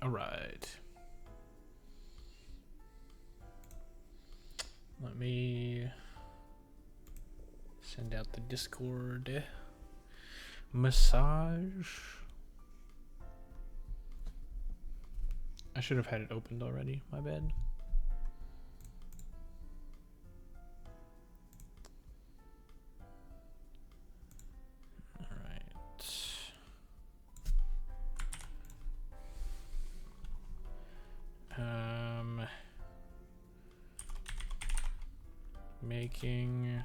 All right. Let me send out the Discord massage. I should have had it opened already. My bad. All right. Making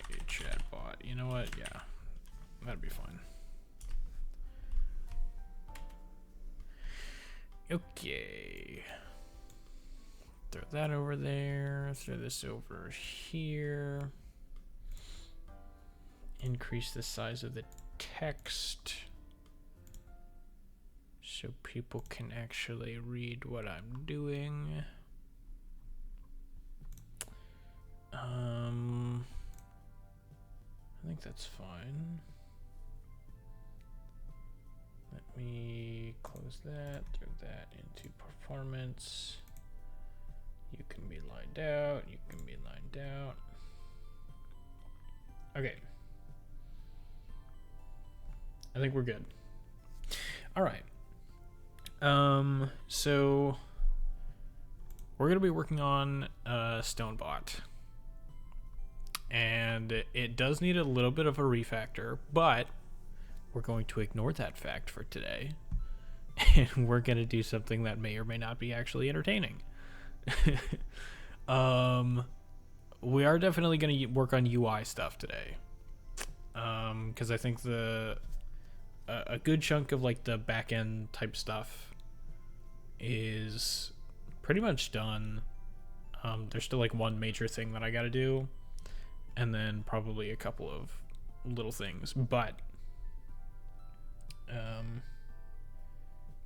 a chatbot. You know what? Yeah, that'd be fine. Okay. Throw that over there. Throw this over here. Increase the size of the text so people can actually read what I'm doing. I think that's fine. Let me close that, throw that into performance. You can be lined out, you can be lined out. Okay. I think we're good. All right. So we're gonna be working on StoneBot. And it does need a little bit of a refactor, but we're going to ignore that fact for today. And we're going to do something that may or may not be actually entertaining. We are definitely going to work on UI stuff today. Because I think a good chunk of like the back-end type stuff is pretty much done. There's still like one major thing that I got to do. And then probably a couple of little things, but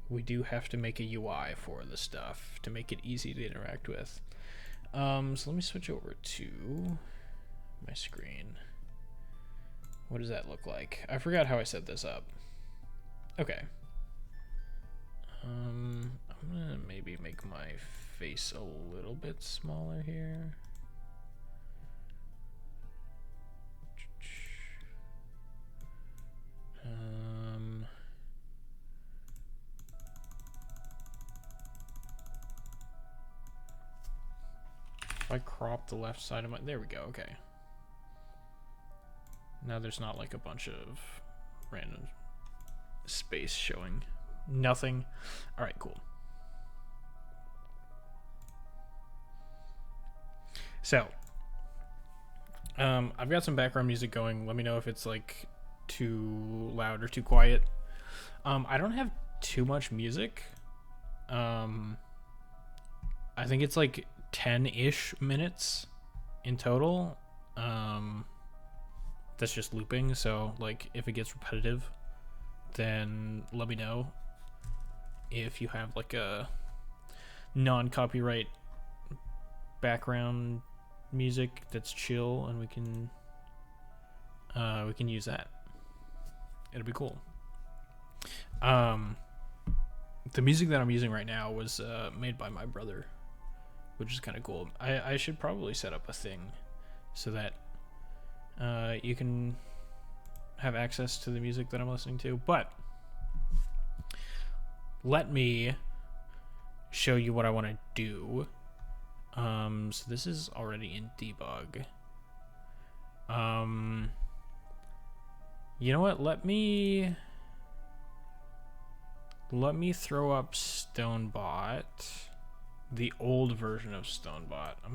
we do have to make a UI for the stuff to make it easy to interact with. So let me switch over to my screen. What does that look like? I forgot how I set this up. Okay. I'm gonna maybe make my face a little bit smaller here. If I crop the left side of my, there we go. Okay. Now there's not like a bunch of random space showing nothing. All right, cool. So, I've got some background music going. Let me know if it's like too loud or too quiet. I don't have too much music. I think it's like 10-ish minutes in total. That's just looping. So like if it gets repetitive, then let me know. If you have like a non-copyright background music that's chill, and we can use that. It'll be cool. The music that I'm using right now was made by my brother, which is kind of cool. I should probably set up a thing so that you can have access to the music that I'm listening to, but let me show you what I want to do. So this is already in debug. You know what? Let me throw up StoneBot, the old version of StoneBot. I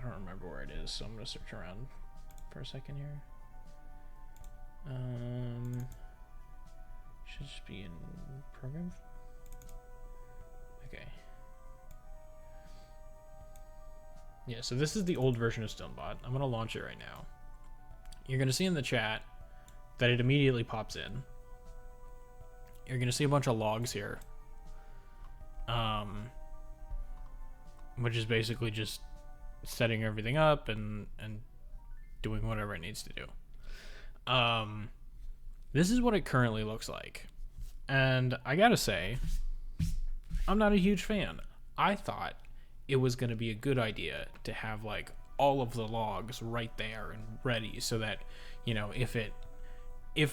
don't remember where it is, so I'm gonna search around for a second here. Should just be in program. Okay. Yeah, so this is the old version of StoneBot. I'm gonna launch it right now. You're gonna see in the chat that it immediately pops in. You're gonna see a bunch of logs here, which is basically just setting everything up and doing whatever it needs to do. This is what it currently looks like. And I gotta say, I'm not a huge fan. I thought it was going to be a good idea to have like all of the logs right there and ready so that, you know, if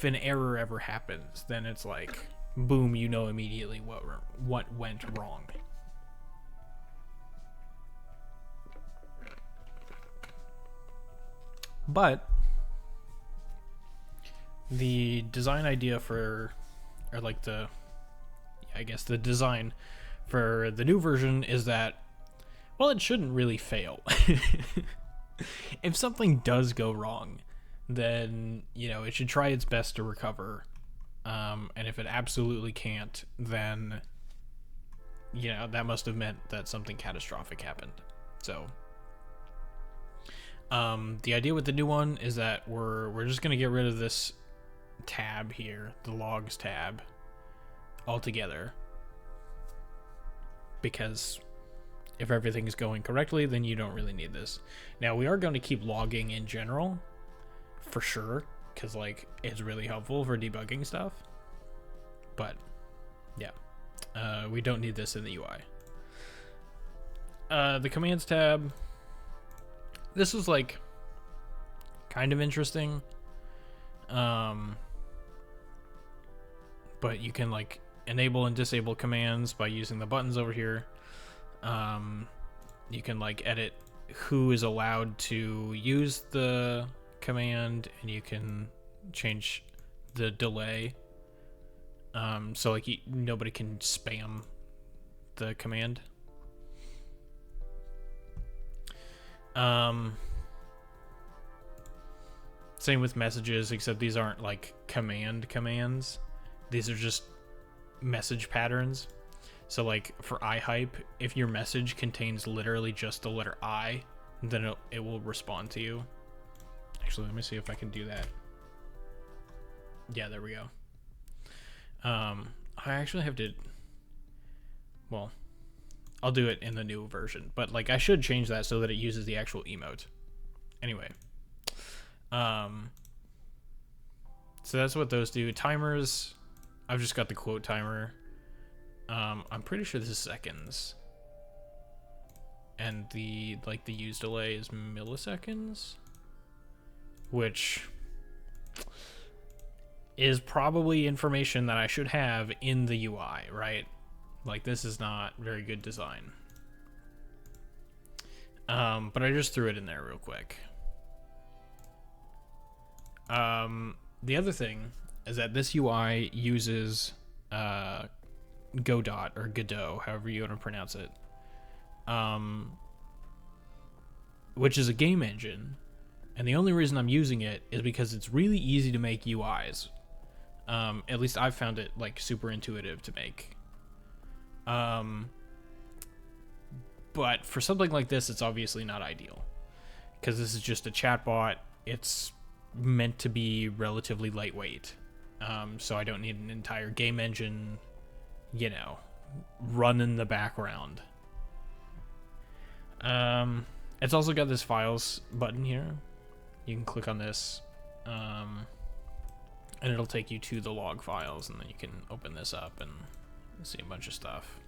an error ever happens, then it's like, boom, you know immediately what went wrong. But the design idea for, or like the, I guess the design for the new version is that, well, it shouldn't really fail. If something does go wrong, then, you know, it should try its best to recover. And if it absolutely can't, then, you know, that must have meant that something catastrophic happened. So, the idea with the new one is that we're just going to get rid of this tab here, the logs tab, altogether. Because if everything is going correctly, then you don't really need this. Now, we are going to keep logging in general, for sure, because, like, it's really helpful for debugging stuff. But, yeah, we don't need this in the UI. The commands tab, this was, like, kind of interesting. But you can, like, enable and disable commands by using the buttons over here. You can like edit who is allowed to use the command, and you can change the delay. So like nobody can spam the command. Same with messages, except these aren't like commands. These are just message patterns. So like for iHype, if your message contains literally just the letter I, then it will respond to you. Actually, let me see if I can do that. Yeah, there we go. I actually have to, well, I'll do it in the new version, but like I should change that so that it uses the actual emote. Anyway, so that's what those do. Timers, I've just got the quote timer. I'm pretty sure this is seconds, and the use delay is milliseconds, which is probably information that I should have in the UI, right? Like, this is not very good design. But I just threw it in there real quick. The other thing is that this UI uses Godot or Godot, however you want to pronounce it, which is a game engine, and the only reason I'm using it is because it's really easy to make UIs. At least I've found it like super intuitive to make. But for something like this, it's obviously not ideal, because this is just a chatbot. It's meant to be relatively lightweight, so I don't need an entire game engine, you know, run in the background. It's also got this files button here. You can click on this, and it'll take you to the log files, and then you can open this up and see a bunch of stuff.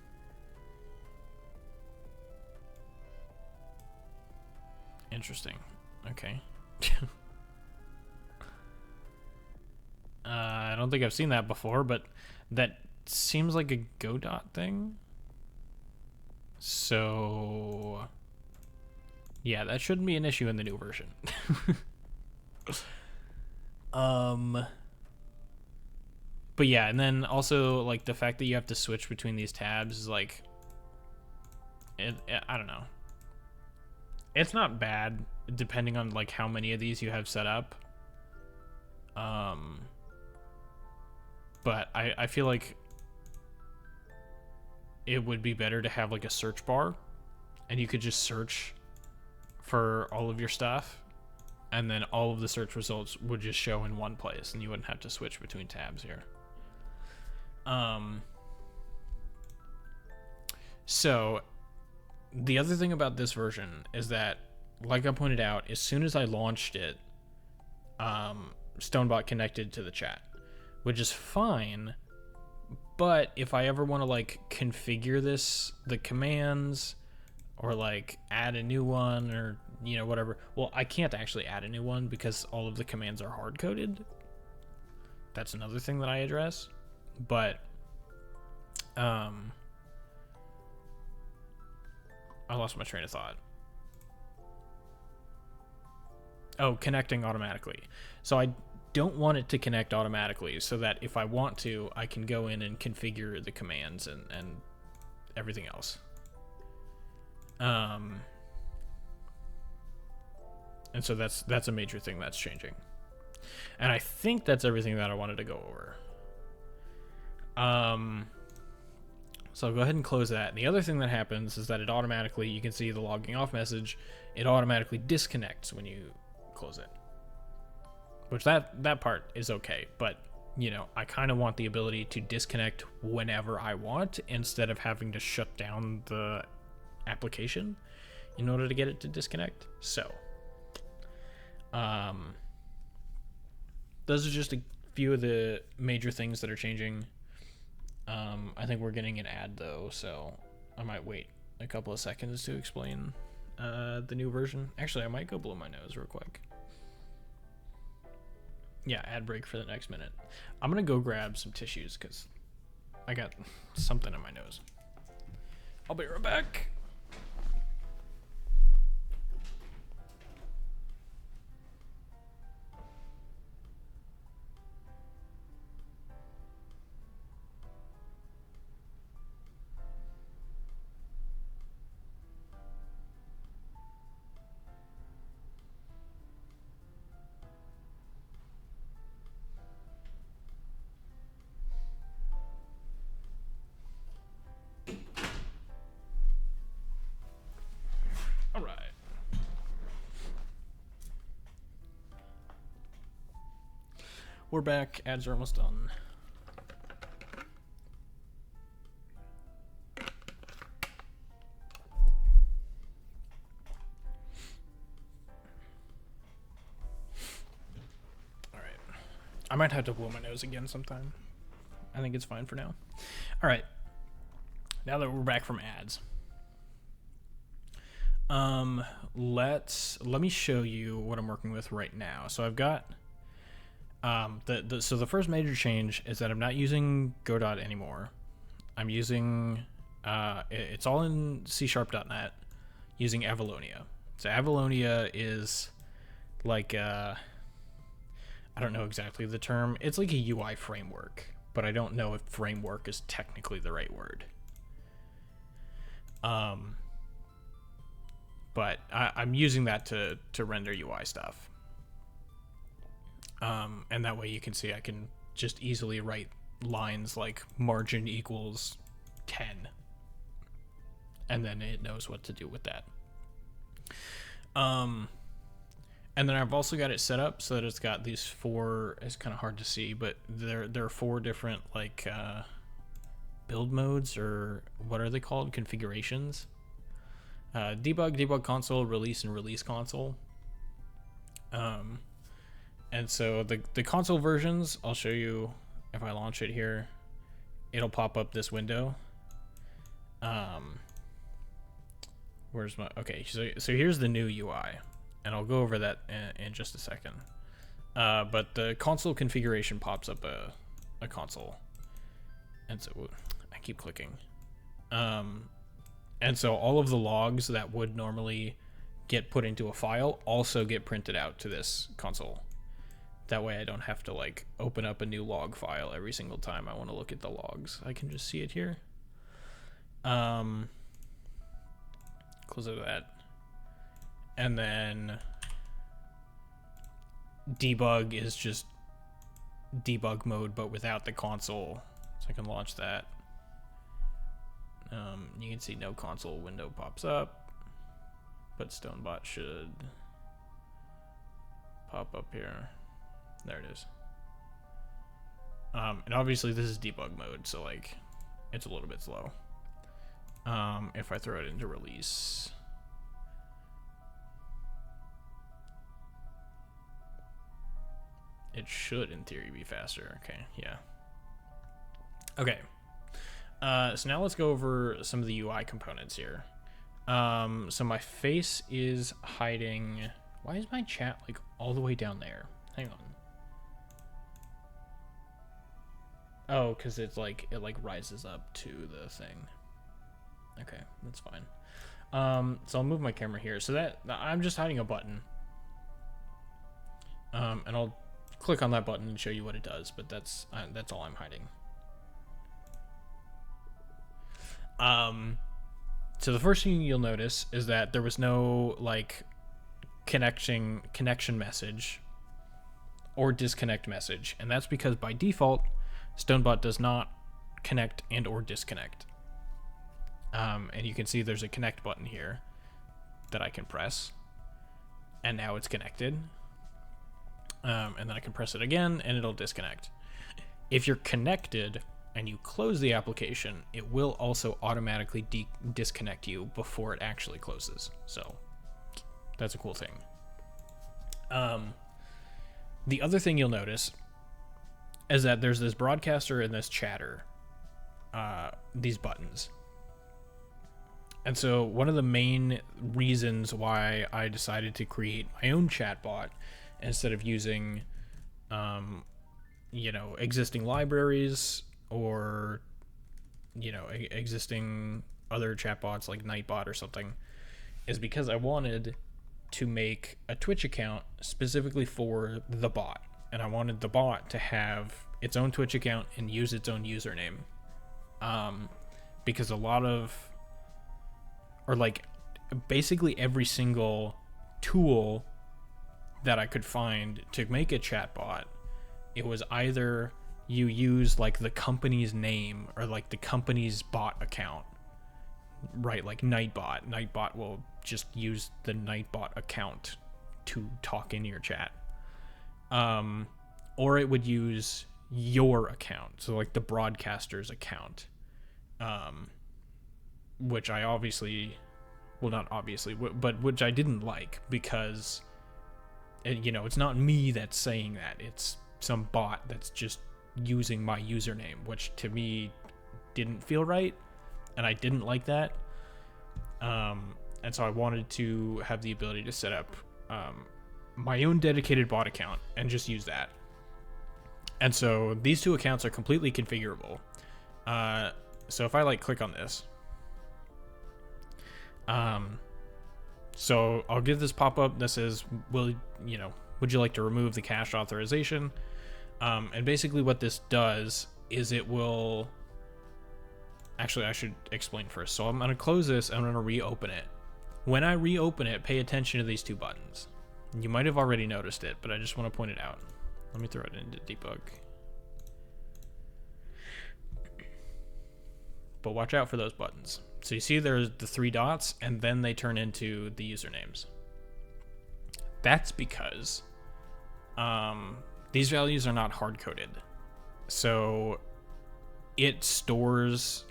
Interesting. Okay. I don't think I've seen that before, but that seems like a Godot thing. So, yeah, that shouldn't be an issue in the new version. But yeah, and then also like the fact that you have to switch between these tabs is like, I don't know. It's not bad depending on like how many of these you have set up. But I feel like it would be better to have like a search bar, and you could just search for all of your stuff, and then all of the search results would just show in one place, and you wouldn't have to switch between tabs here. So the other thing about this version is that, like I pointed out, as soon as I launched it, Stonebot connected to the chat, which is fine. But if I ever want to like configure the commands, or like add a new one, or whatever. Well, I can't actually add a new one because all of the commands are hard coded. That's another thing that I address. But I lost my train of thought. Oh, connecting automatically. So I don't want it to connect automatically, so that if I want to, I can go in and configure the commands and everything else. And so that's a major thing that's changing. And I think that's everything that I wanted to go over. So I'll go ahead and close that. And the other thing that happens is that it automatically, you can see the logging off message, it automatically disconnects when you close it. Which that part is okay, but I kind of want the ability to disconnect whenever I want instead of having to shut down the application in order to get it to disconnect. So those are just a few of the major things that are changing. I think we're getting an ad though, so I might wait a couple of seconds to explain the new version. Actually, I might go blow my nose real quick. Yeah, ad break for the next minute. I'm gonna go grab some tissues because I got something in my nose. I'll be right back. All right. We're back. Ads are almost done. All right. I might have to blow my nose again sometime. I think it's fine for now. All right. Now that we're back from ads. Let me show you what I'm working with right now. So I've got so the first major change is that I'm not using Godot anymore. I'm using it's all in C#.net using Avalonia. So Avalonia is like I don't know exactly the term. It's like a UI framework, but I don't know if framework is technically the right word. But I'm using that to render UI stuff. And that way you can see I can just easily write lines like margin equals 10. And then it knows what to do with that. And then I've also got it set up so that it's got these four, it's kind of hard to see, but there are four different like build modes, or what are they called? Configurations. Debug console, release, and release console. And so the console versions, I'll show you if I launch it here. It'll pop up this window. Where's my, okay, so here's the new UI, and I'll go over that in just a second. But the console configuration pops up a console, and so I keep clicking. And so all of the logs that would normally get put into a file also get printed out to this console. That way I don't have to like open up a new log file every single time I want to look at the logs. I can just see it here. Close out of that. And then debug is just debug mode, but without the console. So I can launch that. You can see no console window pops up, but Stonebot should pop up here. There it is. And obviously this is debug mode, so like it's a little bit slow. If I throw it into release, It should, in theory, be faster. Okay, yeah. Okay. So now let's go over some of the UI components here. So my face is hiding. Why is my chat like all the way down there? Hang on. Oh, because it's like it like rises up to the thing. Okay, that's fine. So I'll move my camera here. So that I'm just hiding a button. And I'll click on that button and show you what it does. But that's all I'm hiding. So the first thing you'll notice is that there was no like connection message or disconnect message, and that's because by default Stonebot does not connect and or disconnect. And you can see there's a connect button here that I can press, and now it's connected. And then I can press it again and it'll disconnect. If you're connected and you close the application, it will also automatically disconnect you before it actually closes. So that's a cool thing. The other thing you'll notice is that there's this broadcaster and this chatter, these buttons. And so one of the main reasons why I decided to create my own chatbot instead of using, existing libraries or, existing other chatbots like Nightbot or something, is because I wanted to make a Twitch account specifically for the bot. And I wanted the bot to have its own Twitch account and use its own username. Because basically every single tool that I could find to make a chatbot, it was either you use like the company's name or like the company's bot account, right? Like Nightbot. Nightbot will just use the Nightbot account to talk in your chat. Or it would use your account, so like the broadcaster's account, which I which I didn't like because, it's not me that's saying that. It's some bot that's just using my username, which to me didn't feel right, and I didn't like that. And so I wanted to have the ability to set up my own dedicated bot account and just use that. And so these two accounts are completely configurable. So if I like click on this, so I'll get this pop-up that says, would you like to remove the cache authorization? And basically what this does is it will, actually I should explain first. So I'm going to close this. I'm going to reopen it. When I reopen it, pay attention to these two buttons. You might have already noticed it, but I just want to point it out. Let me throw it into debug. But watch out for those buttons. So you see there's the three dots, and then they turn into the usernames. That's because these values are not hard-coded. So it stores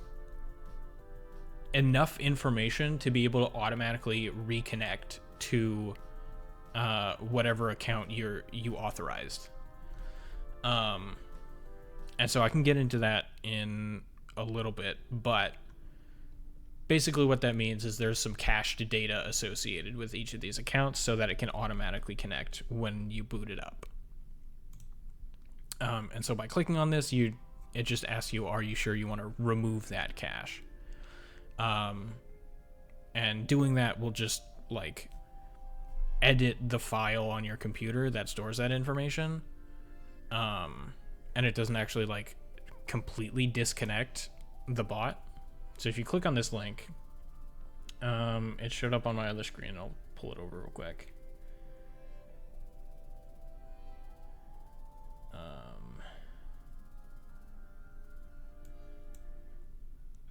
enough information to be able to automatically reconnect to whatever account you authorized. And so I can get into that in a little bit, but basically what that means is there's some cached data associated with each of these accounts so that it can automatically connect when you boot it up. And so by clicking on this, it just asks you, are you sure you want to remove that cache? And doing that will just like edit the file on your computer that stores that information. And it doesn't actually like completely disconnect the bot. So if you click on this link, it showed up on my other screen. I'll pull it over real quick.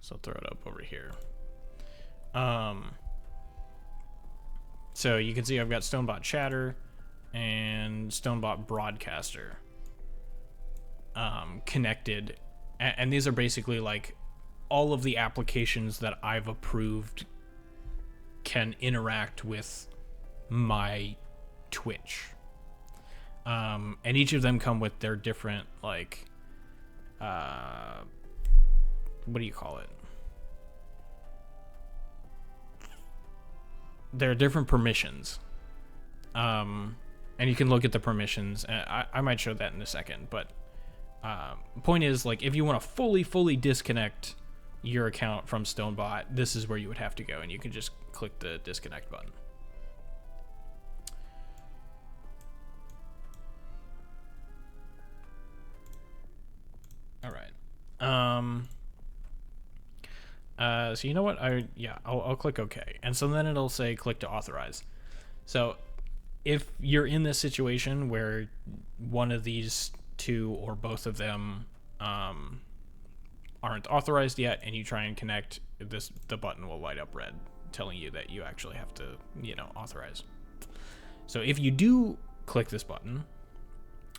So I'll throw it up over here. So you can see I've got Stonebot Chatter and Stonebot Broadcaster connected. And these are basically like all of the applications that I've approved can interact with my Twitch. And each of them come with their different, like, what do you call it? There are different permissions. And you can look at the permissions. And I might show that in a second. But point is, like, if you want to fully disconnect your account from Stonebot, this is where you would have to go. And you can just click the disconnect button. All right. So you know what? I'll click OK. And so then it'll say click to authorize. So if you're in this situation where one of these two or both of them aren't authorized yet, and you try and connect, the button will light up red, telling you that you actually have to, authorize. So if you do click this button,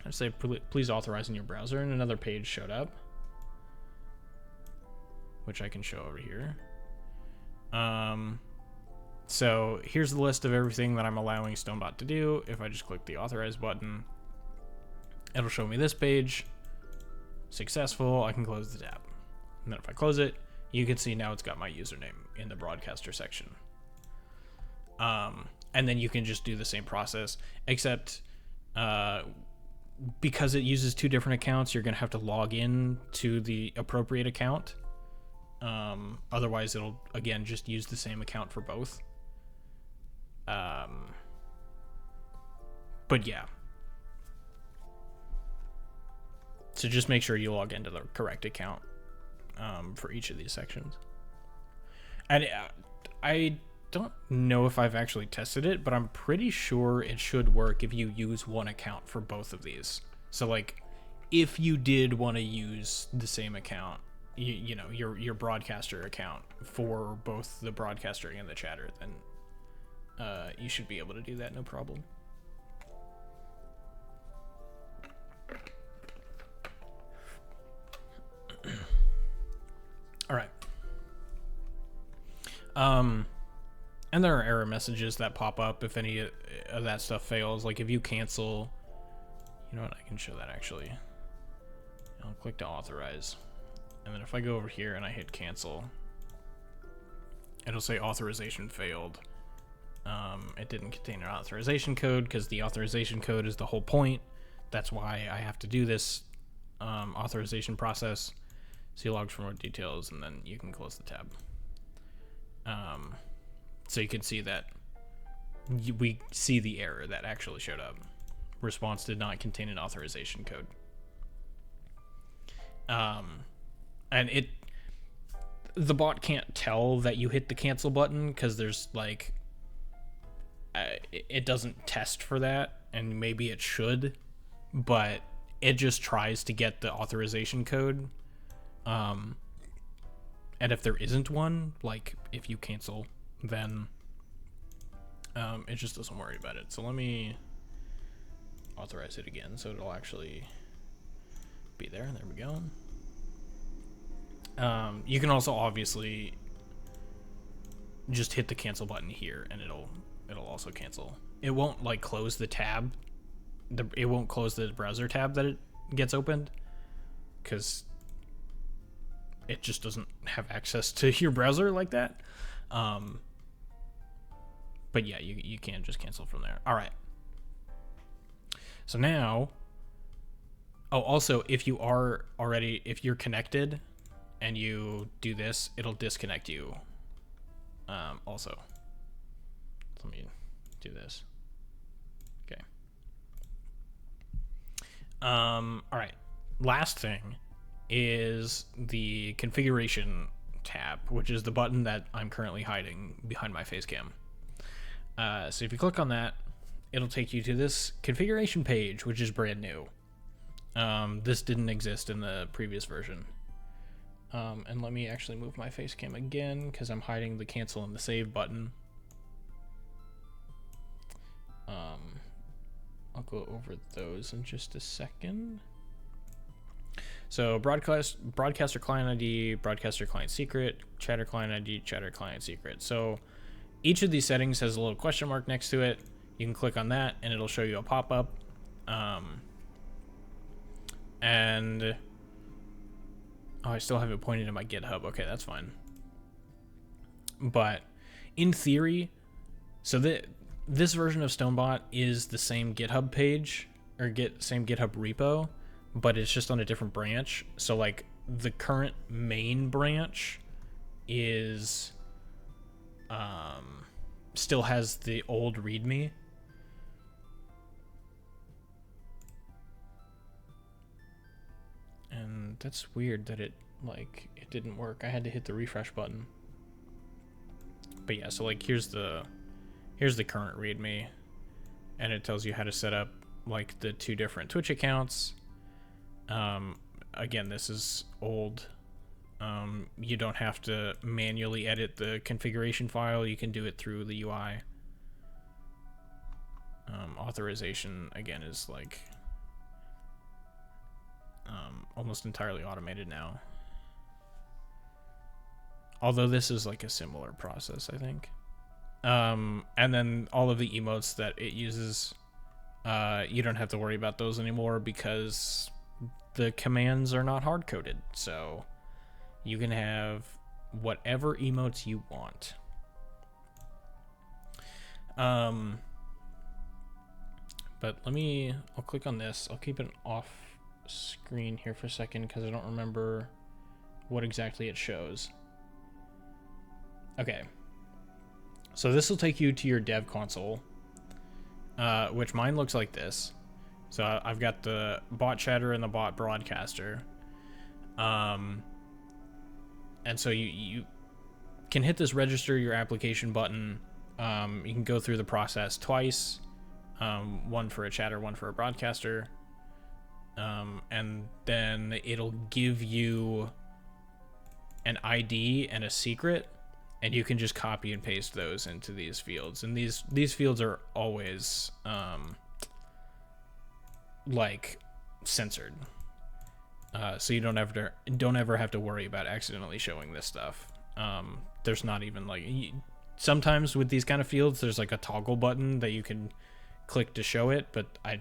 I say please authorize in your browser, and another page showed up, which I can show over here. So here's the list of everything that I'm allowing Stonebot to do. If I just click the authorize button, it'll show me this page. Successful. I can close the tab. And then if I close it, you can see now it's got my username in the broadcaster section. And then you can just do the same process, except because it uses two different accounts, you're going to have to log in to the appropriate account. Otherwise, it'll, again, just use the same account for both. But yeah. So just make sure you log into the correct account for each of these sections. And I don't know if I've actually tested it, but I'm pretty sure it should work if you use one account for both of these. So, like, if you did want to use the same account, you know, your broadcaster account for both the broadcaster and the chatter, then you should be able to do that, no problem. All right. And there are error messages that pop up if any of that stuff fails. Like if you cancel, you know what? I can show that actually. I'll click to authorize. And then if I go over here and I hit cancel, it'll say authorization failed. It didn't contain an authorization code because the authorization code is the whole point. That's why I have to do this authorization process. See logs for more details, and then you can close the tab. So you can see that we see the error that actually showed up. Response did not contain an authorization code. And the bot can't tell that you hit the cancel button because there's like, it doesn't test for that, and maybe it should, but it just tries to get the authorization code. And if there isn't one, like if you cancel, then it just doesn't worry about it. So let me authorize it again so it'll actually be there. There we go. You can also obviously just hit the cancel button here and it'll also cancel. It won't like close the tab. It won't close the browser tab that it gets opened because it just doesn't have access to your browser like that. But yeah, you can just cancel from there. All right. So now, also if you're connected and you do this, it'll disconnect you. Also, let me do this. Okay. All right. Last thing is the configuration tab, which is the button that I'm currently hiding behind my face cam. So if you click on that, it'll take you to this configuration page, which is brand new. This didn't exist in the previous version. And let me actually move my face cam again because I'm hiding the cancel and the save button. I'll go over those in just a second. So broadcaster client ID, broadcaster client secret, chatter client ID, chatter client secret. So each of these settings has a little question mark next to it. You can click on that and it'll show you a pop-up. And oh, I still have it pointed to my GitHub. Okay, that's fine. But in theory, so this version of Stonebot is the same GitHub page or same GitHub repo, but it's just on a different branch. So like the current main branch is still has the old README. And that's weird that it didn't work. I had to hit the refresh button. But yeah, so like here's the current README, and it tells you how to set up like the 2 different Twitch accounts. Again, this is old. You don't have to manually edit the configuration file. You can do it through the UI. Authorization again is like almost entirely automated now. Although this is like a similar process, I think. And then all of the emotes that it uses, you don't have to worry about those anymore because the commands are not hard-coded. So you can have whatever emotes you want. But I'll click on this. I'll keep it off screen here for a second because I don't remember what exactly it shows. Okay. So this will take you to your dev console, which mine looks like this. So I've got the bot chatter and the bot broadcaster. And so you can hit this register your application button. You can go through the process twice, one for a chatter, one for a broadcaster. And then it'll give you an ID and a secret, and you can just copy and paste those into these fields. And these fields are always like censored, so you don't ever have to worry about accidentally showing this stuff. There's not even like sometimes with these kind of fields there's like a toggle button that you can click to show it, but I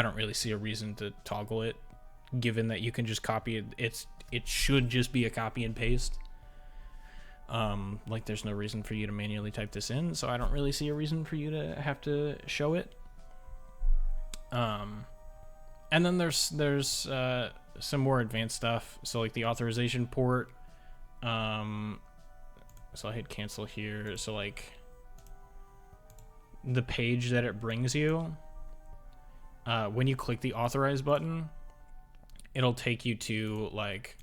don't really see a reason to toggle it, given that you can just copy it. It should just be a copy and paste. Like there's no reason for you to manually type this in, so I don't really see a reason for you to have to show it. And then there's some more advanced stuff. So like the authorization port. So I'll hit cancel here. So like the page that it brings you, when you click the authorize button, it'll take you to like,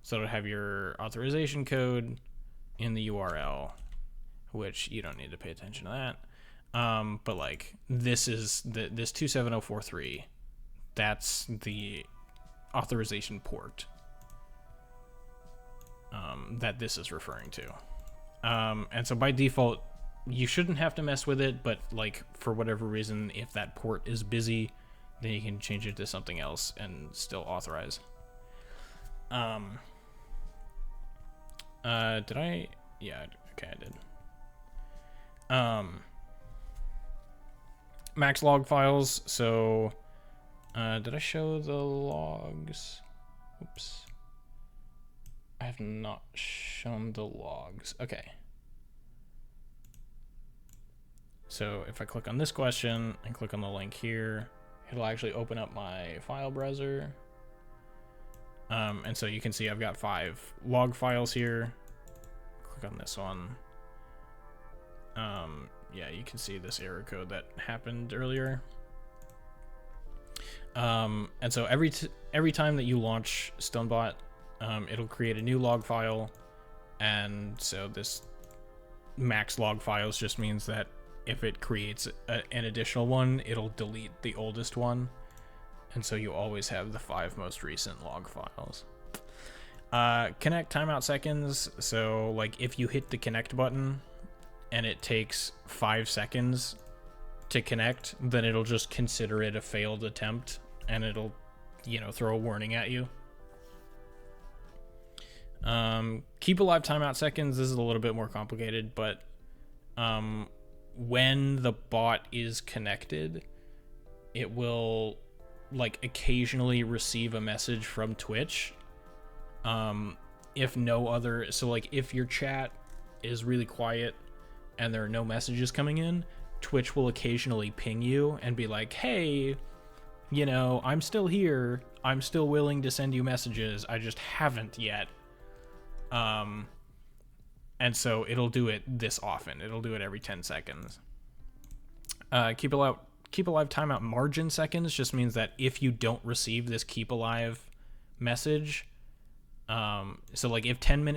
so it'll have your authorization code in the URL, which you don't need to pay attention to that. But like this is this 27043, that's the authorization port that this is referring to. And so by default, you shouldn't have to mess with it, but like for whatever reason, if that port is busy, then you can change it to something else and still authorize. Did I? Yeah, okay, I did. Max log files. So, did I show the logs? Oops. I have not shown the logs. Okay. So if I click on this question and click on the link here, it'll actually open up my file browser. And so you can see I've got 5 log files here. Click on this one. Yeah, you can see this error code that happened earlier. And so every time that you launch Stonebot, it'll create a new log file. And so this max log files just means that if it creates an additional one, it'll delete the oldest one. And so you always have the 5 most recent log files. Connect timeout seconds. So like if you hit the connect button and it takes 5 seconds to connect, then it'll just consider it a failed attempt and it'll, throw a warning at you. Keep alive timeout seconds. This is a little bit more complicated, but when the bot is connected, it will like occasionally receive a message from Twitch. If no other, so like if your chat is really quiet and there are no messages coming in, Twitch will occasionally ping you and be like, hey, you know, I'm still here. I'm still willing to send you messages. I just haven't yet. And so it'll do it this often. It'll do it every 10 seconds. Keep alive timeout margin seconds just means that if you don't receive this keep alive message, so like if 10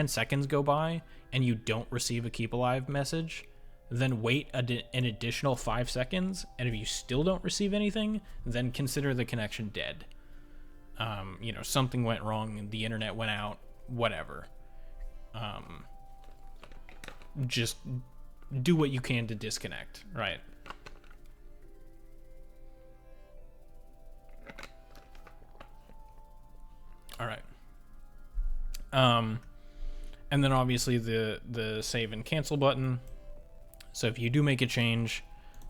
seconds go by and you don't receive a keep alive message, then wait an additional 5 seconds, and if you still don't receive anything, then consider the connection dead. You know, something went wrong, the internet went out, whatever. Just do what you can to disconnect, right? All right. And then obviously the save and cancel button. So if you do make a change,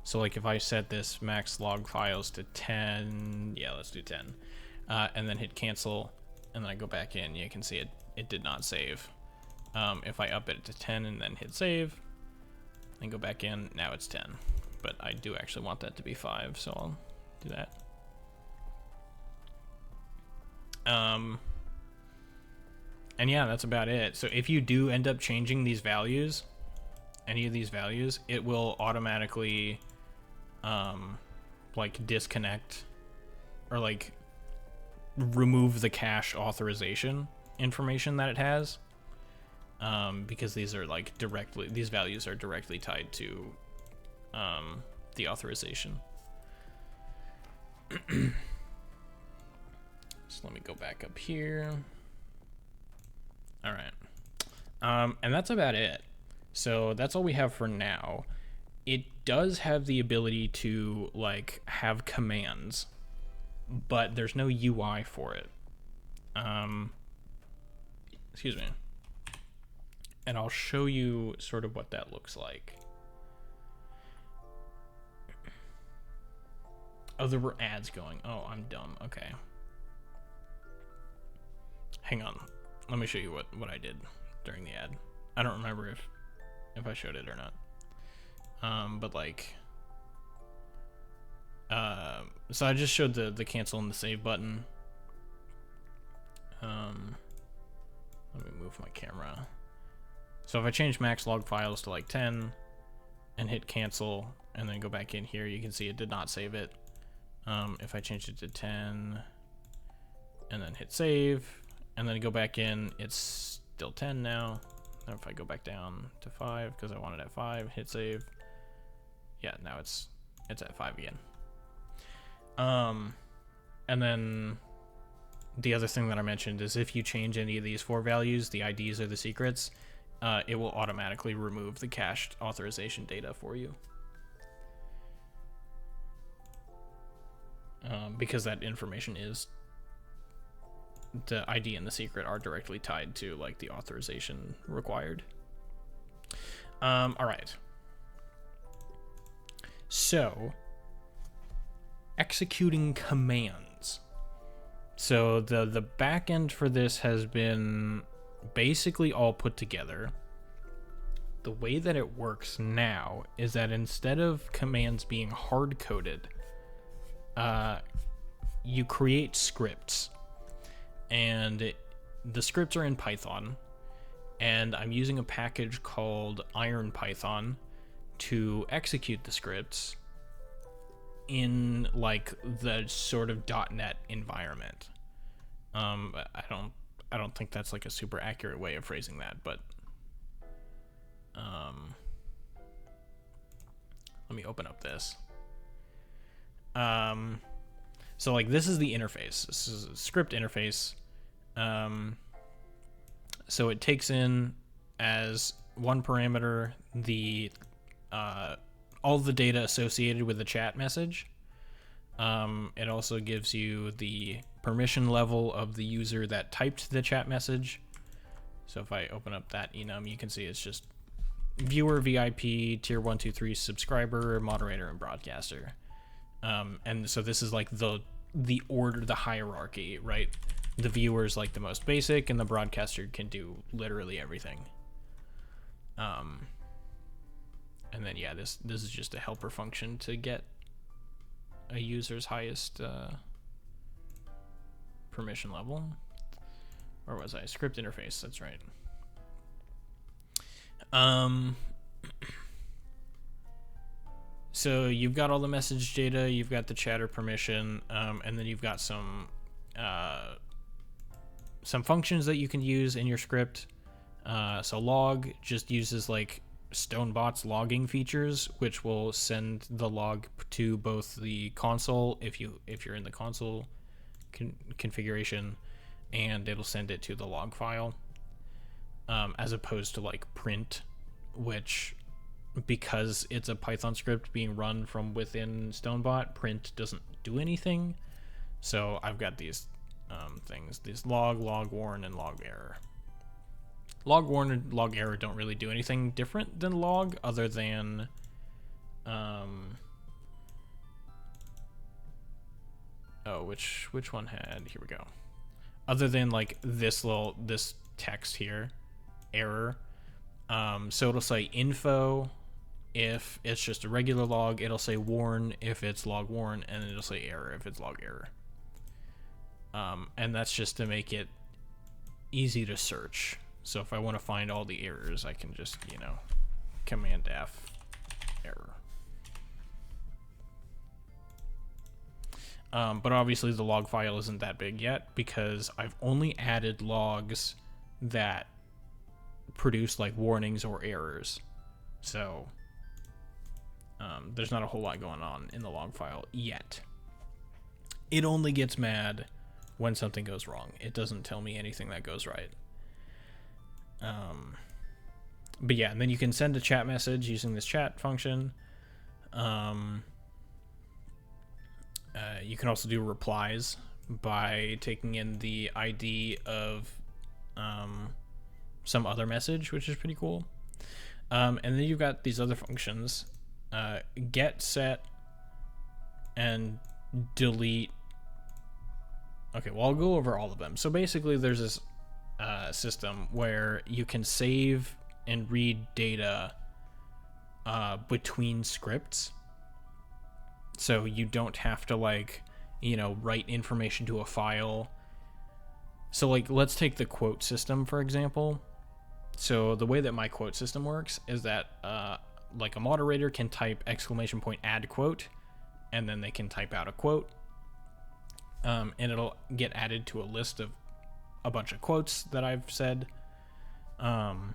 so like if I set this max log files to 10, yeah, let's do 10, and then hit cancel, and then I go back in, you can see it did not save. If I up it to 10 and then hit save, and go back in, now it's 10. But I do actually want that to be 5, so I'll do that. And yeah, that's about it. So if you do end up changing these values, any of these values, it will automatically like disconnect or like remove the cache authorization information that it has, because these are like these values are directly tied to the authorization. So let me go back up here. All right. And that's about it. So that's all we have for now. It does have the ability to like have commands, but there's no UI for it. Excuse me. And I'll show you sort of what that looks like. Oh, there were ads going. Oh, I'm dumb. Okay. Hang on. Let me show you what I did during the ad. I don't remember if I showed it or not. But like, so I just showed the cancel and the save button. Let me move my camera. So if I change max log files to like 10 and hit cancel and then go back in here, you can see it did not save it. If I change it to 10 and then hit save and then go back in, it's still 10 now. And if I go back down to 5 because I want it at 5, hit save. Yeah, now it's at 5 again. And then the other thing that I mentioned is if you change any of these 4 values, the IDs or the secrets, it will automatically remove the cached authorization data for you. Because that information is, the ID and the secret are directly tied to like the authorization required. All right. So executing commands. So the back end for this has been basically all put together. The way that it works now is that instead of commands being hard coded, you create scripts, and the scripts are in Python, and I'm using a package called IronPython to execute the scripts in like the sort of .NET environment. I don't think that's like a super accurate way of phrasing that, but let me open up this. So like this is the interface. This is a script interface. So it takes in as one parameter the all the data associated with the chat message. It also gives you the permission level of the user that typed the chat message. So if I open up that enum, you can see it's just viewer, VIP, tier 1, 2, 3, subscriber, moderator, and broadcaster. And so this is like the order, the hierarchy, right? The viewer is like the most basic, and the broadcaster can do literally everything. And then yeah, this is just a helper function to get a user's highest permission level. Or was I? Script interface, that's right. So you've got all the message data, you've got the chatter permission, and then you've got some functions that you can use in your script. So log just uses like Stonebot's logging features, which will send the log to both the console if you're in the console configuration, and it'll send it to the log file, as opposed to like print, which, because it's a Python script being run from within Stonebot, print doesn't do anything. So I've got these things, these log warn, and log error. Log warn and log error don't really do anything different than log, other than which one had, here we go. Other than like this text here, error. So it'll say info if it's just a regular log, it'll say warn if it's log warn, and it'll say error if it's log error. And that's just to make it easy to search. So if I want to find all the errors, I can just, Command F error. But obviously the log file isn't that big yet, because I've only added logs that produce like warnings or errors. So there's not a whole lot going on in the log file yet. It only gets mad when something goes wrong. It doesn't tell me anything that goes right. But yeah, and then you can send a chat message using this chat function. You can also do replies by taking in the ID of some other message, which is pretty cool. And then you've got these other functions, get, set, and delete. Okay, well, I'll go over all of them. So basically there's this system where you can save and read data between scripts. So you don't have to write information to a file. So let's take the quote system, for example. So the way that my quote system works is that a moderator can type !add quote, and then they can type out a quote. And it'll get added to a list of a bunch of quotes that I've said. And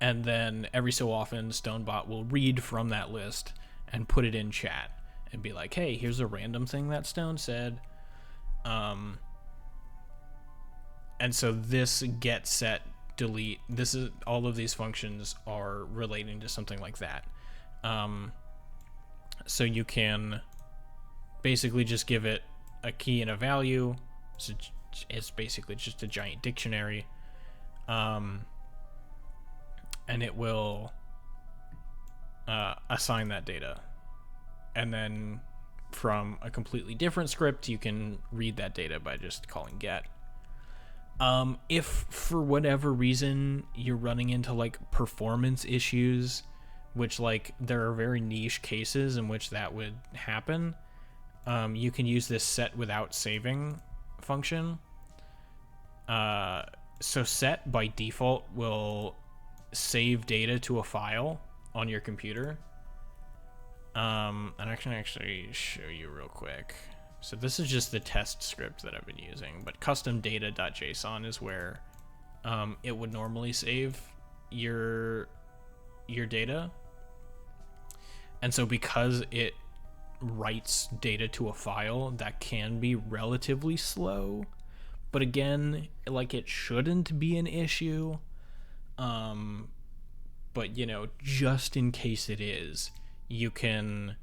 then every so often, Stonebot will read from that list and put it in chat and be like, hey, here's a random thing that Stone said. And so this get, set, delete, all of these functions are relating to something like that. So you can basically just give it a key and a value. So it's basically just a giant dictionary. And it will assign that data. And then from a completely different script, you can read that data by just calling get. If for whatever reason you're running into performance issues, which there are very niche cases in which that would happen, you can use this set without saving function. So set by default will save data to a file on your computer. And I can actually show you real quick. So this is just the test script that I've been using, but custom data.json is where it would normally save your data. And so because it writes data to a file, that can be relatively slow. But again, it shouldn't be an issue. But just in case it is, you can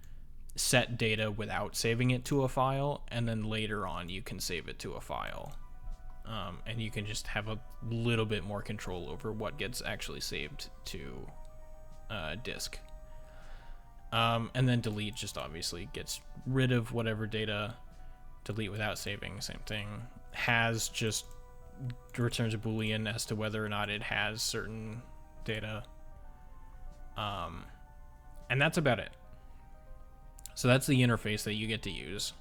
set data without saving it to a file, and then later on you can save it to a file. And you can just have a little bit more control over what gets actually saved to disk. And then delete just obviously gets rid of whatever data. Delete without saving, same thing. Has just returns a Boolean as to whether or not it has certain data. And that's about it. So that's the interface that you get to use.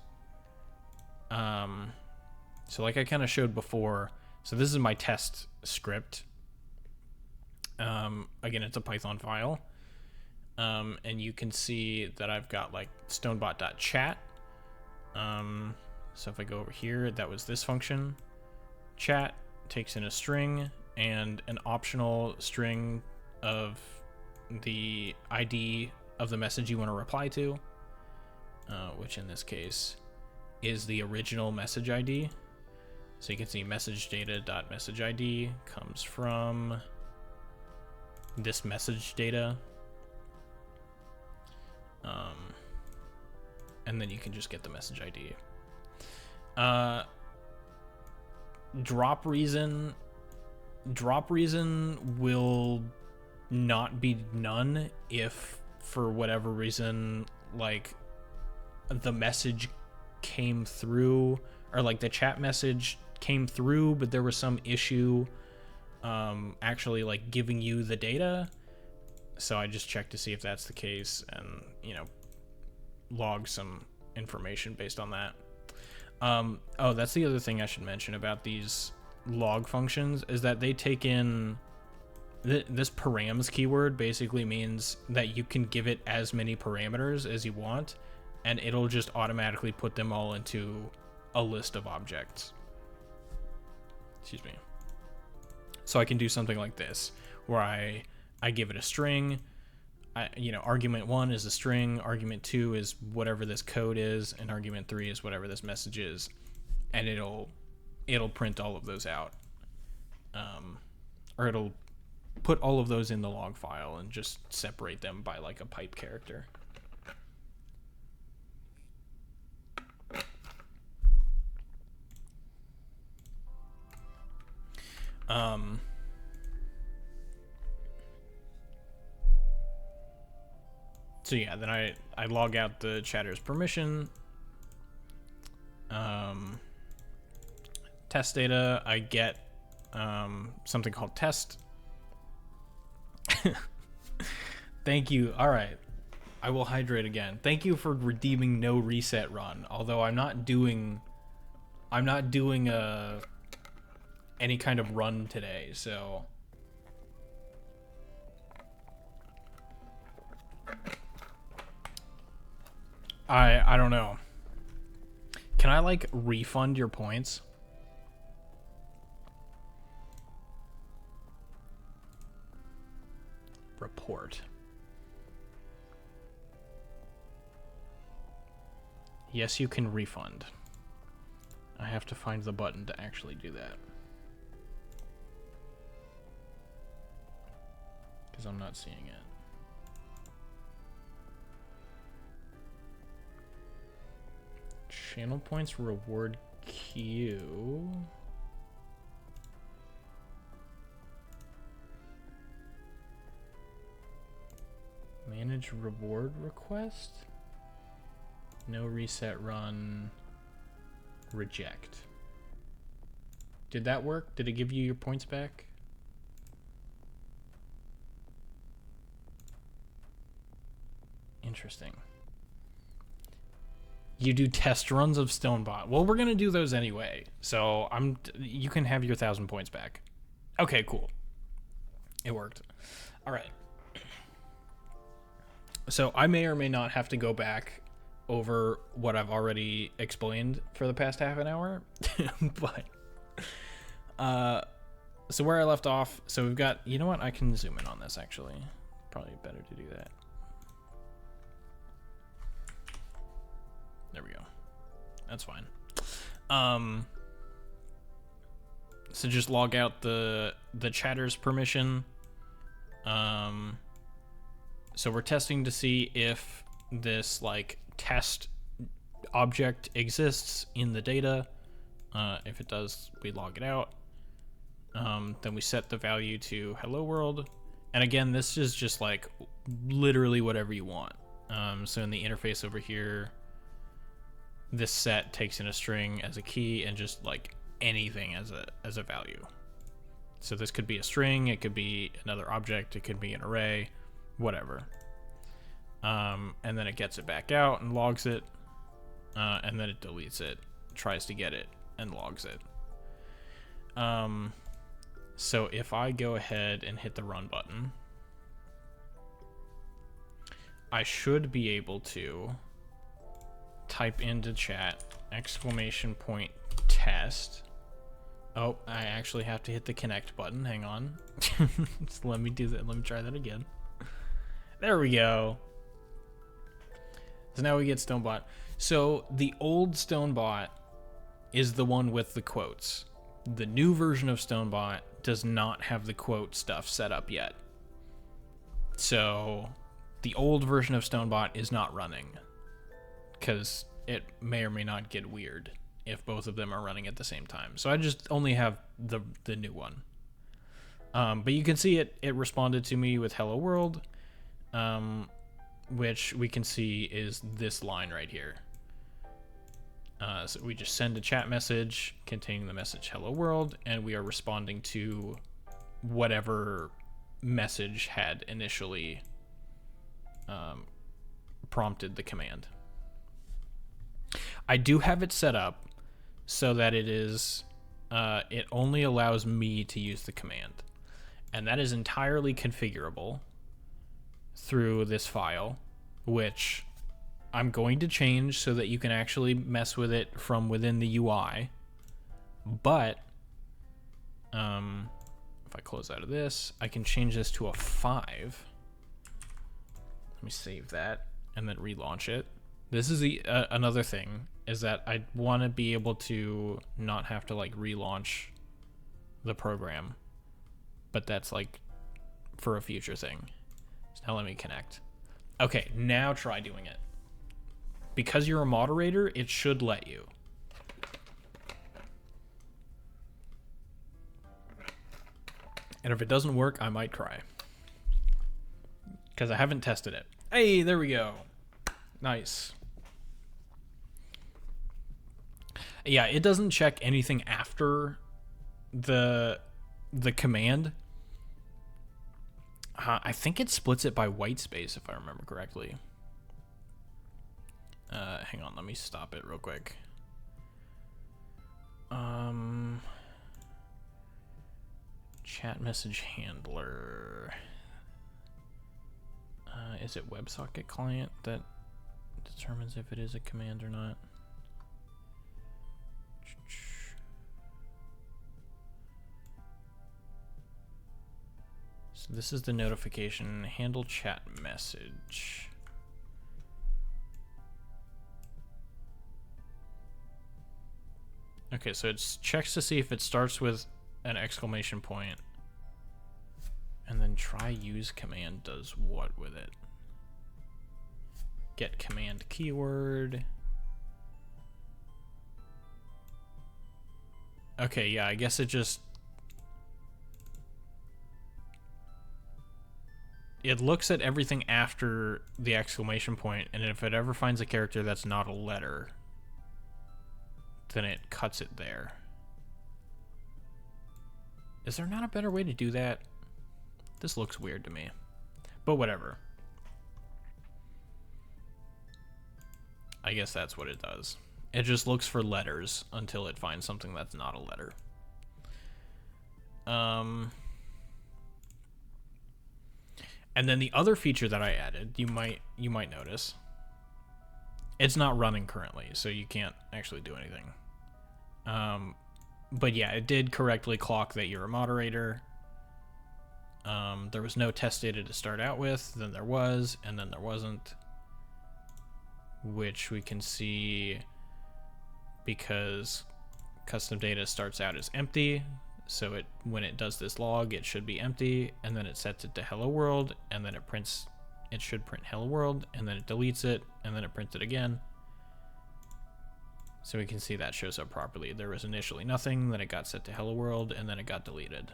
So like I kind of showed before, so this is my test script. Again, it's a Python file. And you can see that I've got like stonebot.chat. So if I go over here, that was this function. Chat takes in a string and an optional string of the ID of the message you want to reply to, which in this case is the original message ID. So you can see message data.message ID comes from this message data. And then you can just get the message ID. Drop reason will not be none if for whatever reason like the message came through, or like the chat message came through but there was some issue actually like giving you the data. So I just checked to see if that's the case and, you know, log some information based on that. Oh, that's the other thing I should mention about these log functions is that they take in this params keyword basically means that you can give it as many parameters as you want and it'll just automatically put them all into a list of objects. Excuse me. So I can do something like this where I give it a string. Argument 1 is a string, argument 2 is whatever this code is, and argument 3 is whatever this message is, and it'll print all of those out, or it'll put all of those in the log file and just separate them by like a pipe character. So yeah, then I log out the chatter's permission. Test data, I get something called test. Thank you. All right, I will hydrate again. Thank you for redeeming no reset run. Although I'm not doing any kind of run today, so. I don't know. Can I like refund your points? Report. Yes, you can refund. I have to find the button to actually do that. Because I'm not seeing it. Channel points reward queue. Manage reward request. No reset run. Reject. Did that work? Did it give you your points back? Interesting. You do test runs of Stonebot. Well, we're gonna do those anyway, so you can have your 1,000 points back. Okay, cool. It worked. All right. So I may or may not have to go back over what I've already explained for the past half an hour, but so where I left off. So we've got. You know what? I can zoom in on this actually. Probably better to do that. There we go. That's fine. So just log out the chatter's permission. So we're testing to see if this like test object exists in the data. If it does, we log it out. Then we set the value to hello world. And again, this is just like literally whatever you want. So in the interface over here, this set takes in a string as a key and just like anything as a value. So this could be a string, it could be another object, it could be an array, whatever. And then it gets it back out and logs it, and then it deletes it, tries to get it, and logs it. So if I go ahead and hit the run button, I should be able to type into chat !test. Oh, I actually have to hit the connect button. Hang on. Just let me do that. Let me try that again. There we go. So now we get StoneBot. So the old StoneBot is the one with the quotes. The new version of StoneBot does not have the quote stuff set up yet. So the old version of StoneBot is not running, because it may or may not get weird if both of them are running at the same time. So I just only have the new one. But you can see it responded to me with hello world, which we can see is this line right here. So we just send a chat message containing the message hello world, and we are responding to whatever message had initially prompted the command. I do have it set up so that it is it only allows me to use the command, and that is entirely configurable through this file, which I'm going to change so that you can actually mess with it from within the UI. But if I close out of this, I can change this to a 5. Let me save that and then relaunch it. This is the another thing, is that I want to be able to not have to like relaunch the program, but that's like for a future thing. So now let me connect. Okay, now try doing it. Because you're a moderator, it should let you. And if it doesn't work, I might cry, because I haven't tested it. Hey, there we go. Nice. Yeah, it doesn't check anything after the command. I think it splits it by white space, if I remember correctly. Hang on, let me stop it real quick. Chat message handler. Is it WebSocket client that determines if it is a command or not? So this is the notification, handle chat message. Okay, so it checks to see if it starts with an exclamation point, and then try use command does what with it? Get command keyword. Okay, yeah, I guess it just... It looks at everything after the exclamation point, and if it ever finds a character that's not a letter, then it cuts it there. Is there not a better way to do that? This looks weird to me, but whatever. I guess that's what it does. It just looks for letters until it finds something that's not a letter. And then the other feature that I added, you might notice, it's not running currently, so you can't actually do anything. But yeah, it did correctly clock that you're a moderator. There was no test data to start out with, then there was, and then there wasn't, which we can see because custom data starts out as empty. So when it does this log, it should be empty, and then it sets it to hello world, and then it should print hello world, and then it deletes it, and then it prints it again. So we can see that shows up properly. There was initially nothing, then it got set to hello world, and then it got deleted.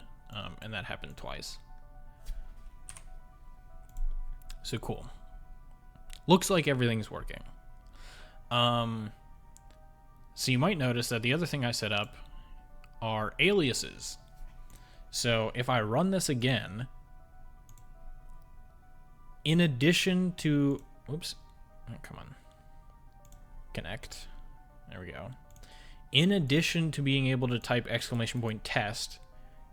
And that happened twice. So cool. looks like everything's working. So you might notice that the other thing I set up are aliases. So if I run this again, in addition to, oops, oh, come on, connect, there we go. In addition to being able to type !test,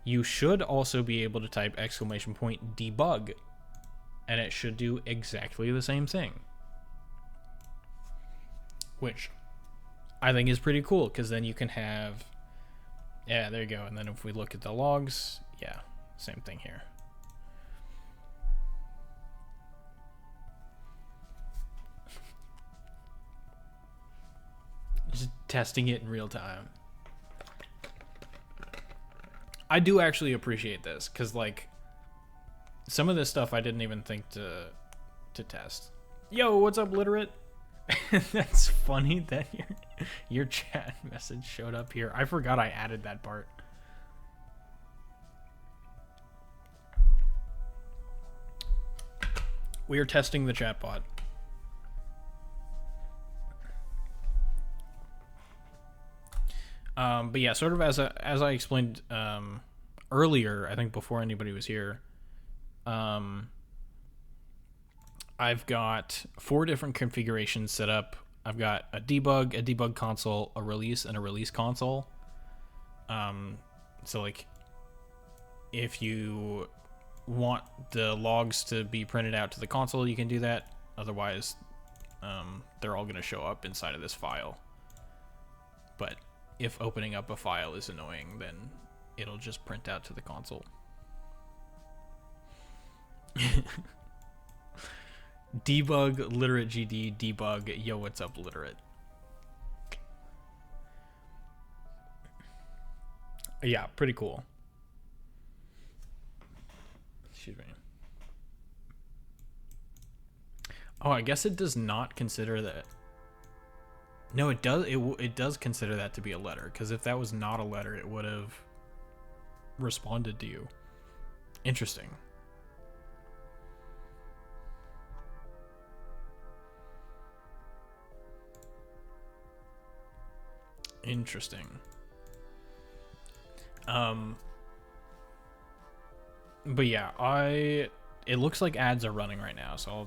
you should also be able to type !debug, and it should do exactly the same thing. Which I think is pretty cool, because then you can have, yeah, there you go. And then if we look at the logs, yeah, same thing here. Just testing it in real time. I do actually appreciate this, because like some of this stuff I didn't even think to test. Yo, what's up, Literate? That's funny that your chat message showed up here. I forgot I added that part. We are testing the chatbot. But yeah, sort of as I explained earlier, I think before anybody was here, I've got 4 different configurations set up. I've got a debug console, a release, and a release console. So like, if you want the logs to be printed out to the console, you can do that. Otherwise, they're all going to show up inside of this file. But if opening up a file is annoying, then it'll just print out to the console. Debug, Literate GD, debug, yo, what's up, Literate? Yeah, pretty cool. Excuse me. Oh, I guess it does not consider that. No, it does. It does consider that to be a letter, because if that was not a letter, it would have responded to you. Interesting. Interesting. But yeah, it looks like ads are running right now, so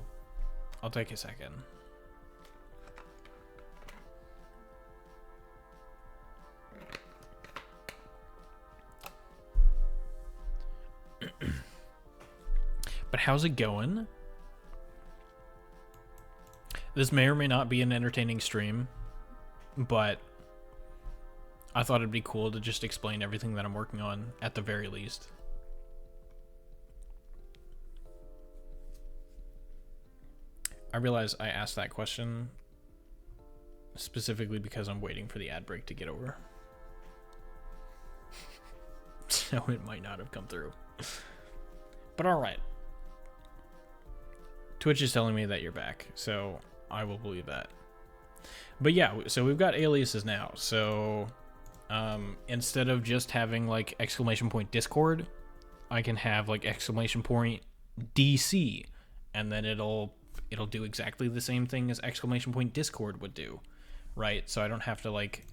I'll take a second. But how's it going? This may or may not be an entertaining stream, but I thought it'd be cool to just explain everything that I'm working on at the very least. I realize I asked that question specifically because I'm waiting for the ad break to get over. So it might not have come through. But alright. Twitch is telling me that you're back, so I will believe that. But yeah, so we've got aliases now. So instead of just having like !Discord, I can have like !DC, and then it'll do exactly the same thing as !Discord would do, right? So I don't have to like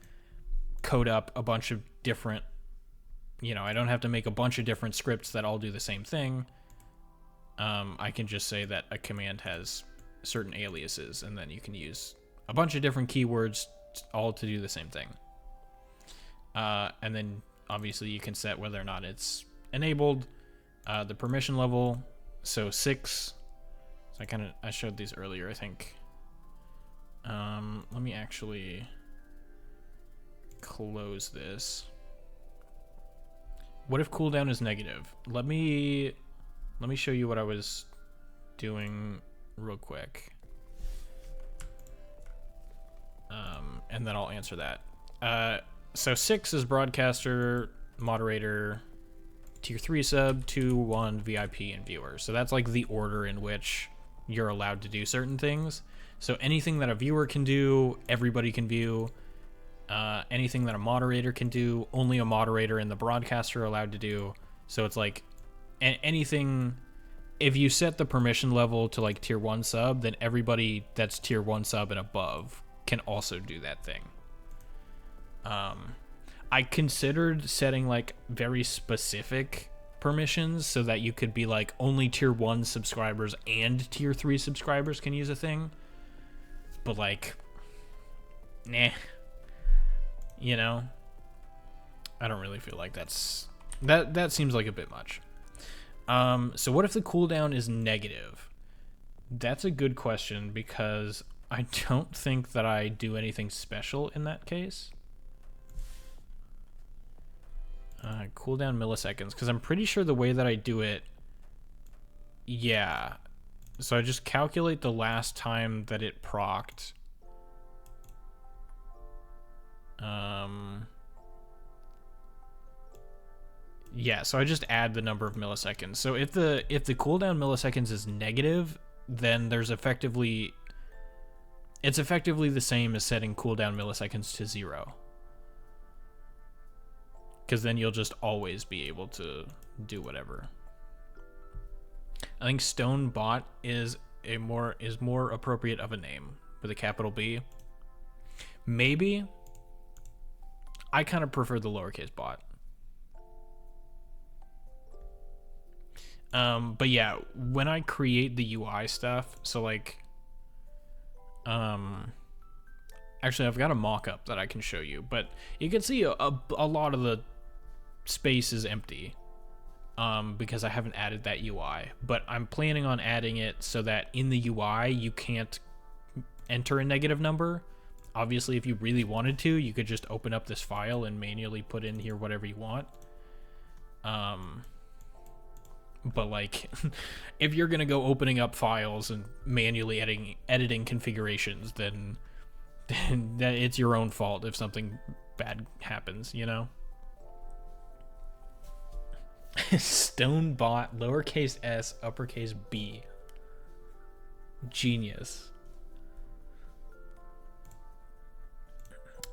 code up a bunch of different, I don't have to make a bunch of different scripts that all do the same thing. I can just say that a command has certain aliases, and then you can use a bunch of different keywords all to do the same thing. And then obviously you can set whether or not it's enabled, the permission level. So 6. So I showed these earlier, I think. Let me actually close this. What if cooldown is negative? Let me show you what I was doing real quick. And then I'll answer that. So 6 is broadcaster, moderator, tier 3 sub, 2, 1, VIP, and viewer. So that's like the order in which you're allowed to do certain things. So anything that a viewer can do, everybody can view. Anything that a moderator can do, only a moderator and the broadcaster are allowed to do. So it's like anything if you set the permission level to like tier 1 sub, then everybody that's tier 1 sub and above can also do that thing. I considered setting like very specific permissions so that you could be like only tier 1 subscribers and tier 3 subscribers can use a thing. But like, nah. You know? I don't really feel like that seems like a bit much. So what if the cooldown is negative? That's a good question because I don't think that I do anything special in that case. Cooldown milliseconds, because I'm pretty sure the way that I do it, yeah. So I just calculate the last time that it procced. Yeah, so I just add the number of milliseconds. So if the cooldown milliseconds is negative, then it's effectively the same as setting cooldown milliseconds to 0. Because then you'll just always be able to do whatever. I think Stone Bot is more appropriate of a name with a capital B. Maybe. I kind of prefer the lowercase bot. But yeah, when I create the UI stuff, so like, actually I've got a mock-up that I can show you, but you can see a lot of the space is empty, because I haven't added that UI, but I'm planning on adding it so that in the UI you can't enter a negative number. Obviously, if you really wanted to, you could just open up this file and manually put in here whatever you want. But like, if you're gonna go opening up files and manually editing configurations, then that it's your own fault if something bad happens, you know? Stone Bot, lowercase s, uppercase B. Genius.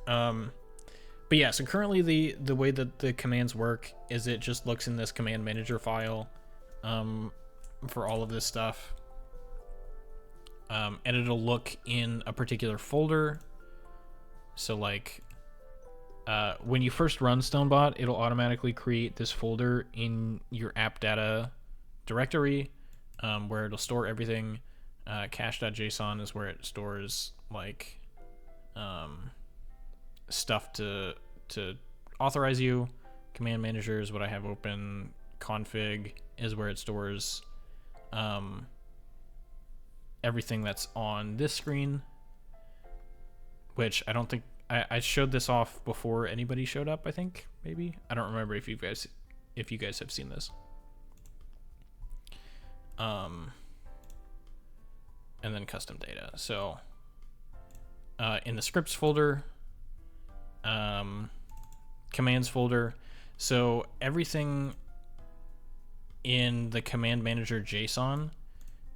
But yeah, so currently the way that the commands work is it just looks in this command manager file for all of this stuff, and it'll look in a particular folder. So like, when you first run StoneBot, it'll automatically create this folder in your app data directory, where it'll store everything. Cache.json is where it stores like stuff to authorize you. Command manager is what I have open. Config is where it stores everything that's on this screen, which I don't think I showed this off before anybody showed up. I think maybe, I don't remember if you guys have seen this. And then custom data. So in the scripts folder, commands folder, so everything in the command manager JSON,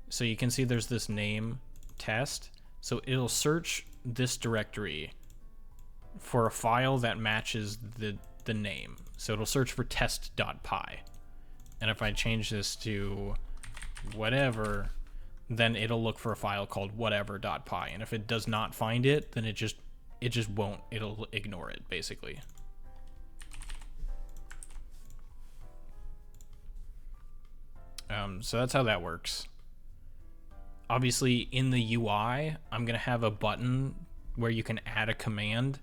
so you can see there's this name test, so it'll search this directory for a file that matches the name. So it'll search for test.py, and if I change this to whatever, then it'll look for a file called whatever.py, and if it does not find it, then it just won't, it'll ignore it basically. So that's how that works. Obviously in the UI, I'm gonna have a button where you can add a command,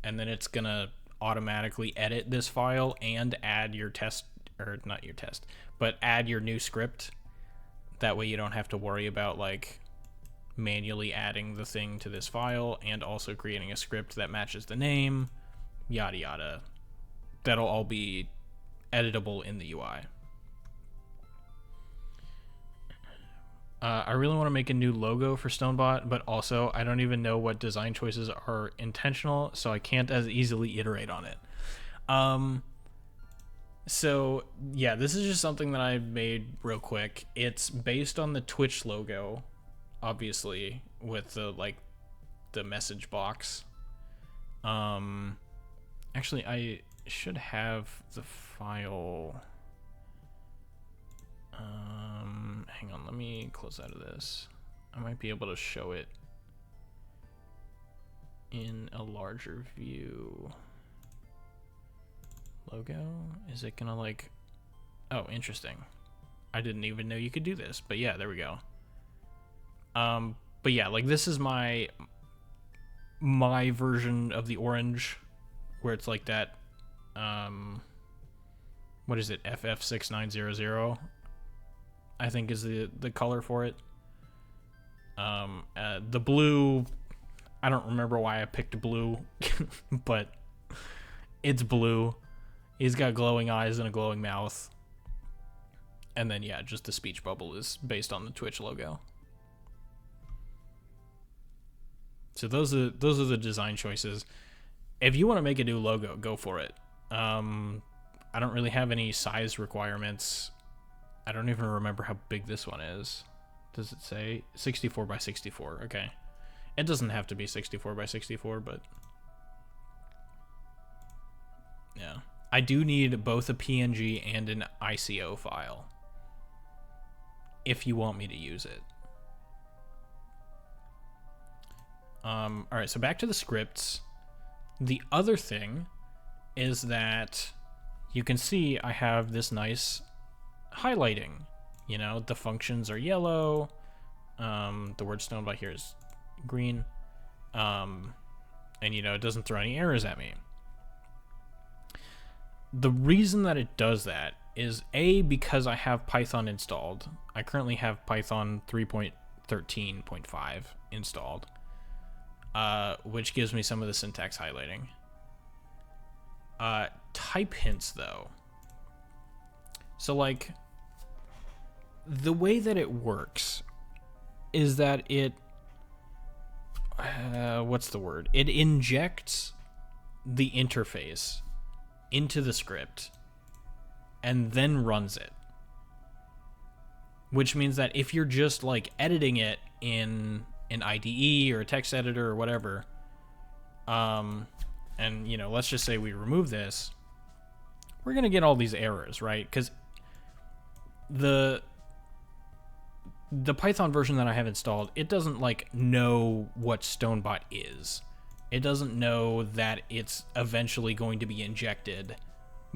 and then it's gonna automatically edit this file and add your test, or not your test, but add your new script. That way you don't have to worry about like manually adding the thing to this file and also creating a script that matches the name, yada yada. That'll all be editable in the UI. I really want to make a new logo for StoneBot, but also I don't even know what design choices are intentional, so I can't as easily iterate on it. So yeah, this is just something that I made real quick. It's based on the Twitch logo, obviously, with the message box. Actually, I should have the file. let me close out of this. I might be able to show it in a larger view. Logo, is it gonna like, oh, interesting. I didn't even know you could do this, but yeah, there we go. But yeah, like this is my version of the orange, where it's like that, what is it, FF6900, I think is the color for it. The blue, I don't remember why I picked blue, but it's blue. He's got glowing eyes and a glowing mouth. And then, yeah, just the speech bubble is based on the Twitch logo. So those are the design choices. If you want to make a new logo, go for it. I don't really have any size requirements. I don't even remember how big this one is. Does it say 64 by 64? Okay. It doesn't have to be 64 by 64, but yeah. I do need both a PNG and an ICO file if you want me to use it. All right, so back to the scripts. The other thing is that you can see I have this nice highlighting. You know, the functions are yellow. The word StoneBot here is green. And, you know, it doesn't throw any errors at me. The reason that it does that is because I have Python installed. I currently have Python 3.13.5 installed, which gives me some of the syntax highlighting. Type hints, though. So, like, the way that it works is that it, what's the word? It injects the interface into the script and then runs it. Which means that if you're just like editing it in an IDE or a text editor or whatever, and you know, let's just say we remove this, we're gonna get all these errors, right? Because the Python version that I have installed, it doesn't like know what StoneBot is. It doesn't know that it's eventually going to be injected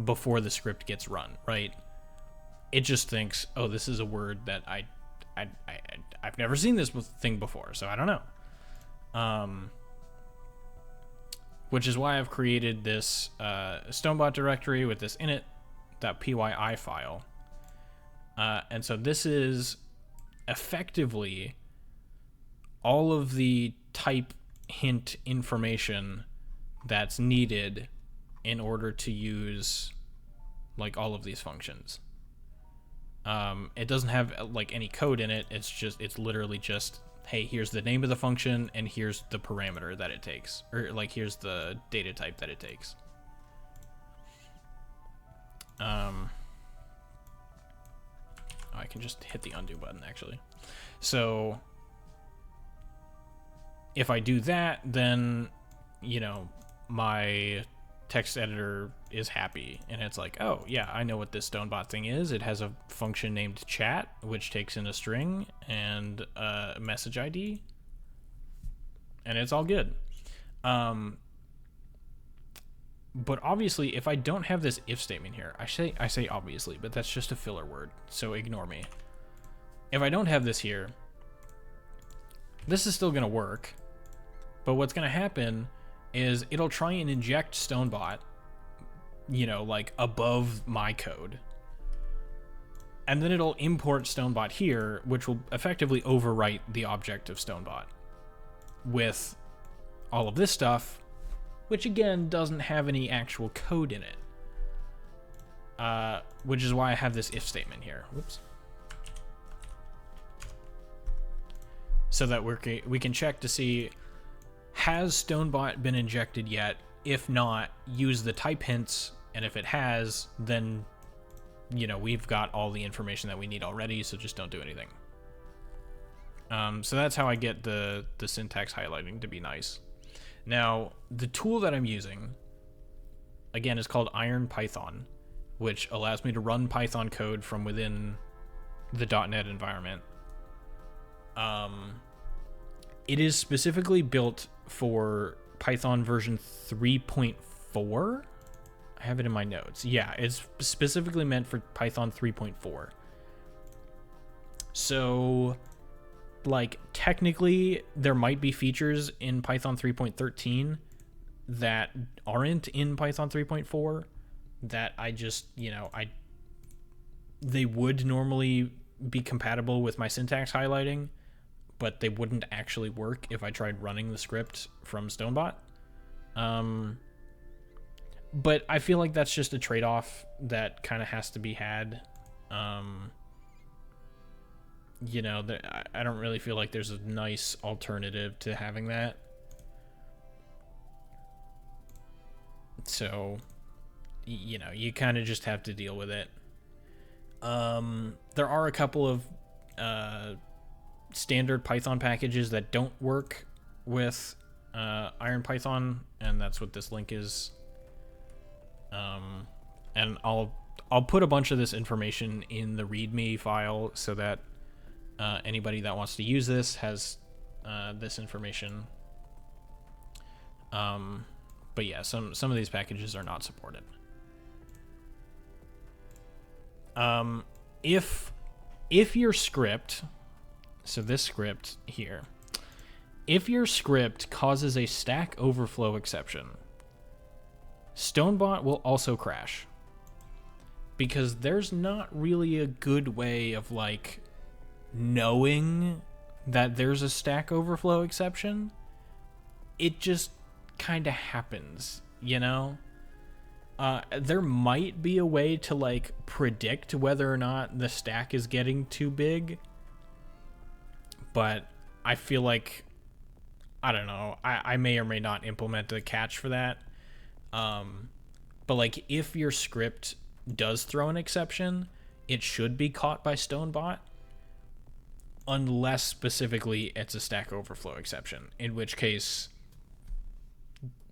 before the script gets run, right? It just thinks, oh, this is a word that I've never seen this thing before, so I don't know. Which is why I've created this StoneBot directory with this init.pyi file. And so this is effectively all of the type hint information that's needed in order to use like all of these functions. It doesn't have like any code in it. It's literally just, hey, here's the name of the function and here's the parameter that it takes, or like here's the data type that it takes. I can just hit the undo button actually. So if I do that, then, you know, my text editor is happy and it's like, oh yeah, I know what this StoneBot thing is. It has a function named chat, which takes in a string and a message ID, and it's all good. But obviously, if I don't have this if statement here, I say obviously, but that's just a filler word, so ignore me. If I don't have this here, this is still gonna work, but what's gonna happen is it'll try and inject StoneBot, you know, like above my code. And then it'll import StoneBot here, which will effectively overwrite the object of StoneBot with all of this stuff, which again doesn't have any actual code in it. Which is why I have this if statement here. Whoops. So that we can check to see, has StoneBot been injected yet? If not, use the type hints, and if it has, then, you know, we've got all the information that we need already, so just don't do anything. So that's how I get the syntax highlighting to be nice. Now, the tool that I'm using, again, is called IronPython, which allows me to run Python code from within the .NET environment. It is specifically built for Python version 3.4. I have it in my notes. Yeah, it's specifically meant for Python 3.4. So, like, technically, there might be features in Python 3.13 that aren't in Python 3.4 that I just, they would normally be compatible with my syntax highlighting, but they wouldn't actually work if I tried running the script from Stonebot. But I feel like that's just a trade-off that kind of has to be had. I don't really feel like there's a nice alternative to having that. So, you kind of just have to deal with it. There are a couple of standard Python packages that don't work with IronPython, and that's what this link is. And I'll put a bunch of this information in the README file so that anybody that wants to use this has this information. But yeah, some of these packages are not supported. If your script, so this script here, if your script causes a Stack Overflow exception, Stonebot will also crash, because there's not really a good way of like knowing that there's a Stack Overflow exception. It just kind of happens, there might be a way to like predict whether or not the stack is getting too big, but I feel like, I don't know, I may or may not implement a catch for that. But like, if your script does throw an exception, it should be caught by Stonebot, unless specifically it's a Stack Overflow exception, in which case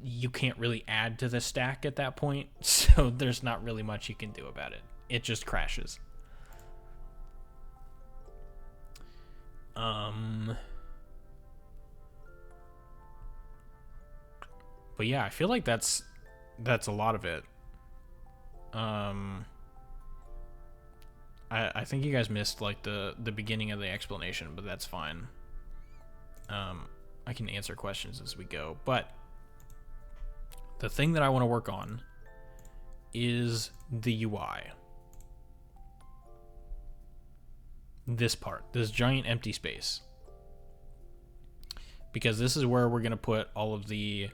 you can't really add to the stack at that point, so there's not really much you can do about it. It just crashes. But yeah, I feel like that's a lot of it. I think you guys missed like the beginning of the explanation, but that's fine. I can answer questions as we go, but the thing that I want to work on is the UI. This part, this giant empty space. Because this is where we're going to put all of the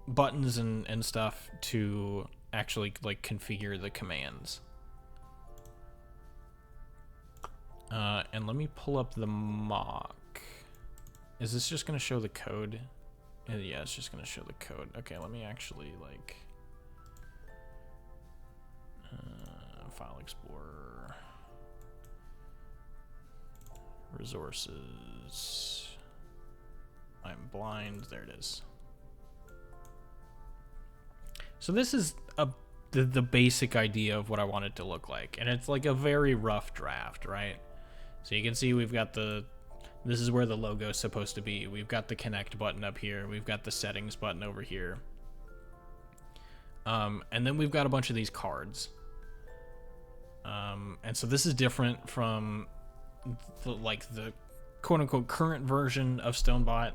buttons and stuff to actually like configure the commands. And let me pull up the mock. Is this just going to show the code? Yeah, it's just going to show the code. Okay, let me actually like File Explorer, resources. I'm blind. There it is. So this is the basic idea of what I want it to look like, and it's like a very rough draft, right? So you can see we've got this is where the logo is supposed to be. We've got the connect button up here. We've got the settings button over here. And then we've got a bunch of these cards. And so this is different from the quote-unquote current version of Stonebot,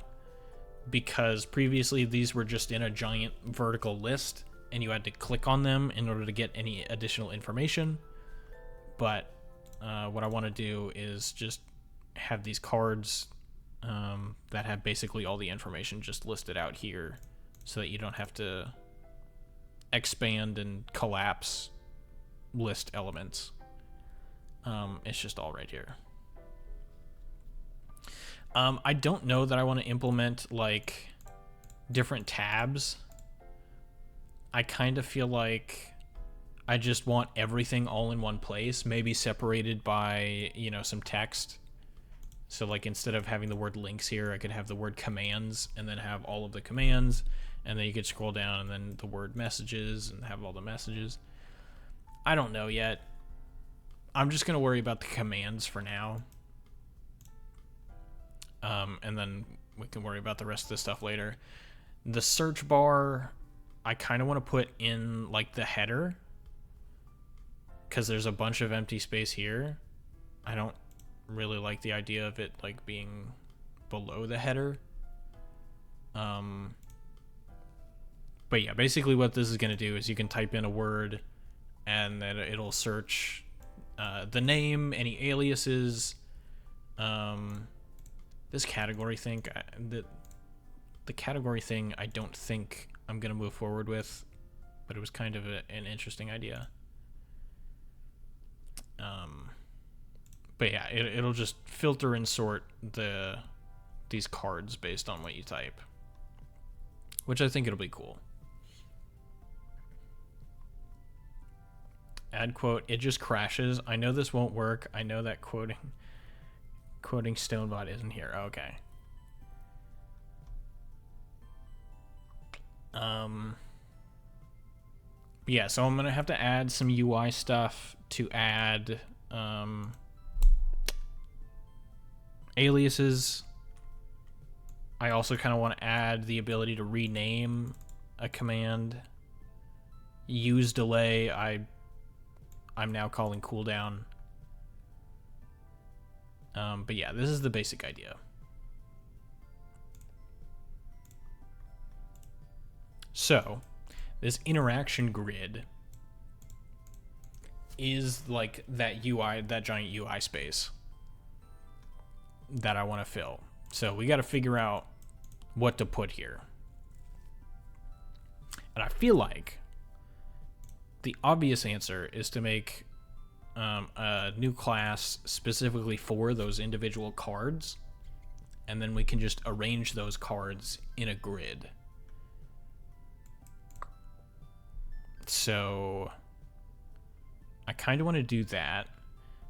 because previously these were just in a giant vertical list and you had to click on them in order to get any additional information. But what I want to do is just have these cards that have basically all the information just listed out here, so that you don't have to expand and collapse list elements. It's just all right here. I don't know that I want to implement like different tabs. I kind of feel like I just want everything all in one place, maybe separated by, some text. So like, instead of having the word links here, I could have the word commands and then have all of the commands, and then you could scroll down and then the word messages and have all the messages. I don't know yet. I'm just going to worry about the commands for now. and then we can worry about the rest of this stuff later. The search bar, I kind of want to put in like the header, because there's a bunch of empty space here. I don't really like the idea of it like being below the header. But yeah, basically what this is going to do is you can type in a word and then it'll search the name, any aliases, this category thing, the category thing I don't think I'm going to move forward with, but it was kind of an interesting idea. But yeah, it'll just filter and sort these cards based on what you type, which I think it'll be cool. Add quote, it just crashes. I know this won't work. I know that quoting Stonebot isn't here. Okay. Yeah, so I'm gonna have to add some UI stuff to add aliases. I also kind of want to add the ability to rename a command. Use delay, I'm now calling cooldown. But yeah, this is the basic idea. So, this interaction grid is like that UI, that giant UI space that I want to fill. So we got to figure out what to put here. And I feel like the obvious answer is to make a new class specifically for those individual cards, and then we can just arrange those cards in a grid. So I kind of want to do that.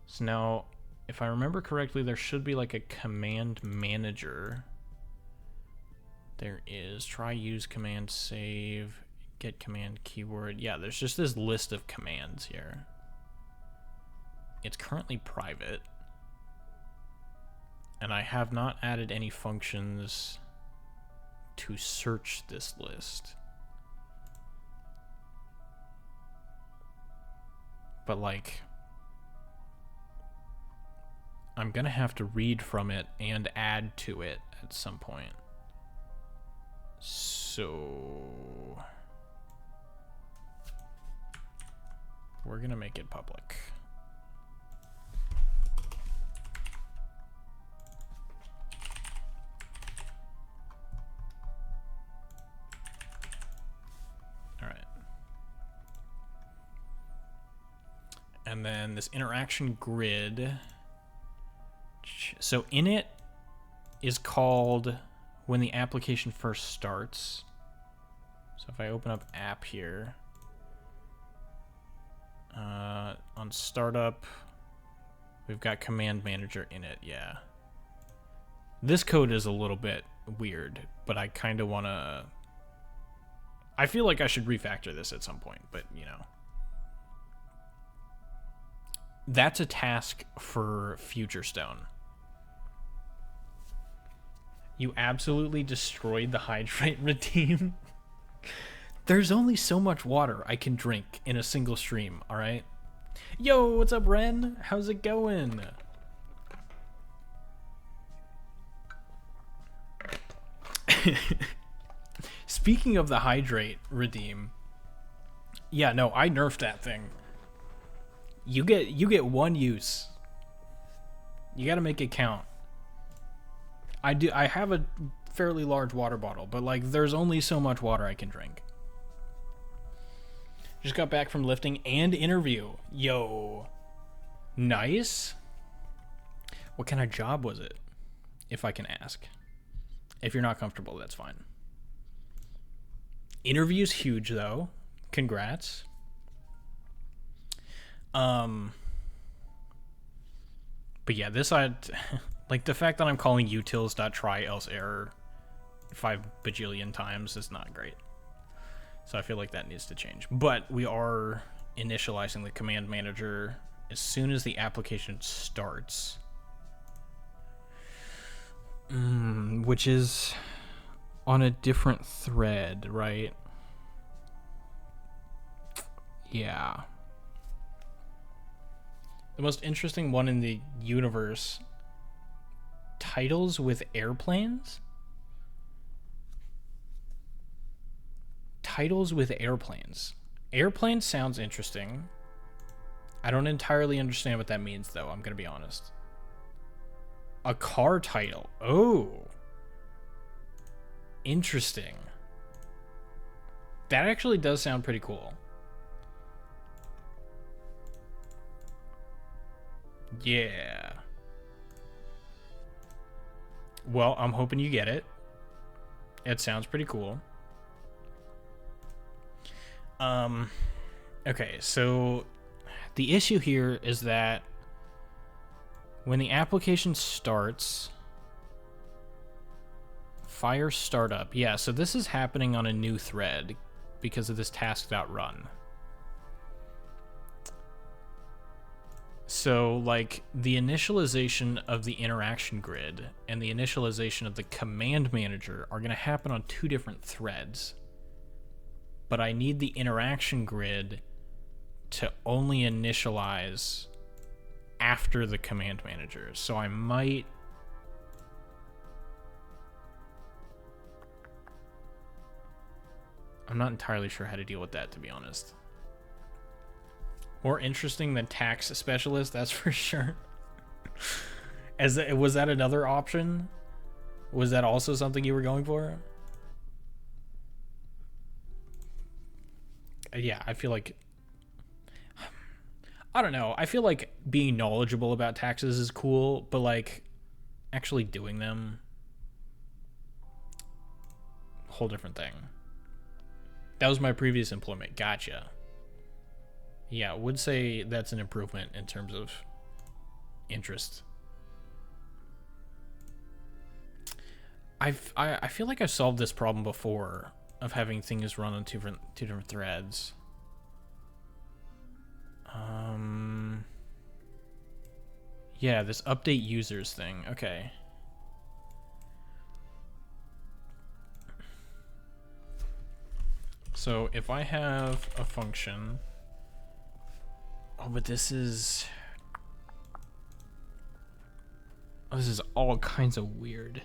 So now, if I remember correctly, there should be like a command manager. There is. Try use command save, get command keyword. Yeah, there's just this list of commands here. It's currently private, and I have not added any functions to search this list. But like, I'm gonna have to read from it and add to it at some point. So we're gonna make it public. All right. And then this interaction grid. So in it is called when the application first starts. So if I open up app here, on startup, we've got command manager in it. Yeah. This code is a little bit weird, but I kind of want to, I feel like I should refactor this at some point, but you know. That's a task for Future Stone. You absolutely destroyed the hydrate redeem. There's only so much water I can drink in a single stream, alright? Yo, what's up, Ren? How's it going? Speaking of the hydrate redeem, yeah, no, I nerfed that thing. You get one use. You gotta make it count. I have a fairly large water bottle, but like there's only so much water I can drink. Just got back from lifting and interview. Yo. Nice. What kind of job was it? If I can ask. If you're not comfortable, that's fine. Interview's huge though. Congrats. But yeah, this like the fact that I'm calling utils.try else error 5 bajillion times is not great. So I feel like that needs to change. But we are initializing the command manager as soon as the application starts. Which is on a different thread, right? Yeah. The most interesting one in the universe. Titles with airplanes? Titles with airplanes. Airplane sounds interesting. I don't entirely understand what that means, though. I'm going to be honest. A car title. Oh. Interesting. That actually does sound pretty cool. Yeah. Well, I'm hoping you get it. It sounds pretty cool. Okay, so the issue here is that when the application starts, fire startup. Yeah, so this is happening on a new thread because of this task.run. So, like, the initialization of the interaction grid and the initialization of the command manager are going to happen on two different threads. But I need the interaction grid to only initialize after the command manager. So I might... I'm not entirely sure how to deal with that, to be honest. More interesting than tax specialist, that's for sure. Was that another option? Was that also something you were going for? Yeah, I feel like... I don't know. I feel like being knowledgeable about taxes is cool, but, like, actually doing them... whole different thing. That was my previous employment. Gotcha. Yeah, would say that's an improvement in terms of interest. I feel like I've solved this problem before of having things run on two different threads. Yeah, this update users thing. Okay. So if I have a function... Oh, but this is... Oh, this is all kinds of weird.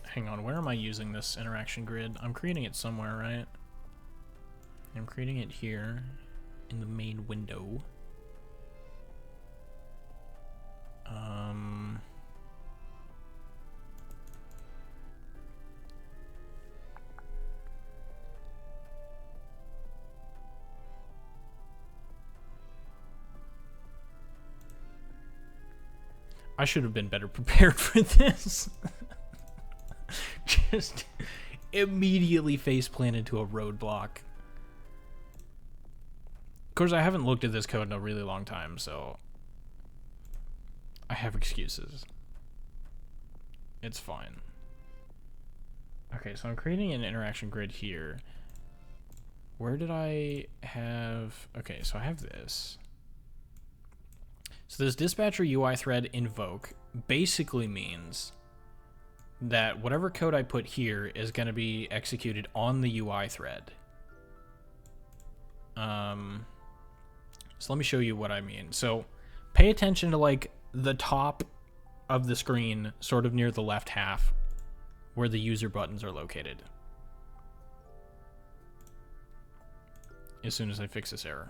Hang on, where am I using this interaction grid? I'm creating it somewhere, right? I'm creating it here in the main window. I should have been better prepared for this. Just immediately face planted to a roadblock. Of course, I haven't looked at this code in a really long time, so I have excuses. It's fine. Okay, so I'm creating an interaction grid here. Where did I have... Okay, so I have this. So this dispatcher UI thread invoke basically means that whatever code I put here is going to be executed on the UI thread. So let me show you what I mean. So pay attention to like the top of the screen, sort of near the left half, where the user buttons are located. As soon as I fix this error.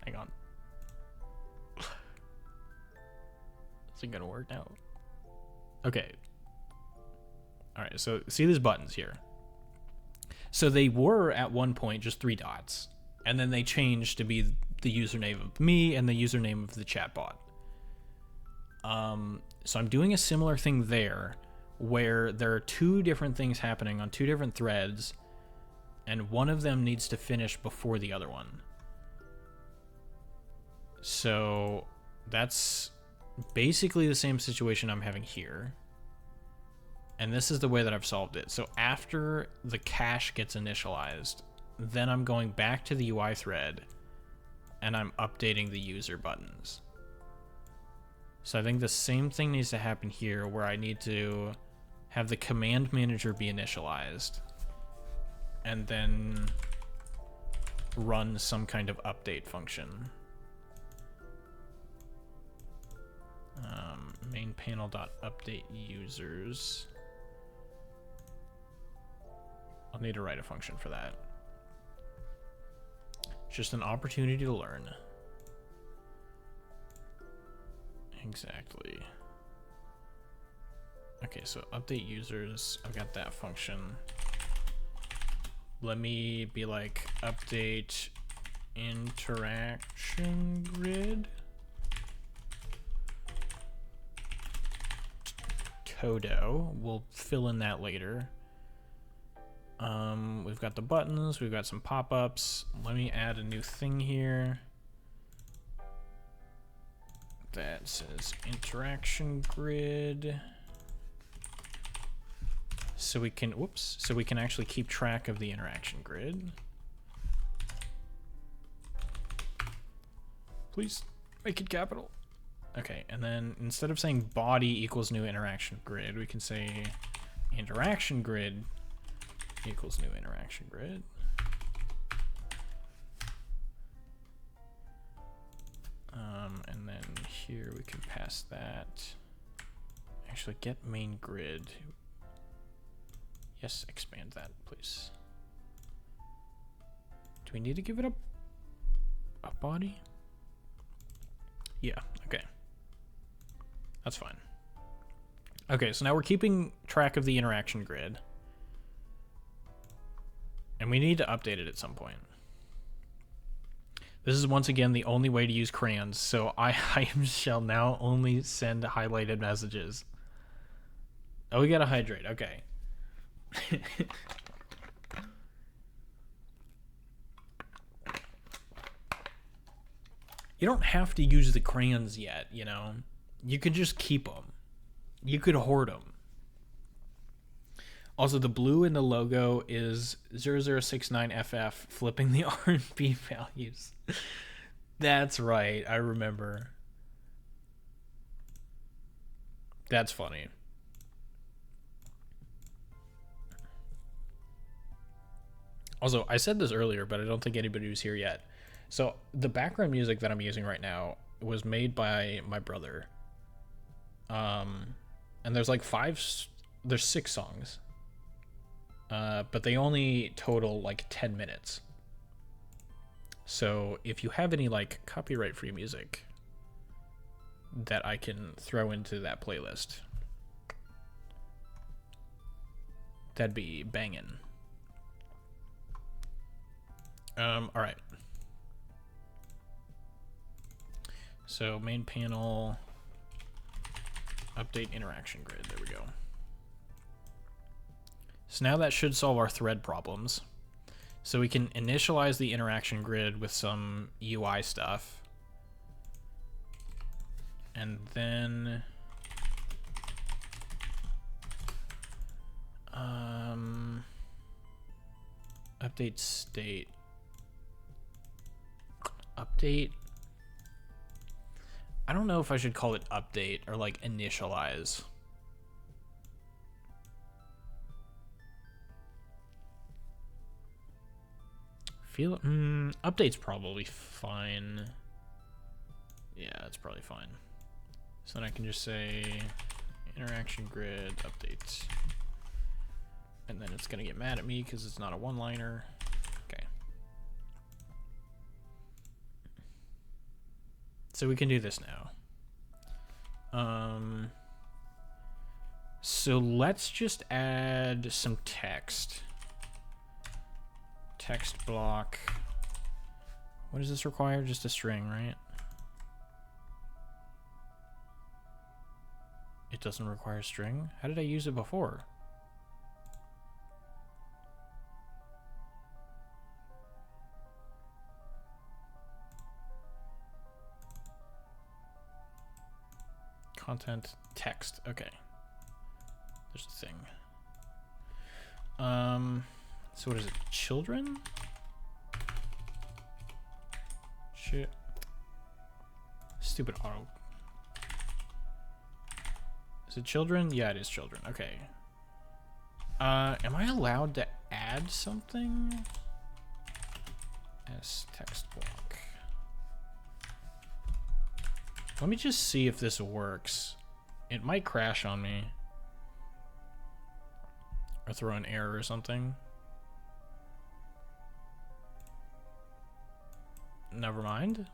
Hang on. Is it gonna work now? Okay. Alright, so see these buttons here. So they were at one point just 3 dots. And then they changed to be the username of me and the username of the chatbot. So I'm doing a similar thing there, where there are 2 different things happening on 2 different threads, and one of them needs to finish before the other one. So that's basically the same situation I'm having here. And this is the way that I've solved it. So after the cache gets initialized, then I'm going back to the UI thread and I'm updating the user buttons. So I think the same thing needs to happen here, where I need to have the command manager be initialized and then run some kind of update function. Main panel.update users. I'll need to write a function for that. It's just an opportunity to learn. Exactly. Okay, so update users, I've got that function. Let me be like update interaction grid. Todo, we'll fill in that later. We've got the buttons, we've got some pop-ups. Let me add a new thing here that says interaction grid. So we can, whoops, so we can actually keep track of the interaction grid. Please make it capital. Okay, and then instead of saying body equals new interaction grid, we can say interaction grid equals new interaction grid. And then here we can pass that. Actually, get main grid. Yes, expand that, please. Do we need to give it a body? Yeah, okay. That's fine. Okay, so now we're keeping track of the interaction grid. And we need to update it at some point. This is once again the only way to use crayons, so I shall now only send highlighted messages. Oh, we gotta hydrate, okay. You don't have to use the crayons yet, you know? You could just keep them. You could hoard them. Also, the blue in the logo is 0069FF flipping the R&B values. That's right, I remember. That's funny. Also, I said this earlier, but I don't think anybody was here yet. So, the background music that I'm using right now was made by my brother. And there's like there's 6 songs. But they only total like 10 minutes. So if you have any like copyright free music that I can throw into that playlist, that'd be banging. All right. So main panel, update interaction grid. There we go. So now that should solve our thread problems. So we can initialize the interaction grid with some UI stuff. And then update state. Update. I don't know if I should call it update or like initialize. Update's probably fine. Yeah, it's probably fine. So then I can just say interaction grid update. And then it's gonna get mad at me because it's not a one-liner. Okay. So we can do this now. So let's just add some text. Text block. What does this require? Just a string, right? It doesn't require string? How did I use it before? Content text. Okay. There's a thing. So what is it? Children? Shit. Stupid auto. Is it children? Yeah, it is children. Okay. Am I allowed to add something? As text block. Let me just see if this works. It might crash on me. Or throw an error or something. Never mind.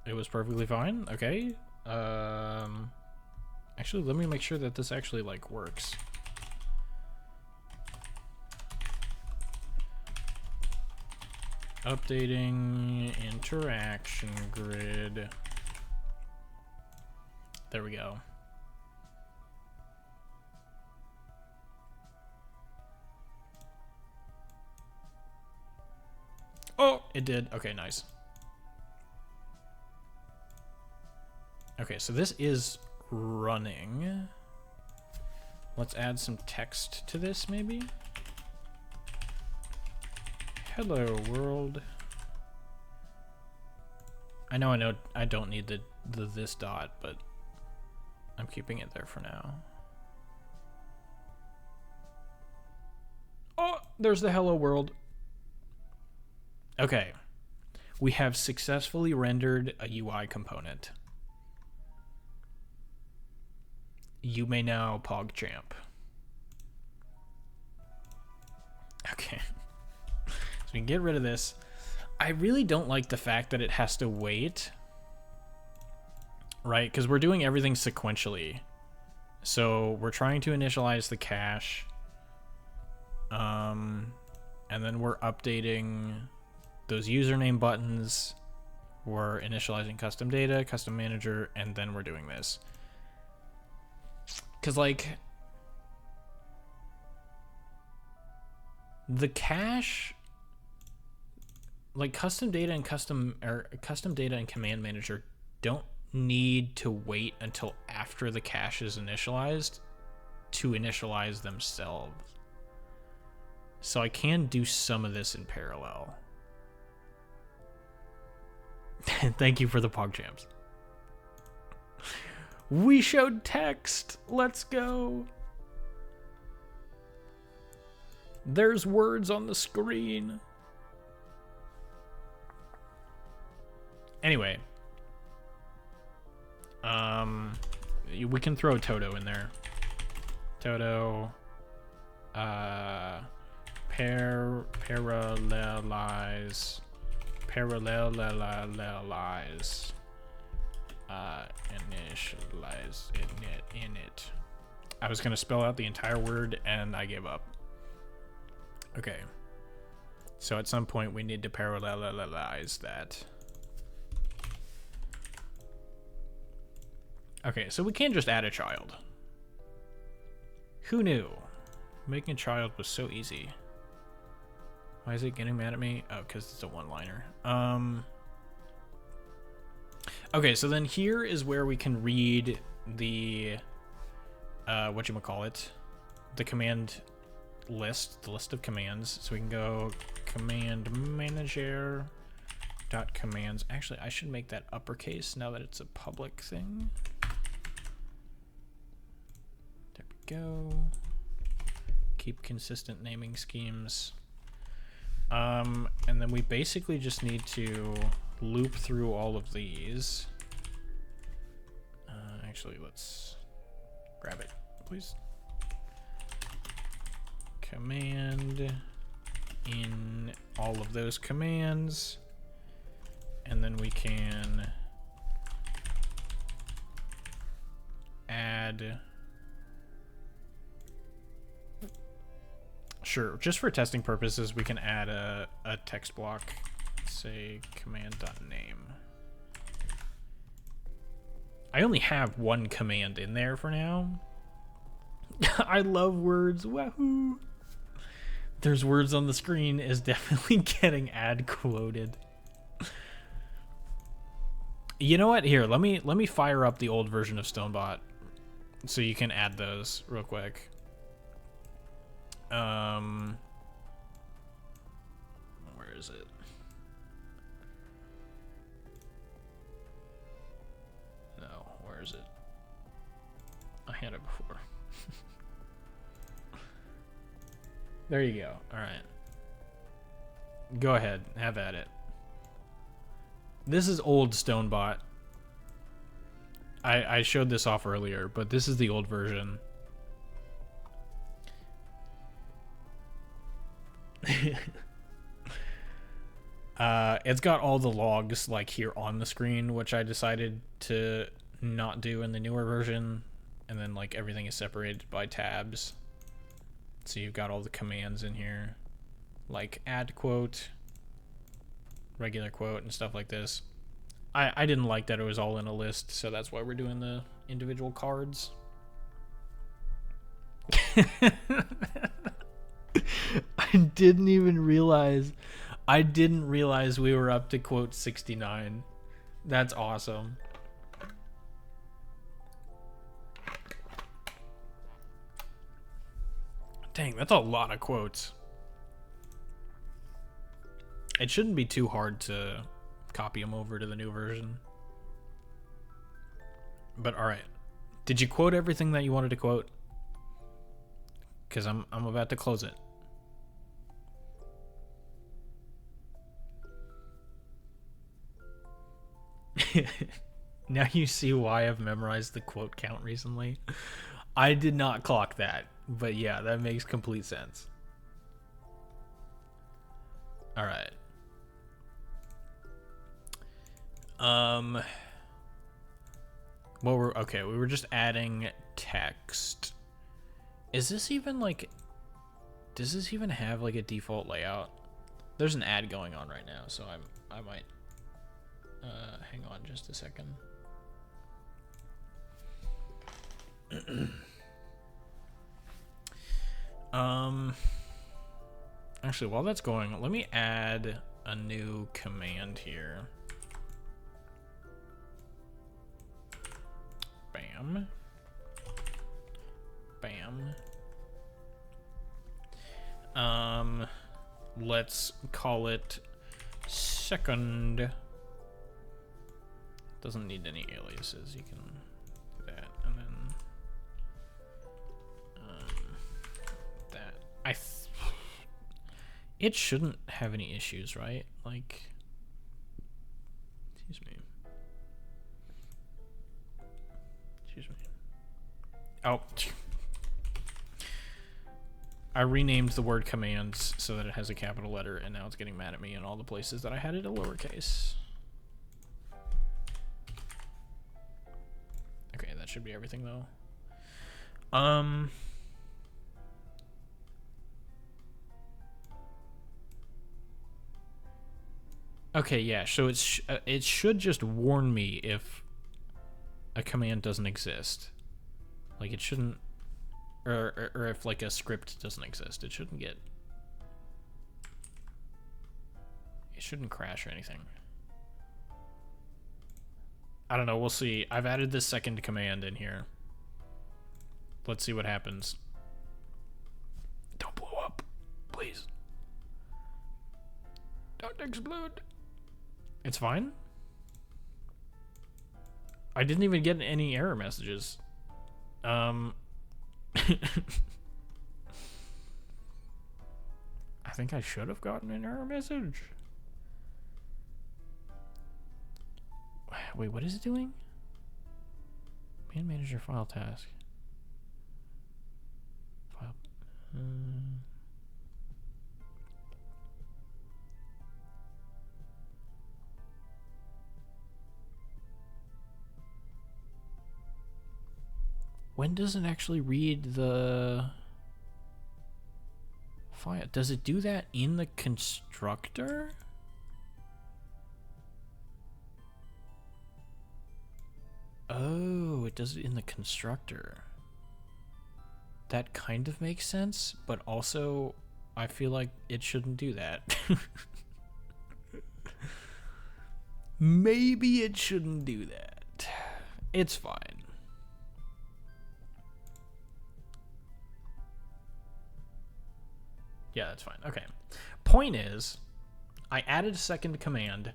It was perfectly fine. Okay. Actually, let me make sure that this actually like works. Updating interaction grid. There we go. Oh, it did. Okay, nice. Okay, so this is running. Let's add some text to this, maybe. Hello, world. I know I don't need the this dot, but I'm keeping it there for now. Oh, there's the hello world. Okay. We have successfully rendered a UI component. You may now PogChamp. Okay. So we can get rid of this. I really don't like the fact that it has to wait. Right? Because we're doing everything sequentially. So we're trying to initialize the cache. And then we're updating those username buttons. We're initializing custom data, custom manager, and then we're doing this. Because, like, the cache, like custom data and custom data and command manager don't need to wait until after the cache is initialized to initialize themselves. So I can do some of this in parallel. Thank you for the PogChamps. We showed text. Let's go. There's words on the screen. Anyway. We can throw Toto in there. Toto. Parallelize. Initialize init. I was gonna spell out the entire word and I gave up. Okay. So at some point we need to parallelize that. Okay, so we can't just add a child. Who knew? Making a child was so easy. Why is it getting mad at me? Oh, because it's a one-liner. Okay, so then here is where we can read the, whatchamacallit, the command list, the list of commands. So we can go command manager dot commands. Actually, I should make that uppercase now that it's a public thing. There we go. Keep consistent naming schemes. And then we basically just need to loop through all of these. Actually, let's grab it, please. Command in all of those commands. And then we can add. Sure, just for testing purposes, we can add a text block. Say command.name. I only have one command in there for now. I love words. Wahoo! There's words on the screen is definitely getting ad quoted. You know what? Here, let me fire up the old version of Stonebot So you can add those real quick. Where is it? No, where is it? I had it before. There you go. All right. Go ahead, have at it. This is old Stonebot. I showed this off earlier, but this is the old version. It's got all the logs like here on the screen, which I decided to not do in the newer version, and then like everything is separated by tabs. So you've got all the commands in here, like add quote, regular quote, and stuff like this. I didn't like that it was all in a list, so that's why we're doing the individual cards. I didn't realize we were up to quote 69. That's awesome. Dang, that's a lot of quotes. It shouldn't be too hard to copy them over to the new version. But all right. Did you quote everything that you wanted to quote? Because I'm about to close it. Now you see why I've memorized the quote count recently. I did not clock that, but yeah, that makes complete sense. All right. Well, we were just adding text. Is this even like, does this even have like a default layout? There's an ad going on right now, so I might hang on just a second. Actually, while that's going, let me add a new command here. Bam. Bam. Let's call it second. Doesn't need any aliases. You can do that, and then that. It shouldn't have any issues, right? Like, excuse me. Oh. I renamed the word commands so that it has a capital letter, and now it's getting mad at me in all the places that I had it a lowercase. Okay, that should be everything though. Okay, yeah, so it should just warn me if a command doesn't exist. Like, it shouldn't, or if like a script doesn't exist, it shouldn't crash or anything. I don't know, we'll see. I've added this second command in here. Let's see what happens. Don't blow up, please. Don't explode. It's fine. I didn't even get any error messages. I think I should have gotten an error message. Wait, what is it doing? Man manager file task. File. When does it actually read the file? Does it do that in the constructor? Oh, it does it in the constructor. That kind of makes sense, but also I feel like it shouldn't do that. Maybe it shouldn't do that. It's fine. Yeah, that's fine. Okay. Point is, I added a second command,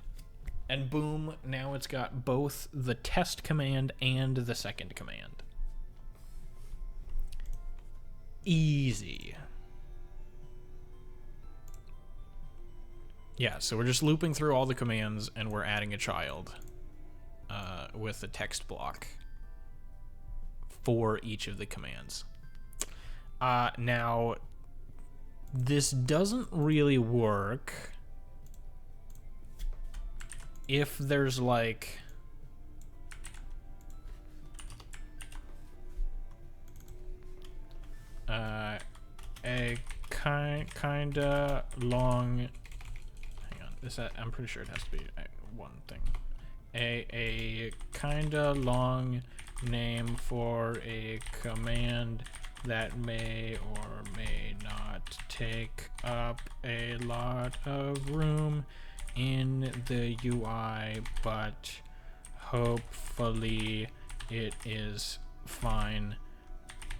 and boom, now it's got both the test command and the second command. Easy. Yeah, so we're just looping through all the commands, and we're adding a child with the text block for each of the commands. Now, this doesn't really work if there's like a kinda long. Hang on, is that? I'm pretty sure it has to be one thing. A kinda long name for a command that may or may not take up a lot of room in the UI, but hopefully it is fine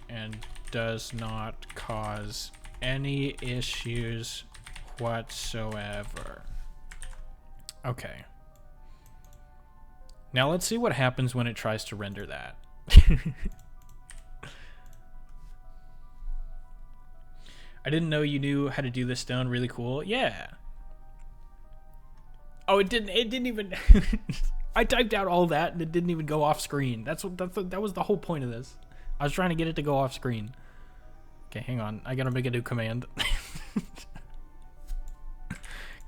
and does not cause any issues whatsoever. Okay. Now let's see what happens when it tries to render that. I didn't know you knew how to do this, Stone. Really cool. Yeah. Oh, it didn't even I typed out all that and it didn't even go off screen. That was the whole point of this. I was trying to get it to go off screen. Okay, hang on. I gotta make a new command.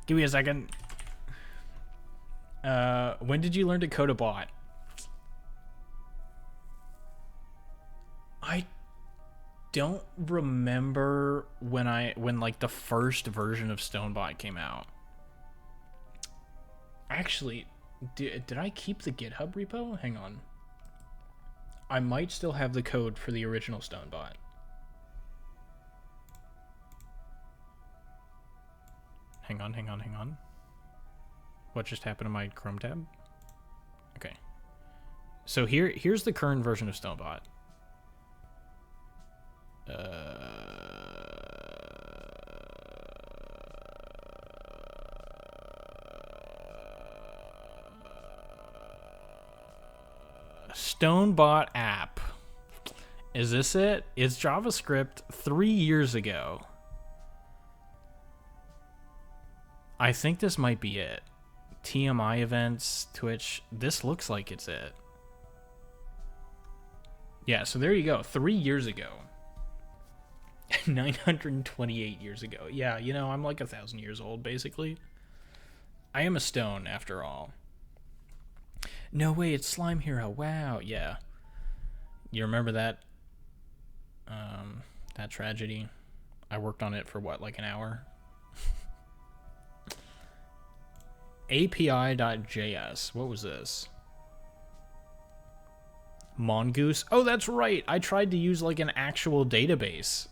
Give me a second. When did you learn to code a bot? I don't remember when like the first version of StoneBot came out. Actually, did I keep the GitHub repo? Hang on. I might still have the code for the original StoneBot. Hang on. What just happened to my Chrome tab? Okay. So here's the current version of StoneBot. StoneBot app. Is this it? It's JavaScript 3 years ago. I think this might be it. TMI events, Twitch. This looks like it's it. Yeah, so there you go. 3 years ago. 928 years ago. Yeah, you know, I'm like 1,000 years old, basically. I am a stone, after all. No way, it's Slime Hero. Wow, yeah. You remember that? That tragedy? I worked on it for what, like an hour? API.js. What was this? Mongoose? Oh, that's right. I tried to use like an actual database.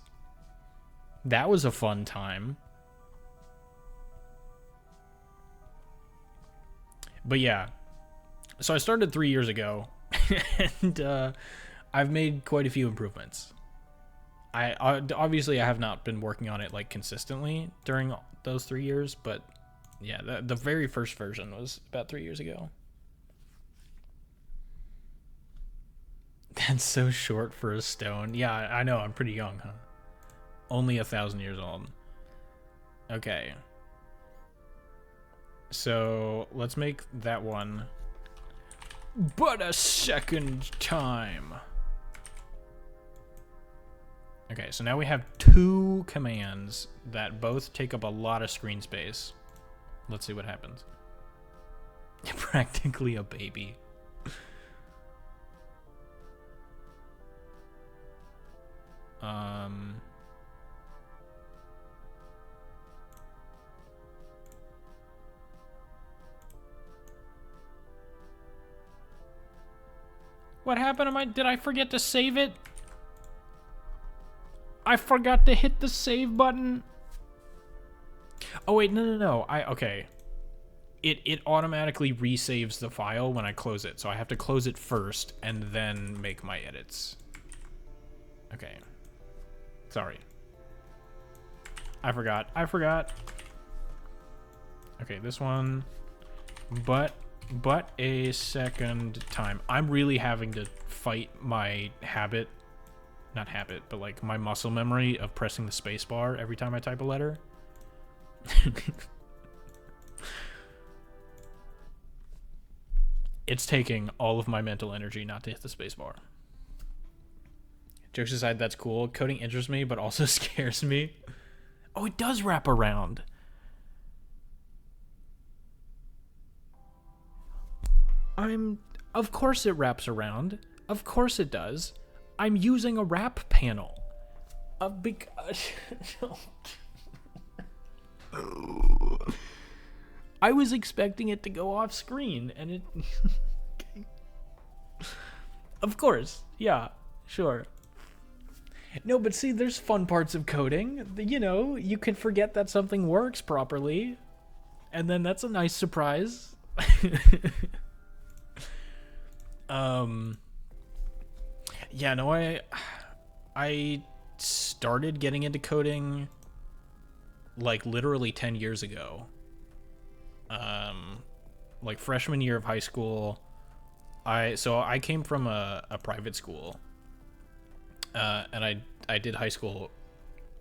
That was a fun time. But yeah. So I started 3 years ago. And I've made quite a few improvements. I obviously I have not been working on it like consistently during those 3 years, but yeah, the very first version was about 3 years ago. That's so short for a stone. Yeah, I know, I'm pretty young, huh? Only 1,000 years old. Okay. So let's make that one. But a second time. Okay, so now we have 2 commands that both take up a lot of screen space. Let's see what happens. Practically a baby. What happened? Did I forget to save it? I forgot to hit the save button. Oh wait, no. Okay. It automatically resaves the file when I close it, so I have to close it first and then make my edits. Okay. Sorry. I forgot. Okay, this one. But a second time. I'm really having to fight my habit. Not habit, but like my muscle memory of pressing the space bar every time I type a letter. It's taking all of my mental energy not to hit the space bar. Jokes aside, that's cool. Coding interests me, but also scares me. Oh, it does wrap around. Of course it wraps around. Of course it does. I'm using a wrap panel. I was expecting it to go off screen, and it... Okay. Of course. Yeah, sure. No, but see, there's fun parts of coding. You know, you can forget that something works properly, and then that's a nice surprise. Yeah, no, I started getting into coding like literally 10 years ago. Like freshman year of high school. I came from a private school. And I did high school.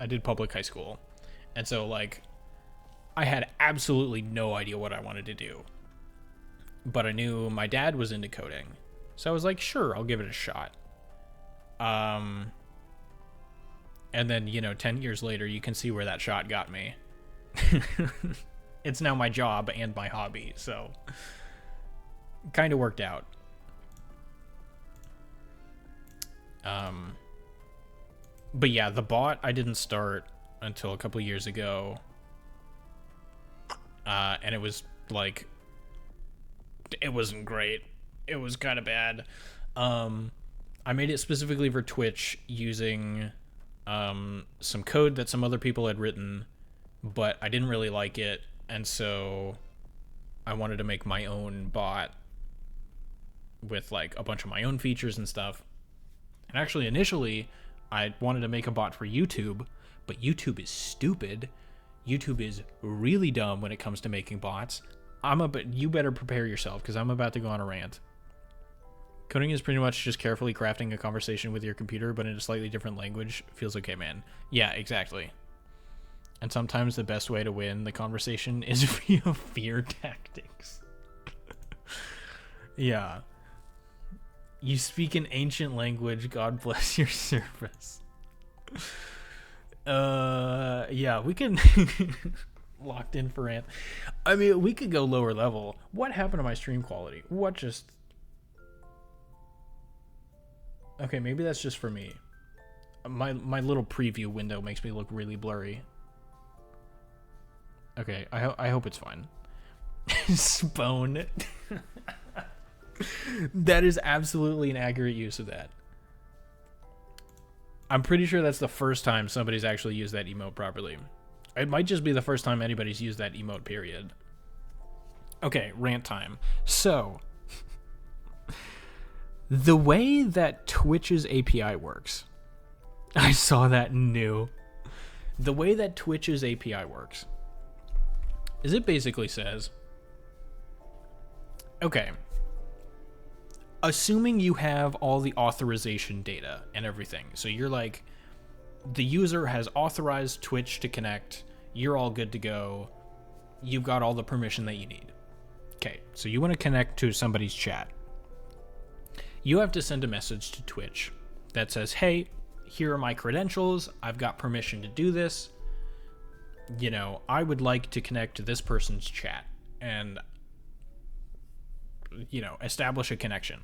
I did public high school. And so like I had absolutely no idea what I wanted to do. But I knew my dad was into coding. So I was like, sure, I'll give it a shot. And then, you know, 10 years later, you can see where that shot got me. It's now my job and my hobby, so kind of worked out. But yeah, the bot I didn't start until a couple years ago. And it was like, it wasn't great. It was kind of bad. I made it specifically for Twitch using some code that some other people had written, but I didn't really like it, and so I wanted to make my own bot with like a bunch of my own features and stuff. And actually, initially, I wanted to make a bot for YouTube, but YouTube is stupid. YouTube is really dumb when it comes to making bots. You better prepare yourself, because I'm about to go on a rant. Coding is pretty much just carefully crafting a conversation with your computer, but in a slightly different language. Feels okay, man. Yeah, exactly. And sometimes the best way to win the conversation is via fear tactics. Yeah. You speak an ancient language. God bless your service. Yeah, we can... Locked in for rant. I mean, we could go lower level. What happened to my stream quality? What just... Okay, maybe that's just for me. My little preview window makes me look really blurry. Okay, I hope it's fine. Spone. That is absolutely an accurate use of that. I'm pretty sure that's the first time somebody's actually used that emote properly. It might just be the first time anybody's used that emote, period. Okay, rant time. So... the way that Twitch's API works, I saw that new. The way that Twitch's API works is it basically says, okay, assuming you have all the authorization data and everything, so you're like, the user has authorized Twitch to connect, you're all good to go, you've got all the permission that you need. Okay, so you want to connect to somebody's chat. You have to send a message to Twitch that says, hey, here are my credentials. I've got permission to do this. You know, I would like to connect to this person's chat and, you know, establish a connection.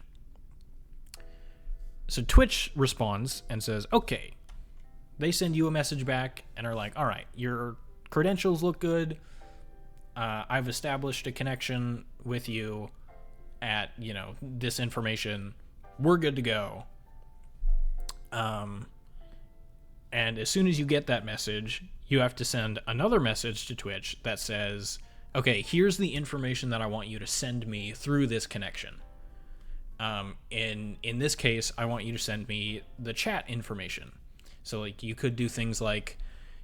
So Twitch responds and says, okay. They send you a message back and are like, all right, your credentials look good. I've established a connection with you at, you know, this information. We're good to go. And as soon as you get that message, you have to send another message to Twitch that says, okay, here's the information that I want you to send me through this connection. In this case, I want you to send me the chat information. So like you could do things like,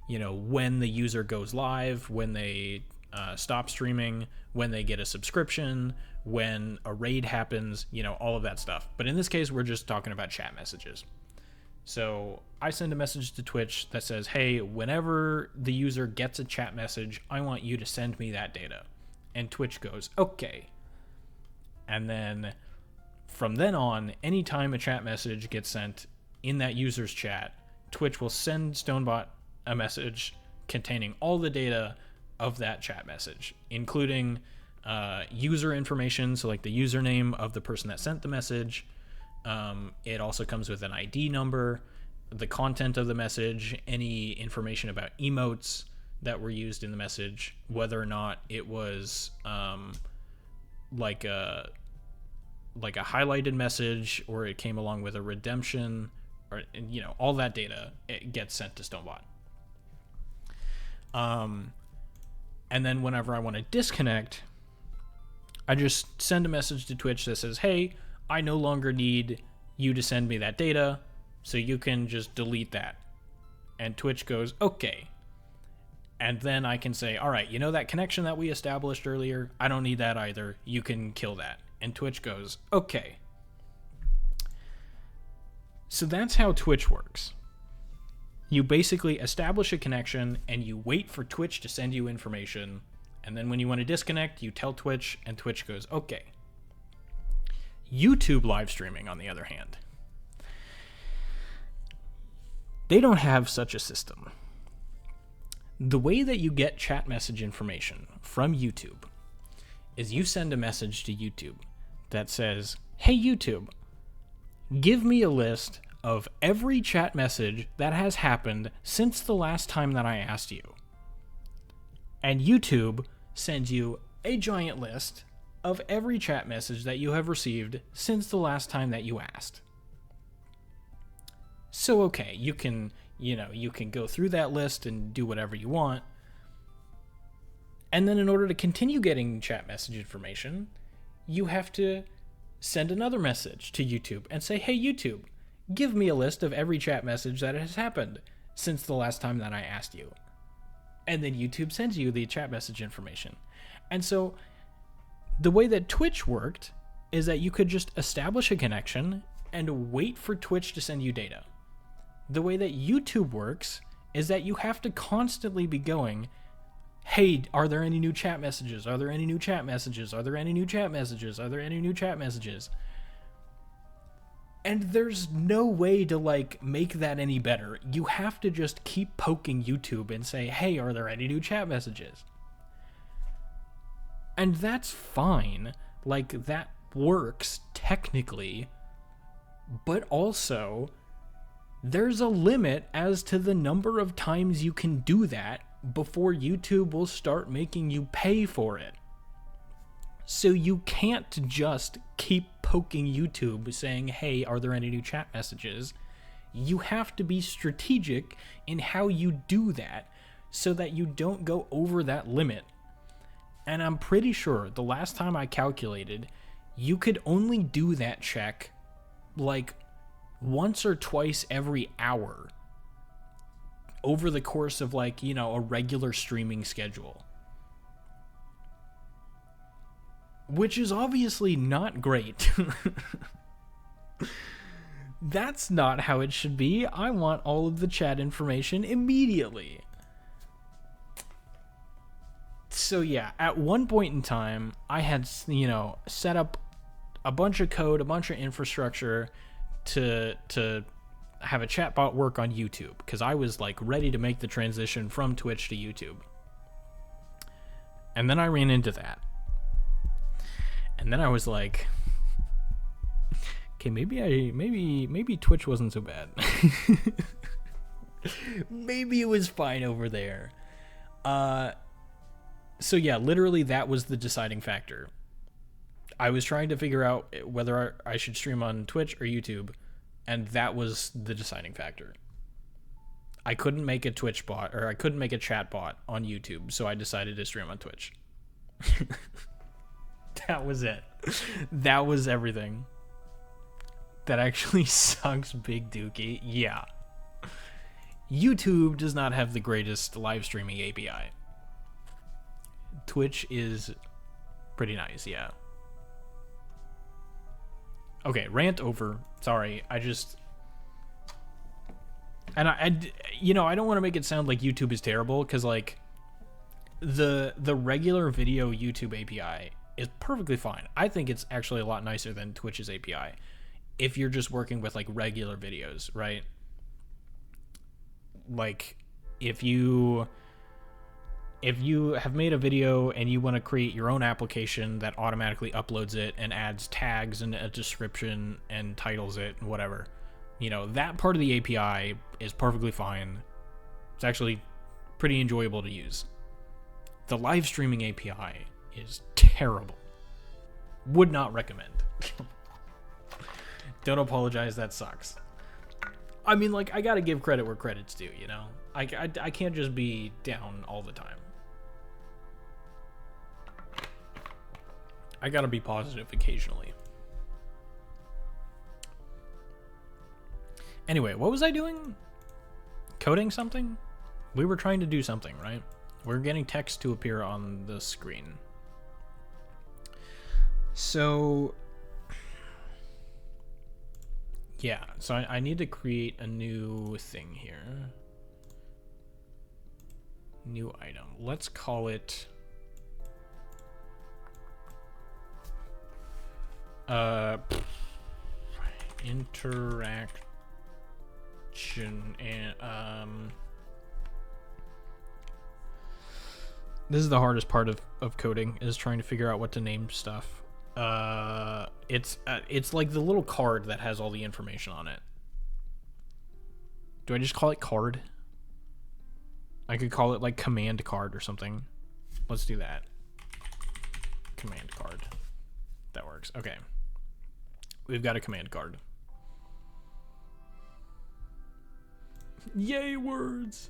when the user goes live, when they stop streaming, when they get a subscription, when a raid happens, all of that stuff. But in this case, we're just talking about chat messages. So I send a message to Twitch that says, hey, whenever the user gets a chat message, I want you to send me that data. And Twitch goes, okay. And then from then on, anytime a chat message gets sent in that user's chat, Twitch will send Stonebot a message containing all the data of that chat message, including user information, so like the username of the person that sent the message. It also comes with an ID number, the content of the message, any information about emotes that were used in the message, whether or not it was like a highlighted message or it came along with a redemption, or all that data, it gets sent to Stonebot. And then whenever I want to disconnect, I just send a message to Twitch that says, hey, I no longer need you to send me that data, so you can just delete that. And Twitch goes, okay. And then I can say, all right, that connection that we established earlier, I don't need that either. You can kill that. And Twitch goes, okay. So that's how Twitch works. You basically establish a connection and you wait for Twitch to send you information. And then when you want to disconnect, you tell Twitch and Twitch goes, okay. YouTube live streaming, on the other hand, they don't have such a system. The way that you get chat message information from YouTube is you send a message to YouTube that says, hey YouTube, give me a list of every chat message that has happened since the last time that I asked you. And YouTube sends you a giant list of every chat message that you have received since the last time that you asked. So okay, you can go through that list and do whatever you want. And then in order to continue getting chat message information, you have to send another message to YouTube and say, hey YouTube, give me a list of every chat message that has happened since the last time that I asked you. And then YouTube sends you the chat message information. And so the way that Twitch worked is that you could just establish a connection and wait for Twitch to send you data. The way that YouTube works is that you have to constantly be going, hey, are there any new chat messages? Are there any new chat messages? Are there any new chat messages? Are there any new chat messages? And there's no way to make that any better. You have to just keep poking YouTube and say, hey, are there any new chat messages? And that's fine. That works technically. But also, there's a limit as to the number of times you can do that before YouTube will start making you pay for it. So you can't just keep poking YouTube saying, hey, are there any new chat messages? You have to be strategic in how you do that so that you don't go over that limit. And I'm pretty sure the last time I calculated, you could only do that check once or twice every hour over the course of a regular streaming schedule. Which is obviously not great. That's not how it should be. I want all of the chat information immediately. So yeah, at one point in time, I had, set up a bunch of code, a bunch of infrastructure to have a chatbot work on YouTube, because I was ready to make the transition from Twitch to YouTube. And then I ran into that. And then I was like, okay, maybe Twitch wasn't so bad. Maybe it was fine over there. So yeah, literally that was the deciding factor. I was trying to figure out whether I should stream on Twitch or YouTube, and that was the deciding factor. I couldn't make a Twitch bot, or I couldn't make a chat bot on YouTube, so I decided to stream on Twitch. That was it. That was everything. That actually sucks big dookie. Yeah. YouTube does not have the greatest live streaming API. Twitch is pretty nice, yeah. Okay, rant over. Sorry, I just... And I don't want to make it sound like YouTube is terrible, because, like, the regular video YouTube API is perfectly fine. I think it's actually a lot nicer than Twitch's API if you're just working with, like, regular videos, right? Like, if you have made a video and you want to create your own application that automatically uploads it and adds tags and a description and titles it and whatever, that part of the API is perfectly fine. It's actually pretty enjoyable to use. The live streaming API is terrible. Would not recommend. Don't apologize, that sucks. I mean, like, I gotta give credit where credit's due, I can't just be down all the time. I gotta be positive occasionally. Anyway, what was I doing? Coding something? We were trying to do something, right? We're getting text to appear on the screen. So... yeah, so I need to create a new thing here. New item. Let's call it... interaction and this is the hardest part of coding, is trying to figure out what to name stuff. It's like the little card that has all the information on it. Do I just call it card? I could call it like command card or something. Let's do that. Command card. That works. Okay. We've got a command card. Yay, words!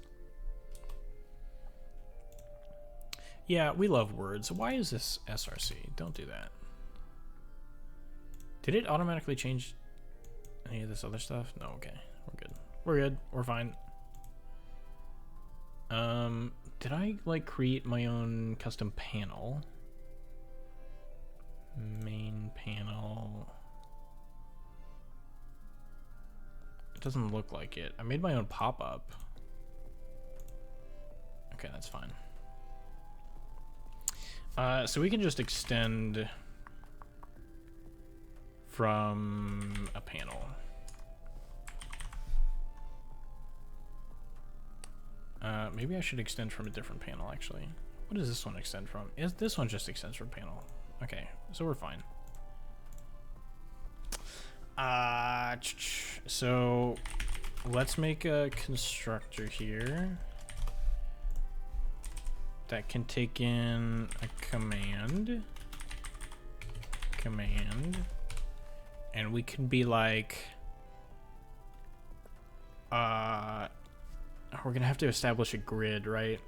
Yeah, we love words. Why is this SRC? Don't do that. Did it automatically change any of this other stuff? No, okay. We're good. We're good. We're fine. Did I, like, create my own custom panel? Main panel... it doesn't look like it. I made my own pop-up. Okay, that's fine. So we can just extend from a panel. Maybe I should extend from a different panel, actually. What does this one extend from? This one just extends from panel. Okay, so we're fine. So let's make a constructor here that can take in a command, and we can be like, we're gonna have to establish a grid, right?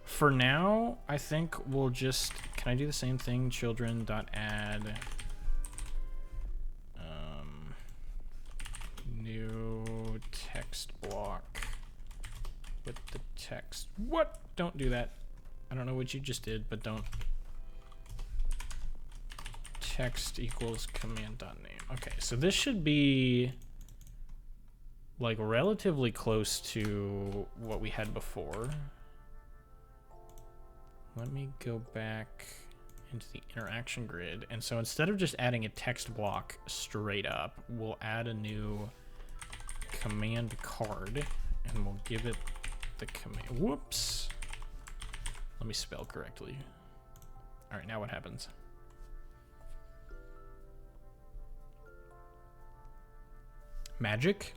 For now, I think we'll just, can I do the same thing? Children.add new text block with the text. What? Don't do that. I don't know what you just did, but don't. Text equals command.name. Okay, so this should be like relatively close to what we had before. Let me go back into the interaction grid. And so instead of just adding a text block straight up, we'll add a new command card and we'll give it the command. Whoops. Let me spell correctly. All right, now what happens? Magic?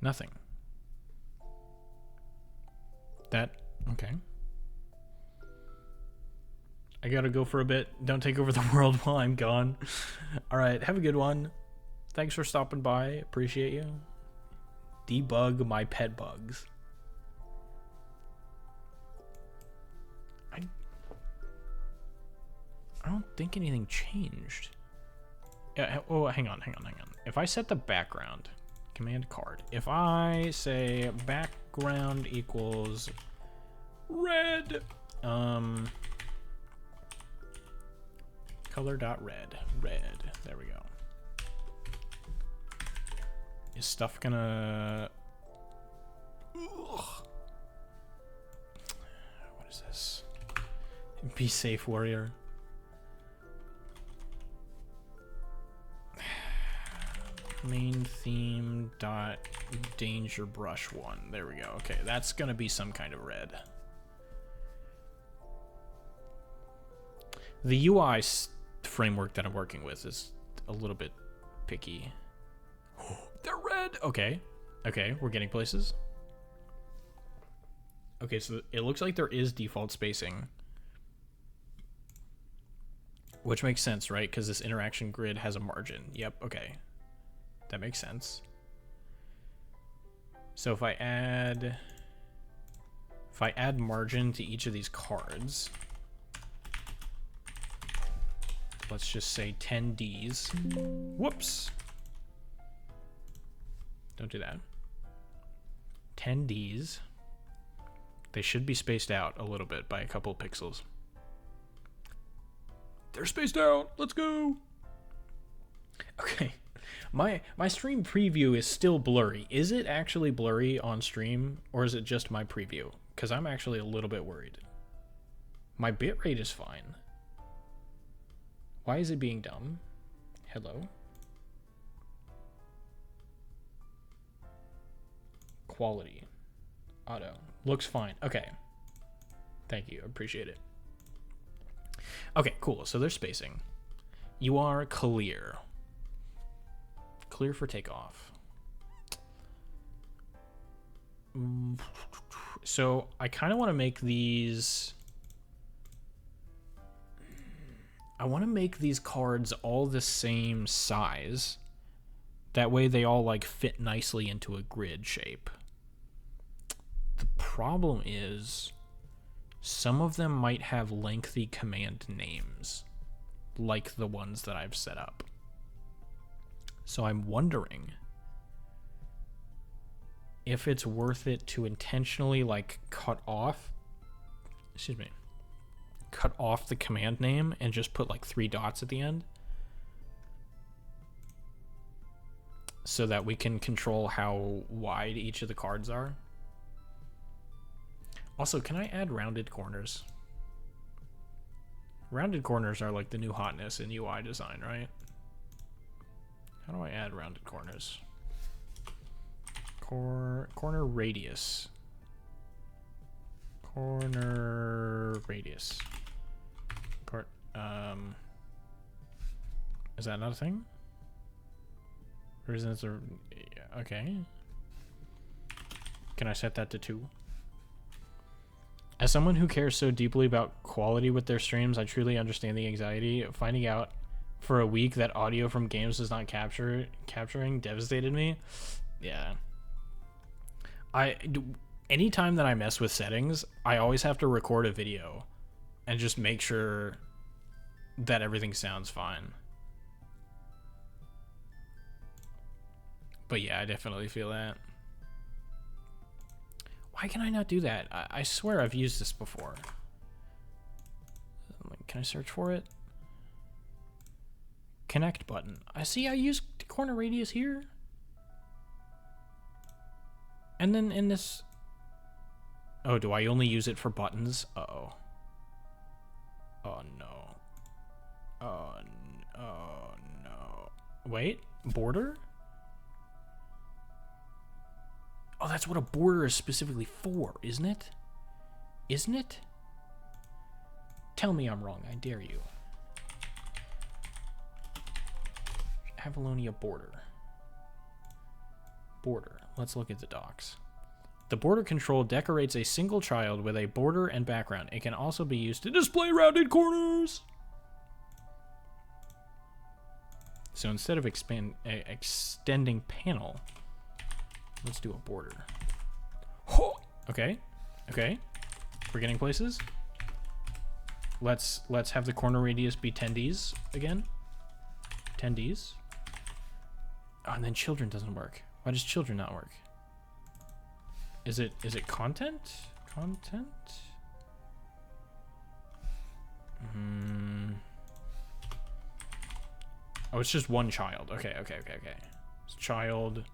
Nothing. That, okay. I gotta go for a bit. Don't take over the world while I'm gone. All right, have a good one. Thanks for stopping by. Appreciate you. Debug my pet bugs. I don't think anything changed. Oh, hang on. If I set the background, command card. If I say background equals red, color.red, red. There we go. Is stuff gonna... Ugh. What is this? Be safe, warrior. Main theme dot danger brush 1. There we go. Okay, that's gonna be some kind of red. The UI framework that I'm working with is a little bit picky. They're red. Okay, we're getting places. Okay, so it looks like there is default spacing, which makes sense, right? Because this interaction grid has a margin. Yep. Okay. That makes sense. So if I add margin to each of these cards, let's just say 10 Ds. Whoops. Don't do that. 10 Ds. They should be spaced out a little bit by a couple of pixels. They're spaced out. Let's go. Okay. My stream preview is still blurry. Is it actually blurry on stream, or is it just my preview? Because I'm actually a little bit worried. My bitrate is fine. Why is it being dumb? Hello? Quality. Auto. Looks fine. Okay. Thank you. Appreciate it. Okay, cool. So there's spacing. You are clear. Clear for takeoff. So I kind of want to make these... I want to make these cards all the same size. That way they all like fit nicely into a grid shape. The problem is some of them might have lengthy command names, like the ones that I've set up. So I'm wondering if it's worth it to intentionally like cut off the command name and just put like 3 dots at the end so that we can control how wide each of the cards are. Also, can I add rounded corners? Rounded corners are like the new hotness in UI design, right? How do I add rounded corners? Corner radius. Corner radius. Is that not a thing? Or is this a... Okay. Can I set that to 2? As someone who cares so deeply about quality with their streams, I truly understand the anxiety. Finding out for a week that audio from games is not capturing devastated me. Yeah. Anytime that I mess with settings, I always have to record a video and just make sure that everything sounds fine. But yeah, I definitely feel that. Why can I not do that? I swear I've used this before. Can I search for it? Connect button. I see I use corner radius here. And then in this... Oh, do I only use it for buttons? Uh-oh. Oh, no. Oh, no. Wait, border? Oh, that's what a border is specifically for, isn't it? Isn't it? Tell me I'm wrong, I dare you. Avalonia border. Border. Let's look at the docs. The border control decorates a single child with a border and background. It can also be used to display rounded corners. So instead of extending panel, let's do a border. Okay. Okay. We're getting places. let's have the corner radius be 10Ds again. 10Ds. Oh, and then children doesn't work. Why does children not work? Is it content? Content? Oh, it's just one child. Okay. It's child.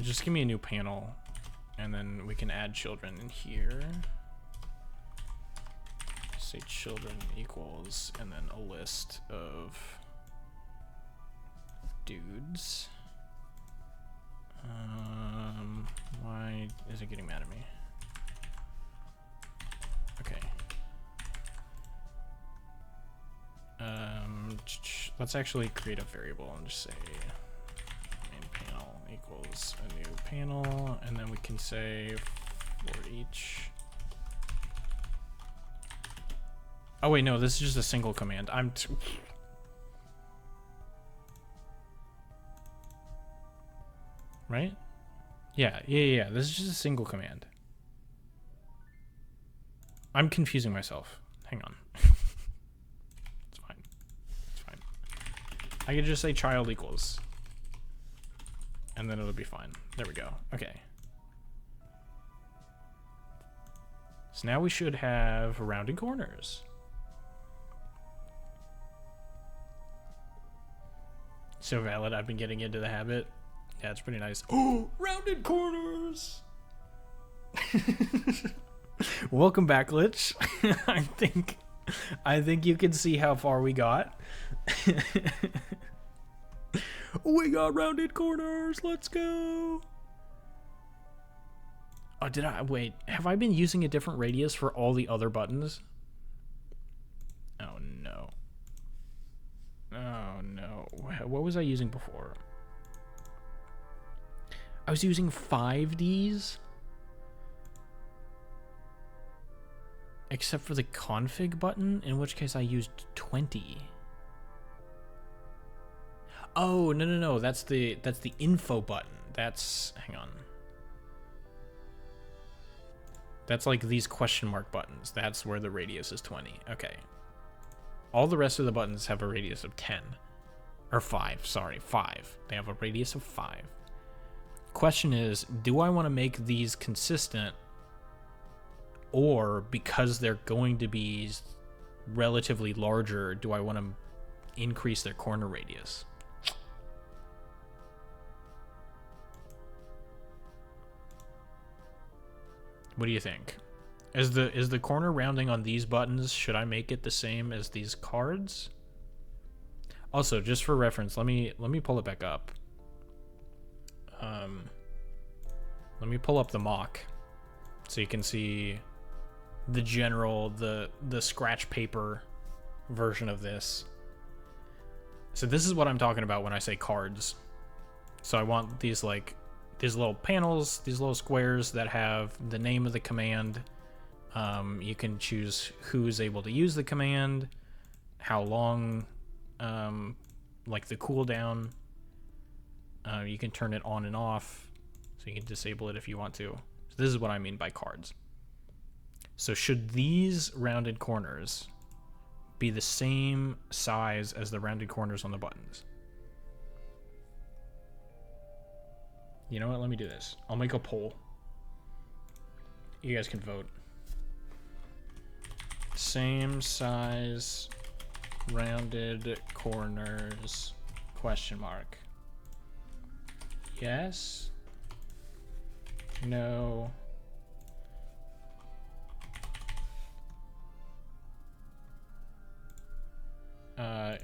Just give me a new panel, and then we can add children in here. Say children equals, and then a list of dudes. Why is it getting mad at me? Okay. Let's actually create a variable and just say main panel equals a new panel, and then we can say for each. Oh wait, no, this is just a single command. Right? Yeah. This is just a single command. I'm confusing myself. Hang on. It's fine. I could just say child equals. And then it'll be fine. There we go. Okay. So now we should have rounded corners. So valid. I've been getting into the habit. Yeah, it's pretty nice. Oh, rounded corners. Welcome back, Lich. I think you can see how far we got. We got rounded corners. Let's go. Oh, wait, have I been using a different radius for all the other buttons? Oh no. Oh no. What was I using before? I was using 5Ds? Except for the config button, in which case I used 20. Oh, no. That's the info button. Hang on. That's like these question mark buttons. That's where the radius is 20. Okay. All the rest of the buttons have a radius of 10. Or 5, sorry, 5. They have a radius of 5. Question is, do I want to make these consistent, or because they're going to be relatively larger, do I want to increase their corner radius? What do you think? Is the corner rounding on these buttons, should I make it the same as these cards? Also, just for reference, let me pull it back up. Let me pull up the mock so you can see the general, the scratch paper version of this. So this is what I'm talking about when I say cards. So I want these little panels, these little squares that have the name of the command. You can choose who's able to use the command, how long, like the cooldown. You can turn it on and off, so you can disable it if you want to. So this is what I mean by cards. So should these rounded corners be the same size as the rounded corners on the buttons? You know what? Let me do this. I'll make a poll. You guys can vote. Same size rounded corners, question mark. Yes. No.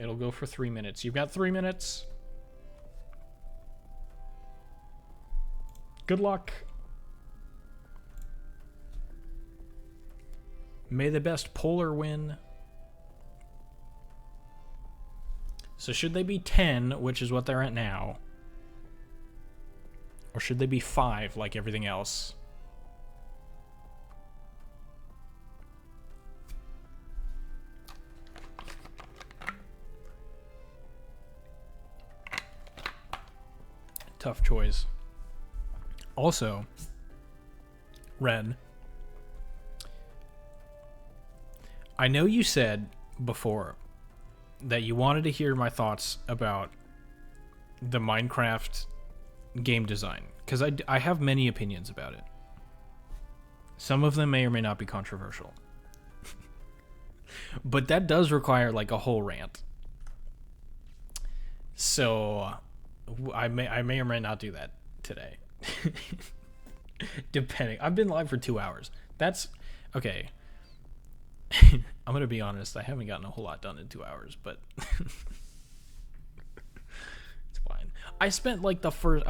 It'll go for 3 minutes. You've got 3 minutes. Good luck. May the best poller win. So should they be 10, which is what they're at now? Or should they be 5 like everything else? Tough choice. Also, Ren, I know you said before that you wanted to hear my thoughts about the Minecraft game design, because I have many opinions about it. Some of them may or may not be controversial. But that does require like a whole rant. So I may or may not do that today. Depending. I've been live for 2 hours. That's okay. I'm gonna be honest, I haven't gotten a whole lot done in 2 hours, but it's fine. I spent like the first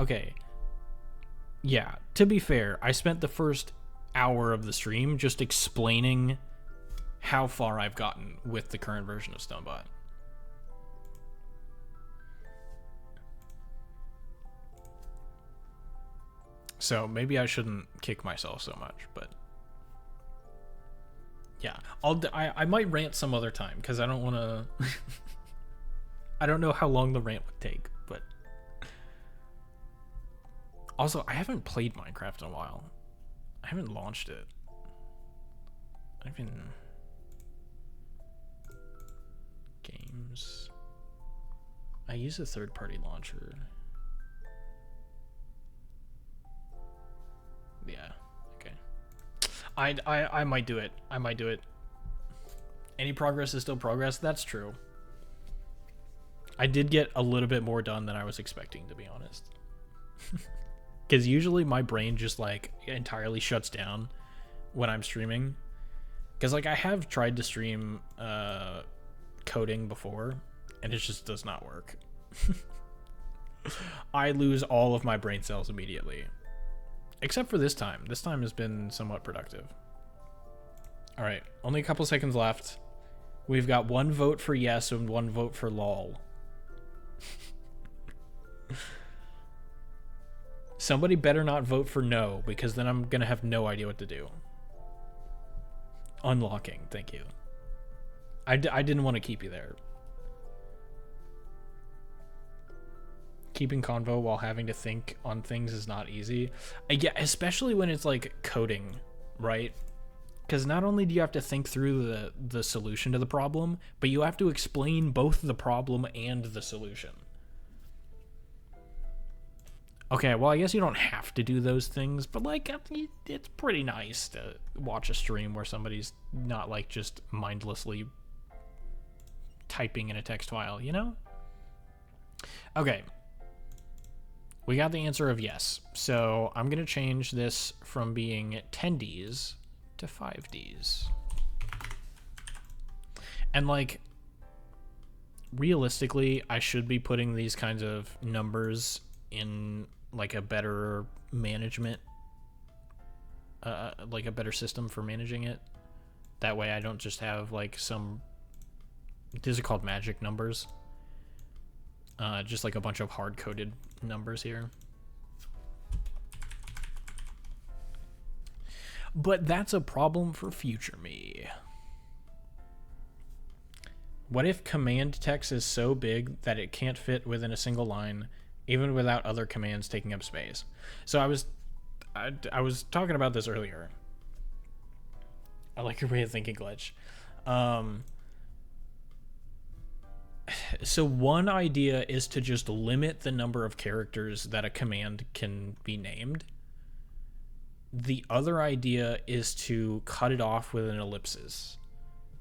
yeah, to be fair, I spent the first hour of the stream just explaining how far I've gotten with the current version of Stonebot. So maybe I shouldn't kick myself so much, but yeah, I might rant some other time because I don't want to. I don't know how long the rant would take, but also I haven't played Minecraft in a while. I haven't launched it. I've been games. I use a third-party launcher. Yeah. Okay. I might do it. I might do it. Any progress is still progress. That's true. I did get a little bit more done than I was expecting, to be honest. Because usually my brain just like entirely shuts down when I'm streaming. Because like I have tried to stream coding before, and it just does not work. I lose all of my brain cells immediately. Except for this time. This time has been somewhat productive. Alright, only a couple seconds left. We've got 1 vote for yes and 1 vote for lol. Somebody better not vote for no, because then I'm gonna have no idea what to do. Unlocking, thank you. I didn't want to keep you there. Keeping convo while having to think on things is not easy. Yeah, especially when it's like coding, right? Because not only do you have to think through the solution to the problem, but you have to explain both the problem and the solution. Okay, well, I guess you don't have to do those things, but like it's pretty nice to watch a stream where somebody's not like just mindlessly typing in a text file, you know? Okay. We got the answer of yes. So I'm going to change this from being 10Ds to 5Ds. And like, realistically, I should be putting these kinds of numbers in like a better management, like a better system for managing it. That way I don't just have like some, these are called magic numbers. Just like a bunch of hard-coded numbers here. But that's a problem for future me. What if command text is so big that it can't fit within a single line, even without other commands taking up space? So I was talking about this earlier. I like your way of thinking, Glitch. So one idea is to just limit the number of characters that a command can be named. The other idea is to cut it off with an ellipsis.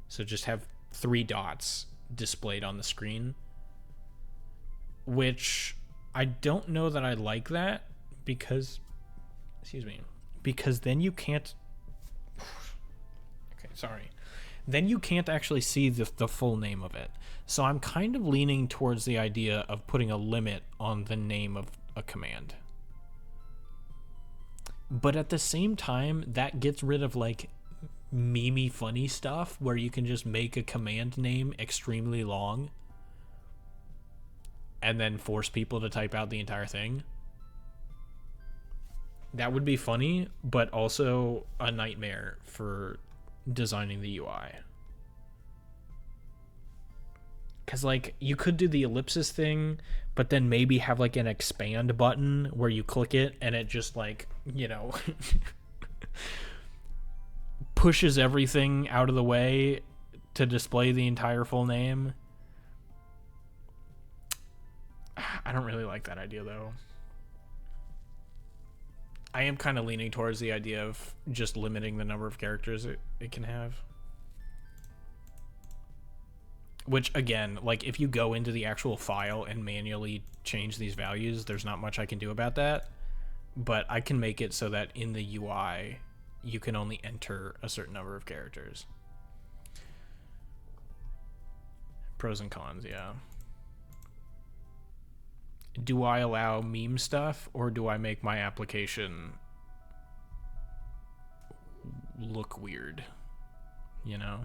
So just have 3 dots displayed on the screen. Which I don't know that I like that because, excuse me, because then you can't, okay, sorry. Then you can't actually see the full name of it. So I'm kind of leaning towards the idea of putting a limit on the name of a command. But at the same time, that gets rid of like meme-y funny stuff where you can just make a command name extremely long and then force people to type out the entire thing. That would be funny, but also a nightmare for designing the UI. Because like you could do the ellipsis thing, but then maybe have like an expand button where you click it and it just like, you know, pushes everything out of the way to display the entire full name. I don't really like that idea, though. I am kind of leaning towards the idea of just limiting the number of characters it can have. Which, again, like, if you go into the actual file and manually change these values, there's not much I can do about that. But I can make it so that in the UI, you can only enter a certain number of characters. Pros and cons, yeah. Do I allow meme stuff, or do I make my application look weird? You know?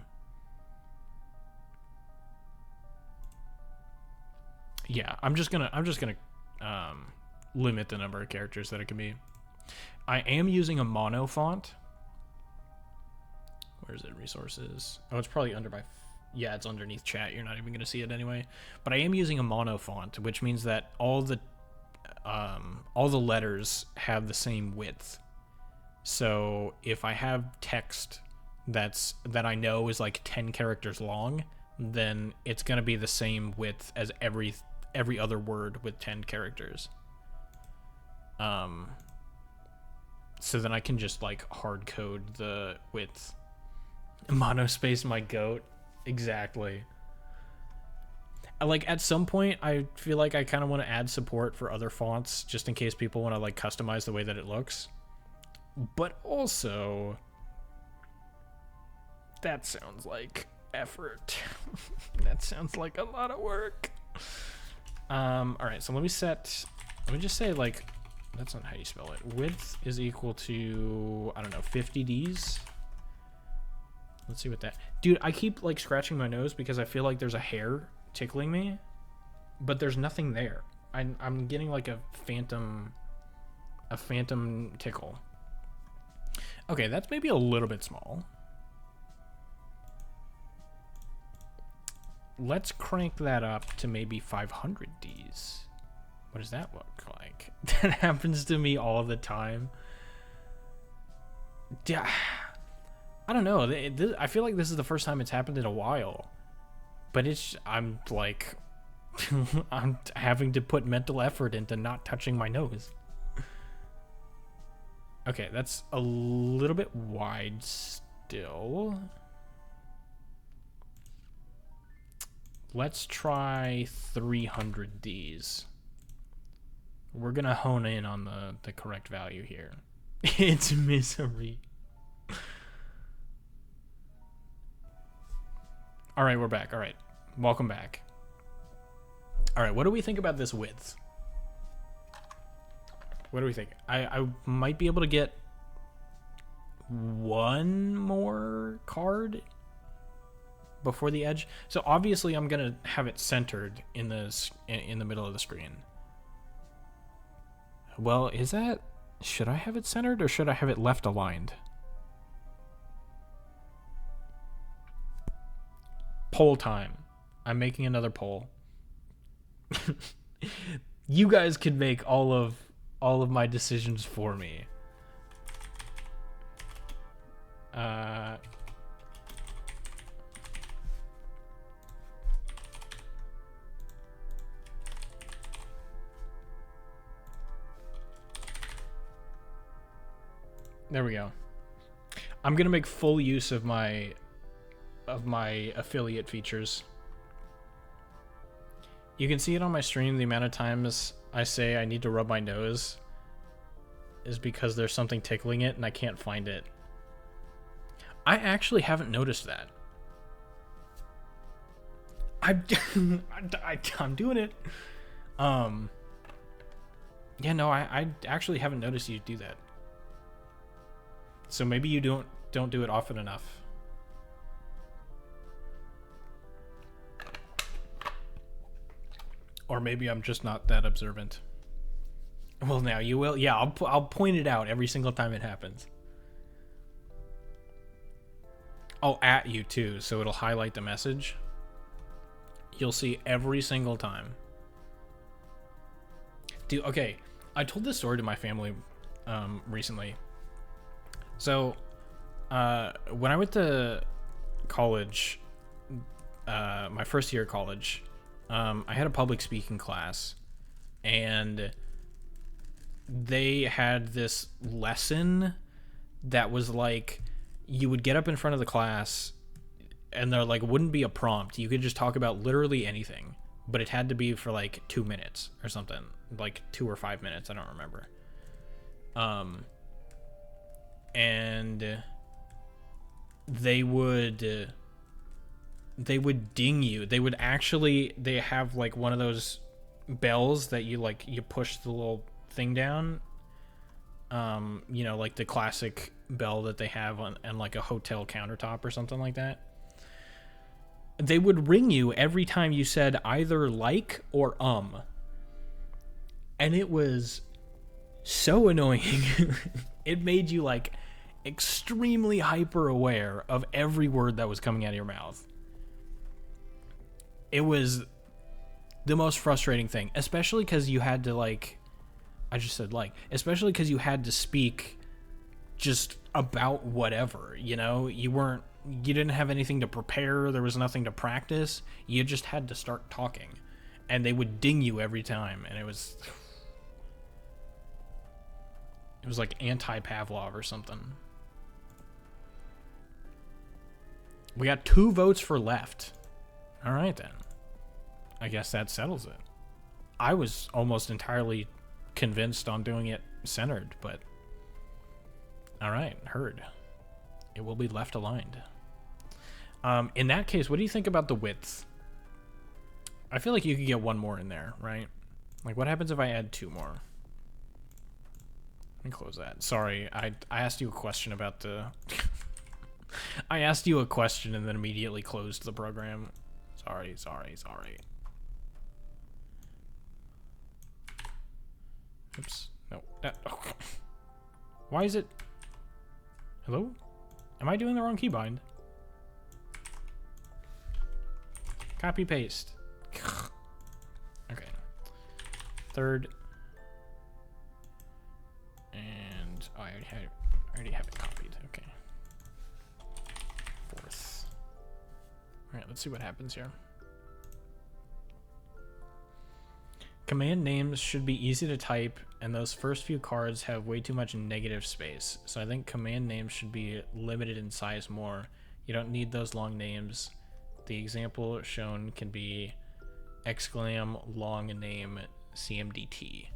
Yeah, I'm just gonna limit the number of characters that it can be. I am using a mono font. Where is it? Resources. Oh, it's probably under my... Yeah, it's underneath chat. You're not even going to see it anyway. But I am using a mono font, which means that all the letters have the same width. So if I have text that I know is like 10 characters long, then it's going to be the same width as every other word with 10 characters. So then I can just like hard code the width. Monospace my goat. Exactly. Like, at some point, I feel like I kind of want to add support for other fonts, just in case people want to, like, customize the way that it looks. But also, that sounds like effort. That sounds like a lot of work. Alright, so let me just say, like, that's not how you spell it. Width is equal to, I don't know, 50 Ds? Let's see what that... Dude, I keep, like, scratching my nose because I feel like there's a hair tickling me, but there's nothing there. I'm getting, like, a phantom tickle. Okay, that's maybe a little bit small. Let's crank that up to maybe 500 Ds. What does that look like? That happens to me all the time. Yeah. I don't know. I feel like this is the first time it's happened in a while. But I'm like, I'm having to put mental effort into not touching my nose. Okay, that's a little bit wide still. Let's try 300 Ds. We're gonna hone in on the correct value here. It's misery. All right, we're back. All right, welcome back. All right, what do we think about this width? What do we think? I might be able to get one more card before the edge. So obviously I'm gonna have it centered in the middle of the screen. Well, should I have it centered or should I have it left aligned? Poll time. I'm making another poll. You guys can make all of my decisions for me. There we go. I'm gonna make full use of my affiliate features. You can see it on my stream. The amount of times I say I need to rub my nose is because there's something tickling it and I can't find it. I actually haven't noticed that. I'm doing it. Yeah, no, I actually haven't noticed you do that. So maybe you don't do it often enough. Or maybe I'm just not that observant. Well, now you will. Yeah, I'll point it out every single time it happens. I'll at you too, so it'll highlight the message. You'll see every single time. Dude, okay. I told this story to my family recently. So, when I went to college, my first year of college, I had a public speaking class, and they had this lesson that was like, you would get up in front of the class, and there like wouldn't be a prompt. You could just talk about literally anything, but it had to be for like 2 minutes or something, like 2 or 5 minutes. I don't remember. And they would ding you. They have like one of those bells that you push the little thing down. Like the classic bell that they have on like a hotel countertop or something like that. They would ring you every time you said either like or and it was so annoying. It made you like extremely hyper aware of every word that was coming out of your mouth. It was the most frustrating thing, especially because you had to especially because you had to speak just about whatever, you didn't have anything to prepare. There was nothing to practice. You just had to start talking, and they would ding you every time. And it was like anti-Pavlov or something. We got 2 votes for left. All right, then. I guess that settles it. I was almost entirely convinced on doing it centered, but all right, heard. It will be left aligned. In that case, what do you think about the width? I feel like you could get 1 more in there, right? Like, what happens if I add 2 more? Let me close that. Sorry, I asked you a question about the... I asked you a question and then immediately closed the program. Sorry. Oops. No. Oh. Why is it... Hello? Am I doing the wrong keybind? Copy paste. Okay. 3rd. And I already have it copied. Okay. 4th. All right, let's see what happens here. Command names should be easy to type, and those first few cards have way too much negative space. So I think command names should be limited in size more. You don't need those long names. The example shown can be exclam long name CMDT.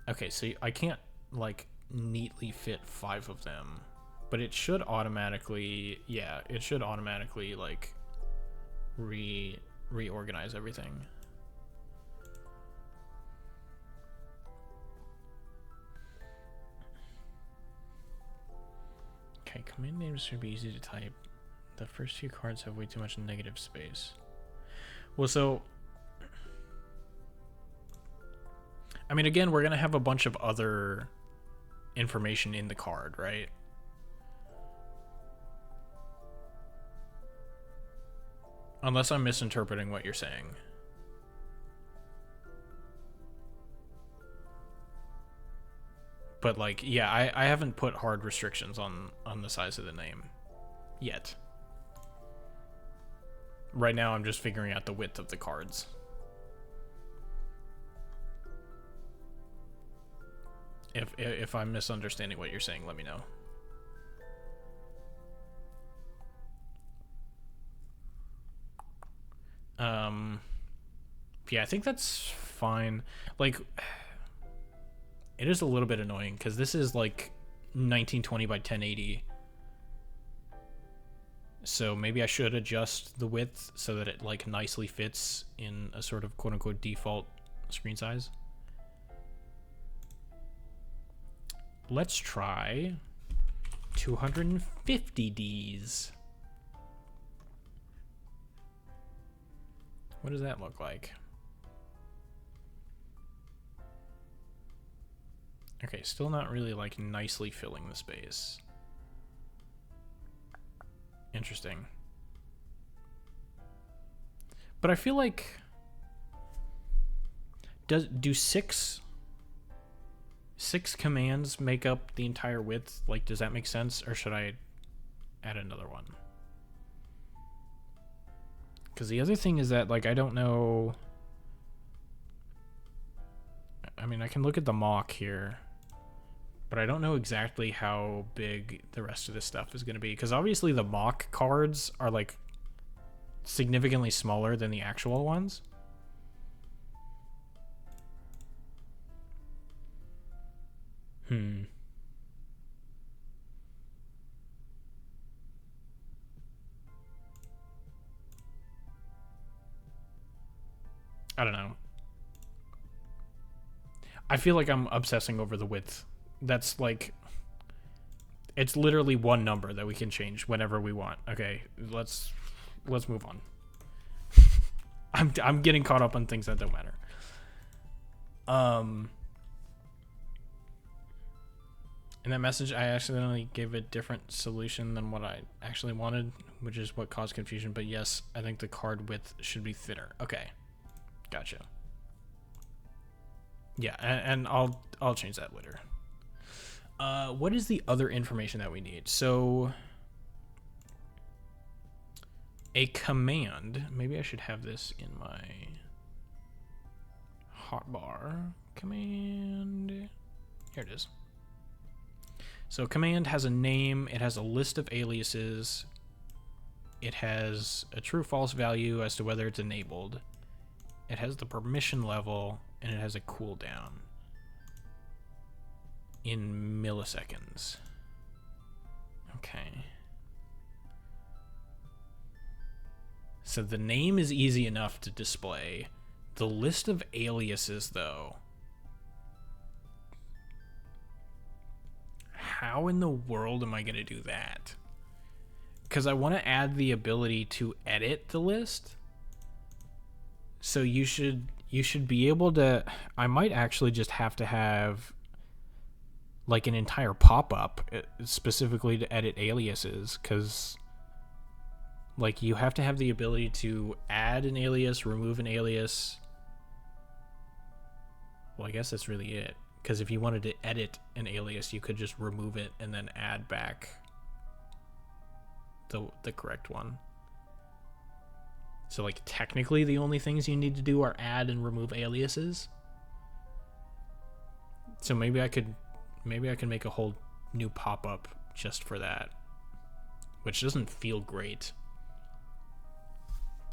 Okay, so I can't like neatly fit 5 of them, but it should automatically, like reorganize everything. Okay, command names should be easy to type. The first few cards have way too much negative space. Well, so... I mean, again, we're going to have a bunch of other information in the card, right? Unless I'm misinterpreting what you're saying. But, like, yeah, I haven't put hard restrictions on the size of the name yet. Right now, I'm just figuring out the width of the cards. If I'm misunderstanding what you're saying, let me know. Yeah, I think that's fine. Like, it is a little bit annoying because this is like 1920 by 1080. So maybe I should adjust the width so that it like nicely fits in a sort of quote unquote default screen size. Let's try 250 Ds. What does that look like? Okay, still not really like nicely filling the space. Interesting. But I feel like do six commands make up the entire width? Like, does that make sense, or should I add another one? Because the other thing is that, like, I don't know. I mean, I can look at the mock here, but I don't know exactly how big the rest of this stuff is going to be. Because obviously the mock cards are, like, significantly smaller than the actual ones. I don't know. I feel like I'm obsessing over the width. That's like, it's literally one number that we can change whenever we want. Okay, let's move on. I'm getting caught up on things that don't matter. In that message, I accidentally gave a different solution than what I actually wanted, which is what caused confusion. But yes, I think the card width should be thinner. Okay, gotcha. Yeah, and I'll change that later. What is the other information that we need? So a command. Maybe I should have this in my hotbar. Command. Here it is. So command has a name, it has a list of aliases, it has a true-false value as to whether it's enabled, it has the permission level, and it has a cooldown in milliseconds. Okay. So the name is easy enough to display. The list of aliases, though. How in the world am I going to do that? Because I want to add the ability to edit the list. So you should be able to... I might actually just have to have like an entire pop-up specifically to edit aliases, because like you have to have the ability to add an alias, remove an alias. Well, I guess that's really it. Because if you wanted to edit an alias, you could just remove it and then add back the correct one. So, like, technically the only things you need to do are add and remove aliases. So maybe I can make a whole new pop-up just for that, which doesn't feel great.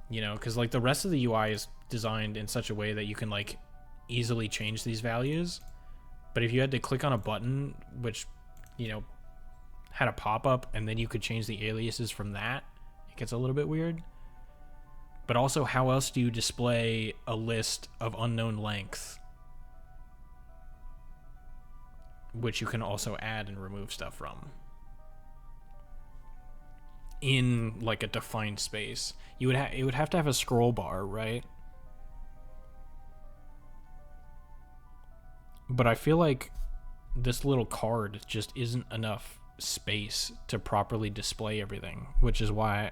You know, because, like, the rest of the UI is designed in such a way that you can, like, easily change these values. But if you had to click on a button, which, you know, had a pop-up, and then you could change the aliases from that, it gets a little bit weird. But also, how else do you display a list of unknown length, which you can also add and remove stuff from in, like, a defined space? It would have to have a scroll bar, right? But I feel like this little card just isn't enough space to properly display everything, which is why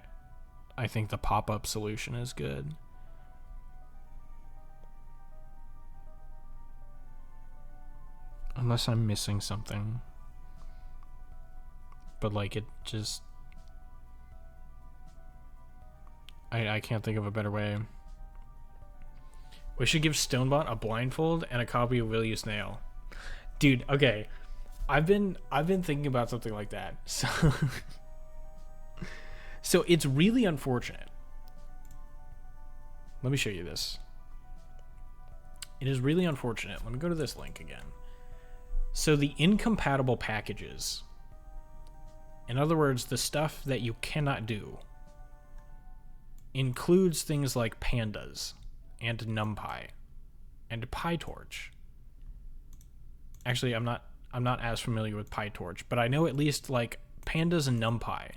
I think the pop-up solution is good. Unless I'm missing something. But, like, it just... I can't think of a better way. We should give Stonebot a blindfold and a copy of Will You Snail. Dude, okay. I've been thinking about something like that. So it's really unfortunate. Let me show you this. It is really unfortunate. Let me go to this link again. So the incompatible packages, in other words, the stuff that you cannot do, includes things like pandas and NumPy and PyTorch. Actually, I'm not as familiar with PyTorch, but I know at least, like, pandas and NumPy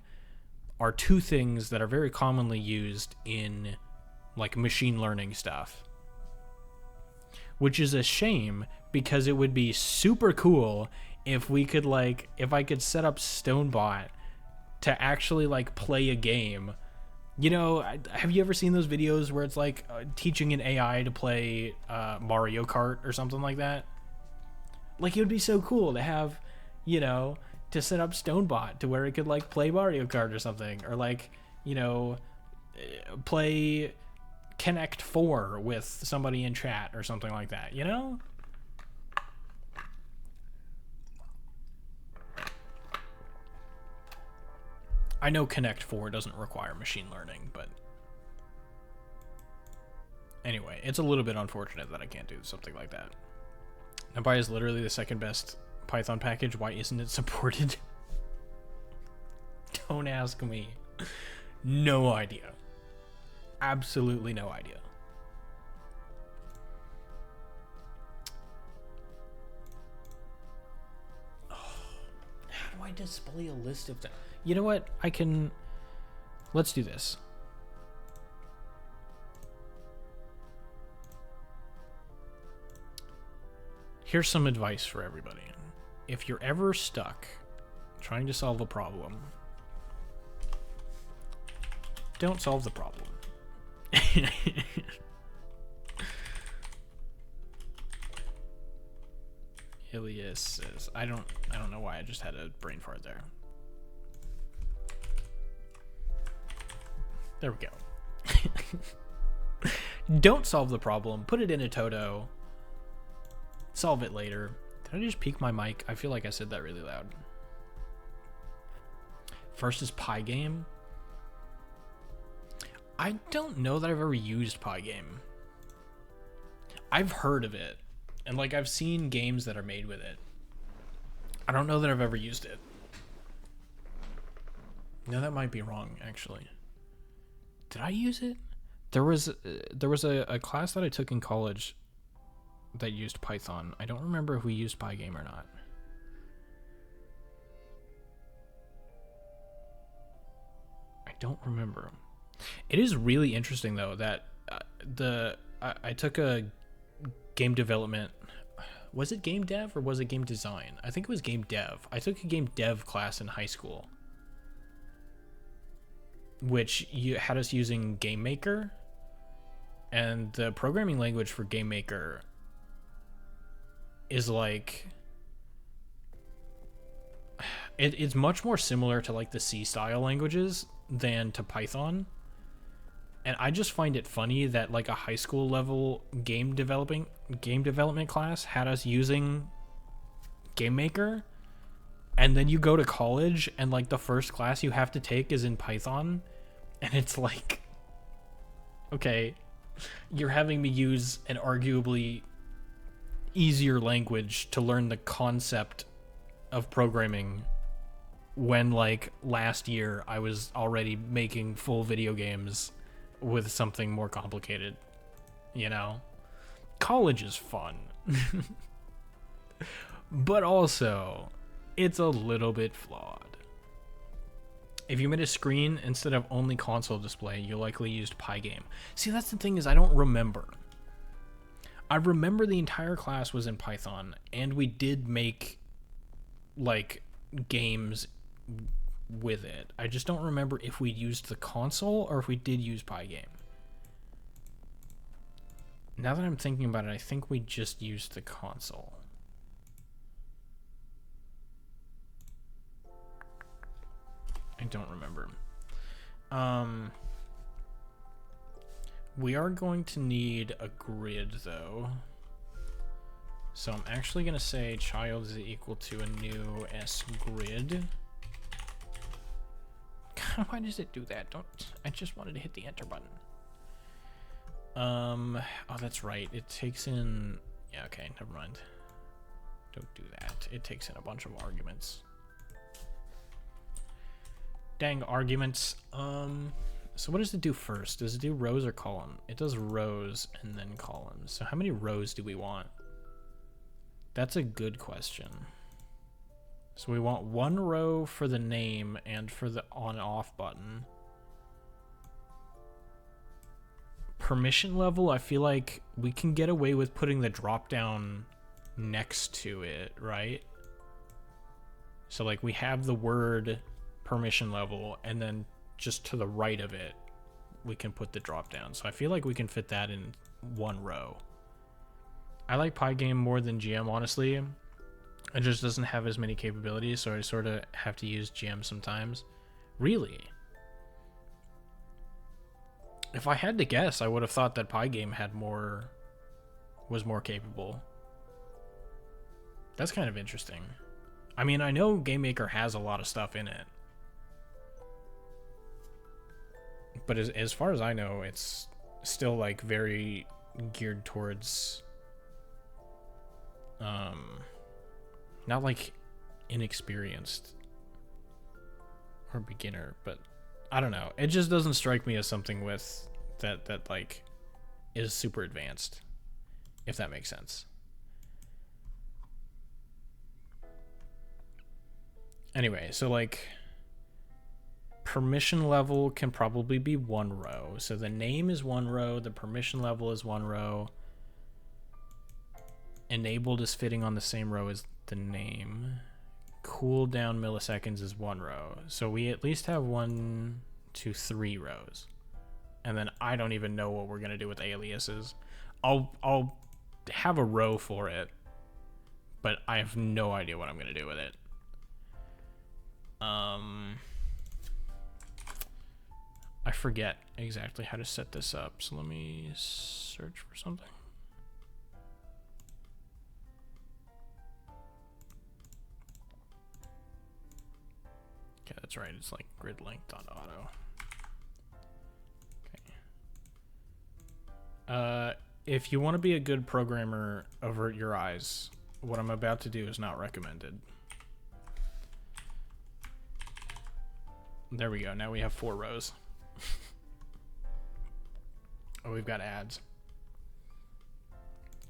are two things that are very commonly used in, like, machine learning stuff. Which is a shame, because it would be super cool if we could, like, if I could set up Stonebot to actually, like, play a game. You know, have you ever seen those videos where it's like teaching an AI to play Mario Kart or something like that? Like, it would be so cool to have, you know, to set up Stonebot to where it could, like, play Mario Kart or something. Or, like, you know, play Connect 4 with somebody in chat or something like that, you know? I know Connect 4 doesn't require machine learning, but anyway, it's a little bit unfortunate that I can't do something like that. NumPy is literally the second best Python package. Why isn't it supported? Don't ask me. No idea. Absolutely no idea. Oh, how do I display a list of them? You know what? Let's do this. Here's some advice for everybody. If you're ever stuck trying to solve a problem, don't solve the problem. Ilias says, I don't know why I just had a brain fart there. There we go. Don't solve the problem. Put it in a Toto. Solve it later. Did I just peek my mic? I feel like I said that really loud. First is Pygame. I don't know that I've ever used Pygame. I've heard of it. And like I've seen games that are made with it. I don't know that I've ever used it. No, that might be wrong, actually. Did I use it? There was a class that I took in college that used Python. I don't remember if we used Pygame or not. I don't remember. It is really interesting though that I took a game development. Was it game dev or was it game design? I think it was game dev. I took a game dev class in high school, which had us using GameMaker, and the programming language for GameMaker is like it's much more similar to like the C style languages than to Python. And I just find it funny that like a high school level game development class had us using GameMaker, and then you go to college and like the first class you have to take is in Python, and it's like, okay, you're having me use an arguably easier language to learn the concept of programming when like last year I was already making full video games with something more complicated, you know? College is fun. But also, it's a little bit flawed. If you made a screen instead of only console display, you likely used Pygame. See, that's the thing, is I don't remember. I remember the entire class was in Python, and we did make, like, games with it. I just don't remember if we used the console or if we did use Pygame. Now that I'm thinking about it, I think we just used the console. I don't remember. We are going to need a grid though. So I'm actually going to say child is equal to a new S grid. Why does it do that? I just wanted to hit the enter button. Oh, that's right. It takes in, yeah, okay, never mind. Don't do that. It takes in a bunch of arguments. Dang arguments. So what does it do first? Does it do rows or column? It does rows and then columns. So how many rows do we want? That's a good question. So we want one row for the name and for the on-off button. Permission level, I feel like we can get away with putting the drop-down next to it, right? So like we have the word permission level, and then just to the right of it, we can put the drop-down. So I feel like we can fit that in one row. I like Pygame more than GM, honestly. It just doesn't have as many capabilities, so I sort of have to use GM sometimes. Really? If I had to guess, I would have thought that Pygame was more capable. That's kind of interesting. I mean, I know Game Maker has a lot of stuff in it, but as far as I know, it's still like very geared towards not like inexperienced or beginner, but I don't know. It just doesn't strike me as something with that like is super advanced, if that makes sense. Anyway, so like permission level can probably be 1 row. So the name is 1 row, the permission level is 1 row. Enabled is fitting on the same row as the name. Cooldown milliseconds is 1 row. So we at least have 1, 2, 3 rows. And then I don't even know what we're gonna do with aliases. I'll have a row for it, but I have no idea what I'm gonna do with it. I forget exactly how to set this up, so let me search for something. Okay, that's right, it's like grid length.auto. Okay. If you want to be a good programmer, avert your eyes. What I'm about to do is not recommended. There we go. Now we have 4 rows. Oh, we've got ads.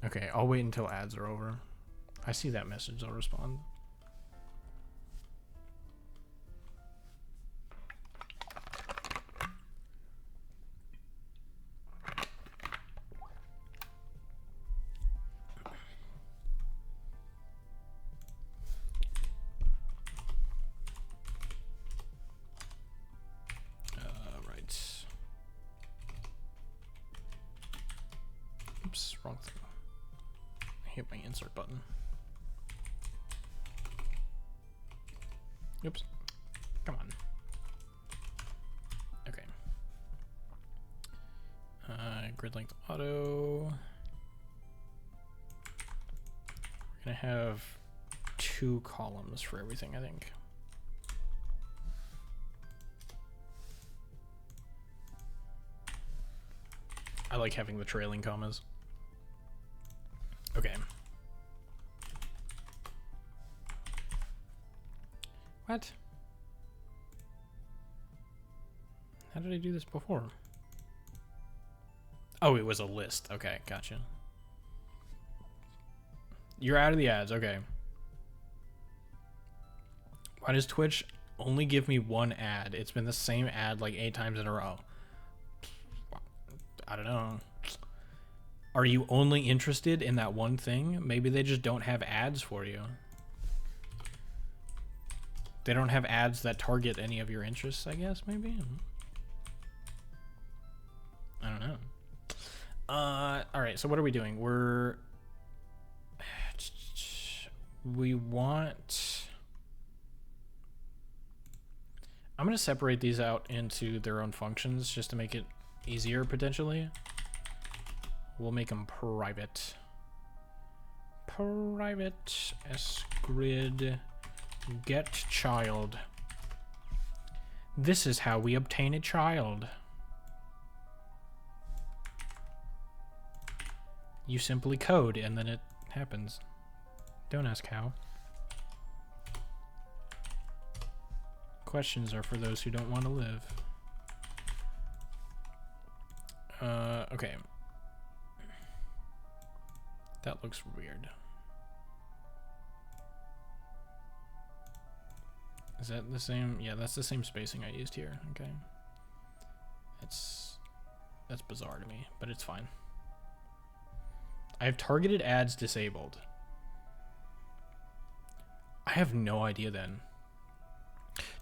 Okay, I'll wait until ads are over. I see that message. I'll respond. Oops, wrong thing. I hit my insert button. Oops. Come on. Okay. Grid length auto. We're gonna have 2 columns for everything, I think. I like having the trailing commas. Okay. What? How did I do this before? Oh, it was a list. Okay, gotcha. You're out of the ads. Okay. Why does Twitch only give me 1 ad? It's been the same ad like 8 times in a row. I don't know. Are you only interested in that one thing? Maybe they just don't have ads for you. They don't have ads that target any of your interests, I guess, maybe? I don't know. Alright, so what are we doing? We want... I'm going to separate these out into their own functions just to make it easier, potentially. We'll make them private. Private sgrid get child. This is how we obtain a child. You simply code and then it happens. Don't ask how. Questions are for those who don't want to live. Okay. That looks weird. Is that the same? Yeah, that's the same spacing I used here. Okay. That's bizarre to me, but it's fine. I have targeted ads disabled. I have no idea then.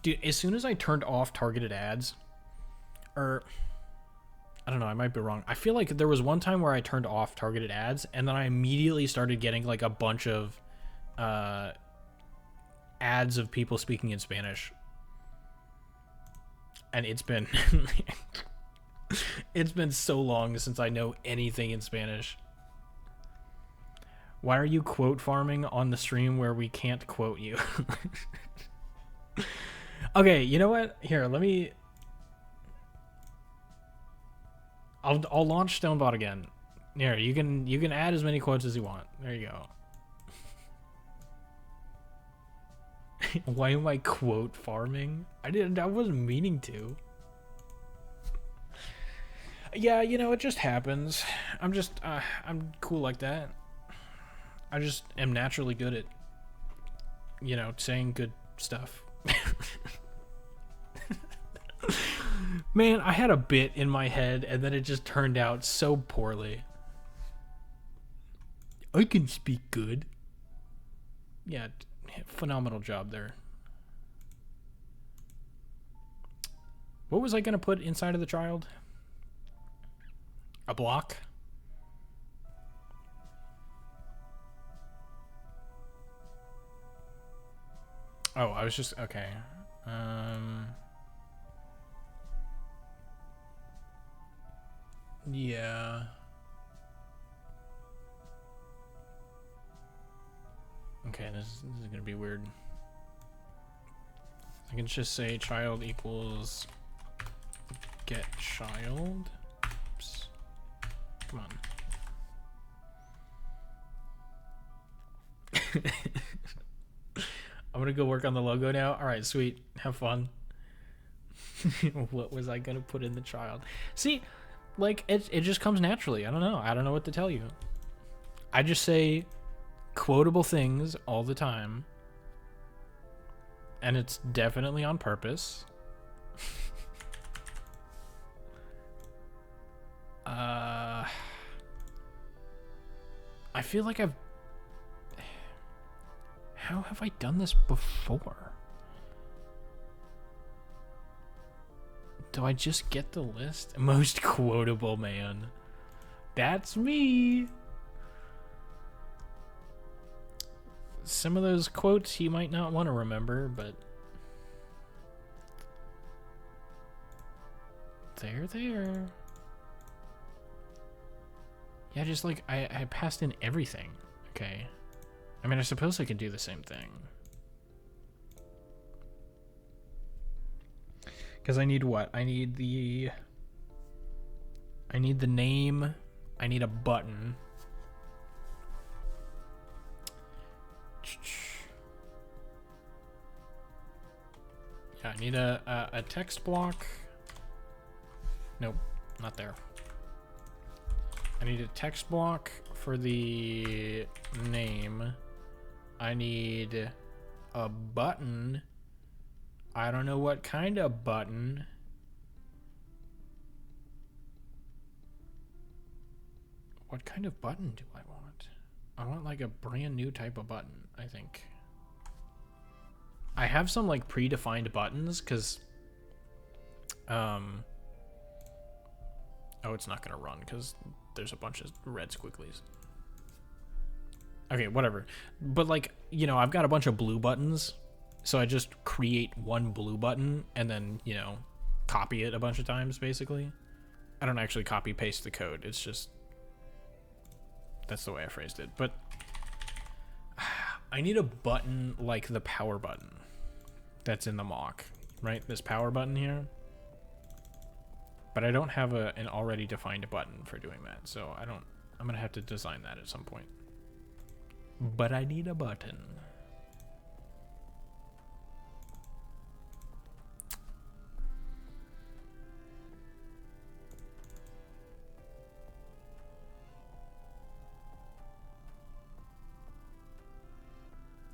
Dude, as soon as I turned off targeted ads, or I don't know, I might be wrong. I feel like there was one time where I turned off targeted ads and then I immediately started getting like a bunch of ads of people speaking in Spanish. And it's been It's been so long since I know anything in Spanish. Why are you quote farming on the stream where we can't quote you? Okay, you know what? Here, let me... I'll launch Stonebot again. Here, you can add as many quotes as you want. There you go. Why am I quote farming? I wasn't meaning to. Yeah, you know, it just happens. I'm cool like that. I just am naturally good at, you know, saying good stuff. Man, I had a bit in my head and then it just turned out so poorly. I can speak good. Yeah, phenomenal job there. What was I going to put inside of the child? A block? Oh, I was just... Okay. Yeah. Okay, this is gonna be weird. I can just say child equals get child. Oops. Come on. I'm gonna go work on the logo now. All right, sweet. Have fun. What was I gonna put in the child? See, like it just comes naturally. I don't know. I don't know what to tell you. I just say quotable things all the time, and it's definitely on purpose. I feel like I've... How have I done this before? Do I just get the list? Most quotable man. That's me. Some of those quotes you might not want to remember, but they're there. Yeah, just like I passed in everything. Okay. I mean, I suppose I could do the same thing. Because I need what? I need the name. I need a button. Yeah, I need a text block. Nope, not there. I need a text block for the name. I need a button. I don't know what kind of button. What kind of button do I want? I want like a brand new type of button, I think. I have some like predefined buttons because oh, it's not gonna run because there's a bunch of red squigglies. Okay, whatever. But like, you know, I've got a bunch of blue buttons, so I just create one blue button and then, you know, copy it a bunch of times basically. I don't actually copy paste the code. It's just, that's the way I phrased it. But I need a button like the power button that's in the mock, right? This power button here. But I don't have an already defined button for doing that, so I'm gonna have to design that at some point. But I need a button.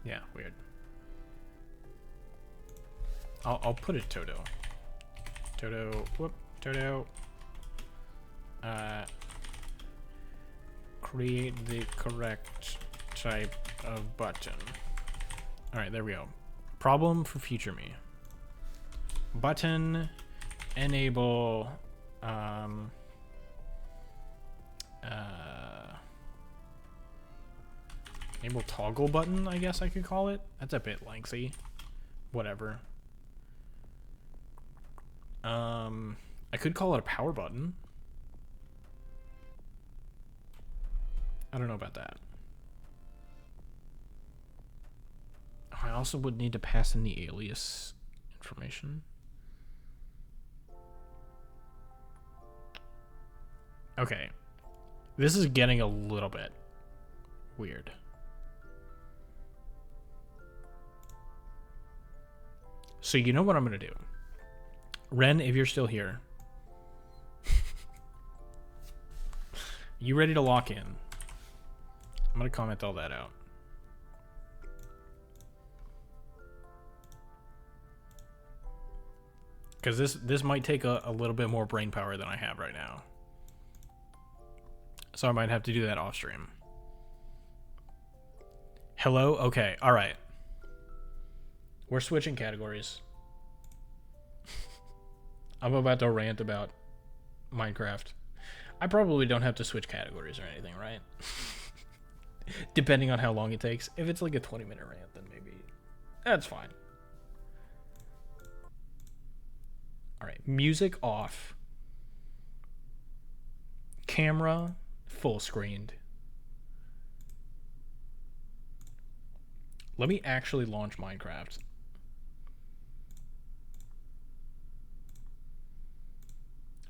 Yeah, weird. I'll put it Toto. Toto, whoop, Toto. Create the correct type of button. All right, there we go. Problem for future me. Button enable enable toggle button, I guess I could call it. That's a bit lengthy. Whatever. I could call it a power button. I don't know about that. I also would need to pass in the alias information. Okay. This is getting a little bit weird. So you know what I'm going to do? Ren, if you're still here. You ready to lock in? I'm going to comment all that out. Because this might take a little bit more brain power than I have right now. So I might have to do that off stream. Hello? Okay, alright. We're switching categories. I'm about to rant about Minecraft. I probably don't have to switch categories or anything, right? Depending on how long it takes. If it's like a 20-minute rant, then maybe that's fine. Alright, music off. Camera full screened. Let me actually launch Minecraft.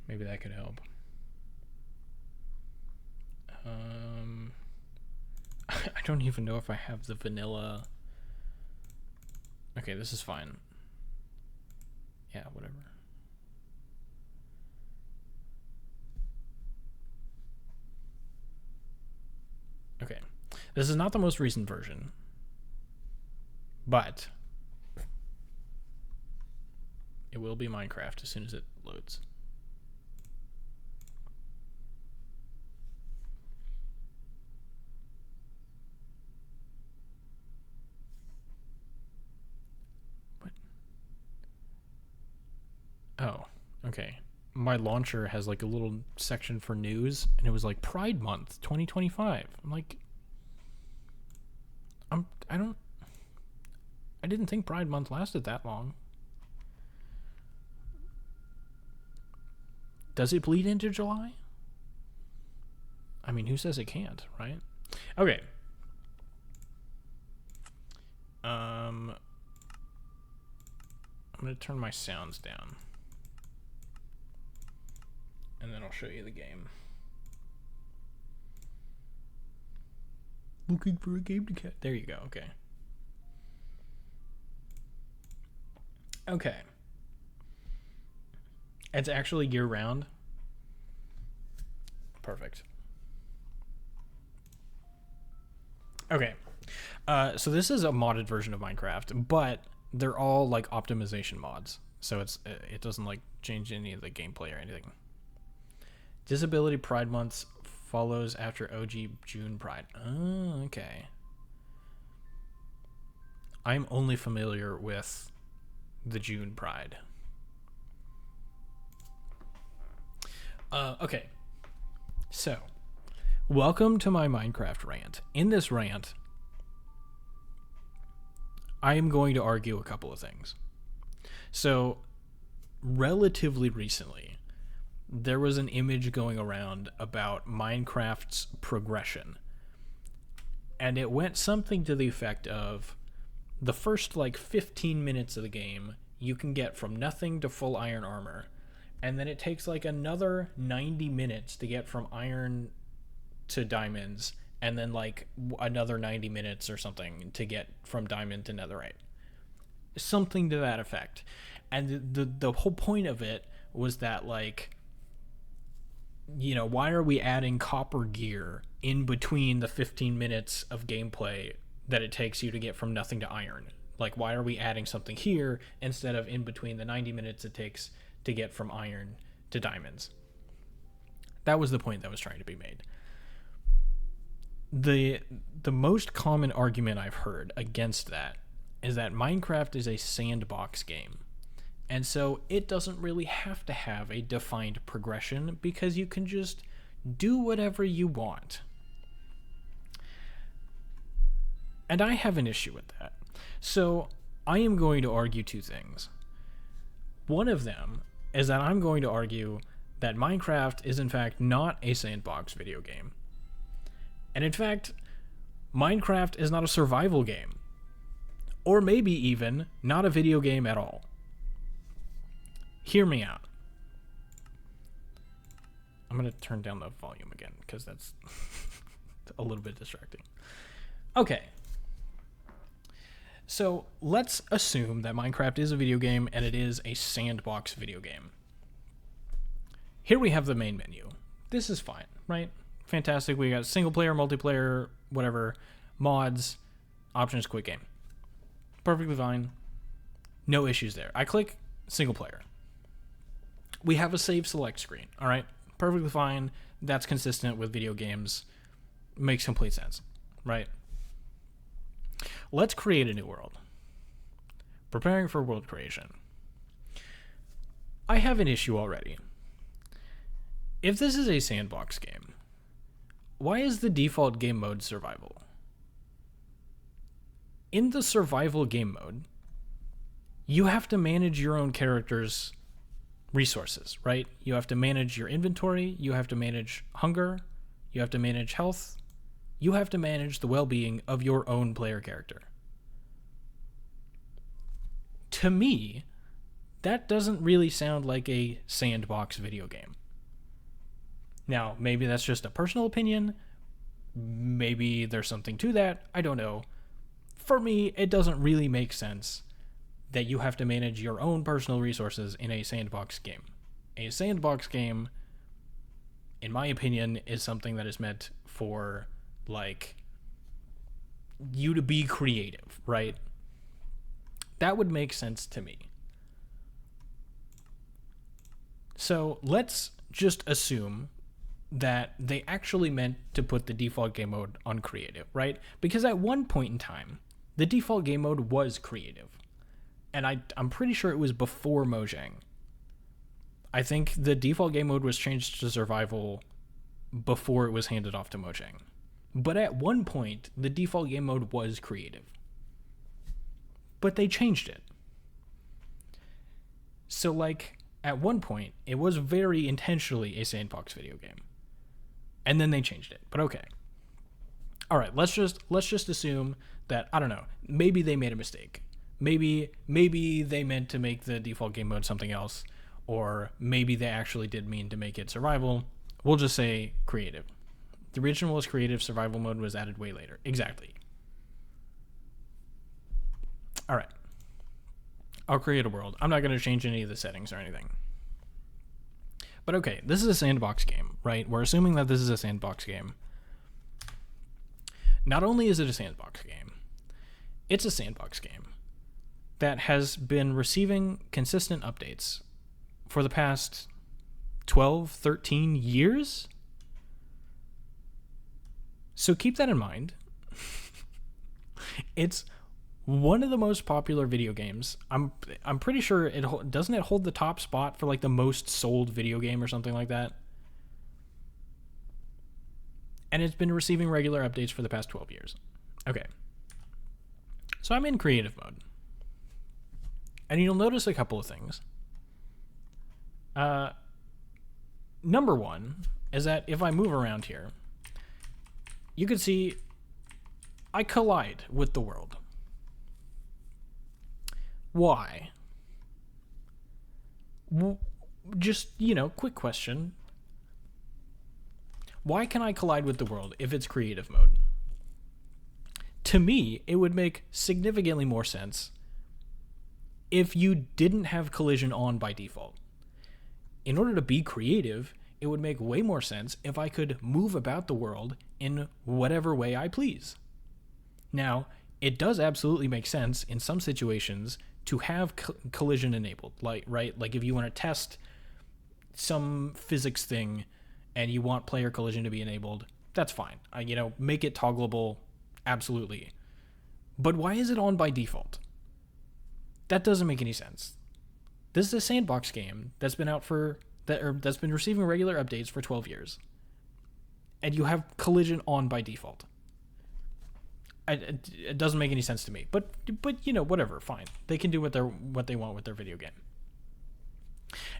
Maybe that could help. I don't even know if I have the vanilla. Okay, this is fine. Yeah, whatever. Okay, this is not the most recent version, but it will be Minecraft as soon as it loads. What? Oh, okay. My launcher has like a little section for news, and it was like Pride Month 2025. I'm like, I didn't think Pride Month lasted that long. Does it bleed into July? I mean, who says it can't, right? Okay. I'm gonna turn my sounds down. And then I'll show you the game. Looking for a game to catch. There you go. Okay. Okay. It's actually year round. Perfect. Okay. So this is a modded version of Minecraft, but they're all like optimization mods. So it doesn't like change any of the gameplay or anything. Disability Pride Month follows after OG June Pride. Oh, okay. I'm only familiar with the June Pride. Okay. So, welcome to my Minecraft rant. In this rant, I am going to argue a couple of things. So, relatively recently, there was an image going around about Minecraft's progression. And it went something to the effect of the first like 15 minutes of the game, you can get from nothing to full iron armor. And then it takes like another 90 minutes to get from iron to diamonds. And then like another 90 minutes or something to get from diamond to netherite. Something to that effect. And the whole point of it was that like, you know, why are we adding copper gear in between the 15 minutes of gameplay that it takes you to get from nothing to iron? Like, why are we adding something here instead of in between the 90 minutes it takes to get from iron to diamonds? That was the point that was trying to be made. The most common argument I've heard against that is that Minecraft is a sandbox game. And so it doesn't really have to have a defined progression because you can just do whatever you want. And I have an issue with that. So I am going to argue two things. One of them is that I'm going to argue that Minecraft is in fact not a sandbox video game. And in fact, Minecraft is not a survival game. Or maybe even not a video game at all. Hear me out. I'm going to turn down the volume again because that's a little bit distracting. Okay. So let's assume that Minecraft is a video game and it is a sandbox video game. Here we have the main menu. This is fine, right? Fantastic. We got single player, multiplayer, whatever, mods, options, quick game. Perfectly fine. No issues there. I click single player. We have a save select screen, all right? Perfectly fine. That's consistent with video games. Makes complete sense, right? Let's create a new world. Preparing for world creation. I have an issue already. If this is a sandbox game, why is the default game mode survival? In the survival game mode, you have to manage your own character's resources, right? You have to manage your inventory, you have to manage hunger, you have to manage health, you have to manage the well-being of your own player character. To me, that doesn't really sound like a sandbox video game. Now, maybe that's just a personal opinion. Maybe there's something to that. I don't know. For me, it doesn't really make sense that you have to manage your own personal resources in a sandbox game. A sandbox game, in my opinion, is something that is meant for, like, you to be creative, right? That would make sense to me. So let's just assume that they actually meant to put the default game mode on creative, right? Because at one point in time, the default game mode was creative. And I'm pretty sure it was before Mojang. I think the default game mode was changed to survival before it was handed off to Mojang. But at one point, the default game mode was creative. But they changed it. So, like, at one point, it was very intentionally a sandbox video game. And then they changed it. But okay. All right, let's just assume that, I don't know, maybe they made a mistake. Maybe they meant to make the default game mode something else, or maybe they actually did mean to make it survival. We'll just say creative. The original was creative, survival mode was added way later. Exactly. All right. I'll create a world. I'm not going to change any of the settings or anything. But okay, this is a sandbox game, right? We're assuming that this is a sandbox game. Not only is it a sandbox game, it's a sandbox game that has been receiving consistent updates for the past 12, 13 years. So keep that in mind. It's one of the most popular video games. I'm pretty sure doesn't it hold the top spot for like the most sold video game or something like that? And it's been receiving regular updates for the past 12 years. Okay. So I'm in creative mode. And you'll notice a couple of things. Number one is that if I move around here, you can see I collide with the world. Why? Just, quick question. Why can I collide with the world if it's creative mode? To me, it would make significantly more sense if you didn't have collision on by default. In order to be creative, it would make way more sense if I could move about the world in whatever way I please. Now, it does absolutely make sense in some situations to have collision enabled, right? Like if you want to test some physics thing and you want player collision to be enabled, that's fine. Make it toggleable, absolutely. But why is it on by default? That doesn't make any sense. This is a sandbox game that's been that's been receiving regular updates for 12 years. And you have collision on by default. It doesn't make any sense to me. But whatever, fine. They can do what they want with their video game.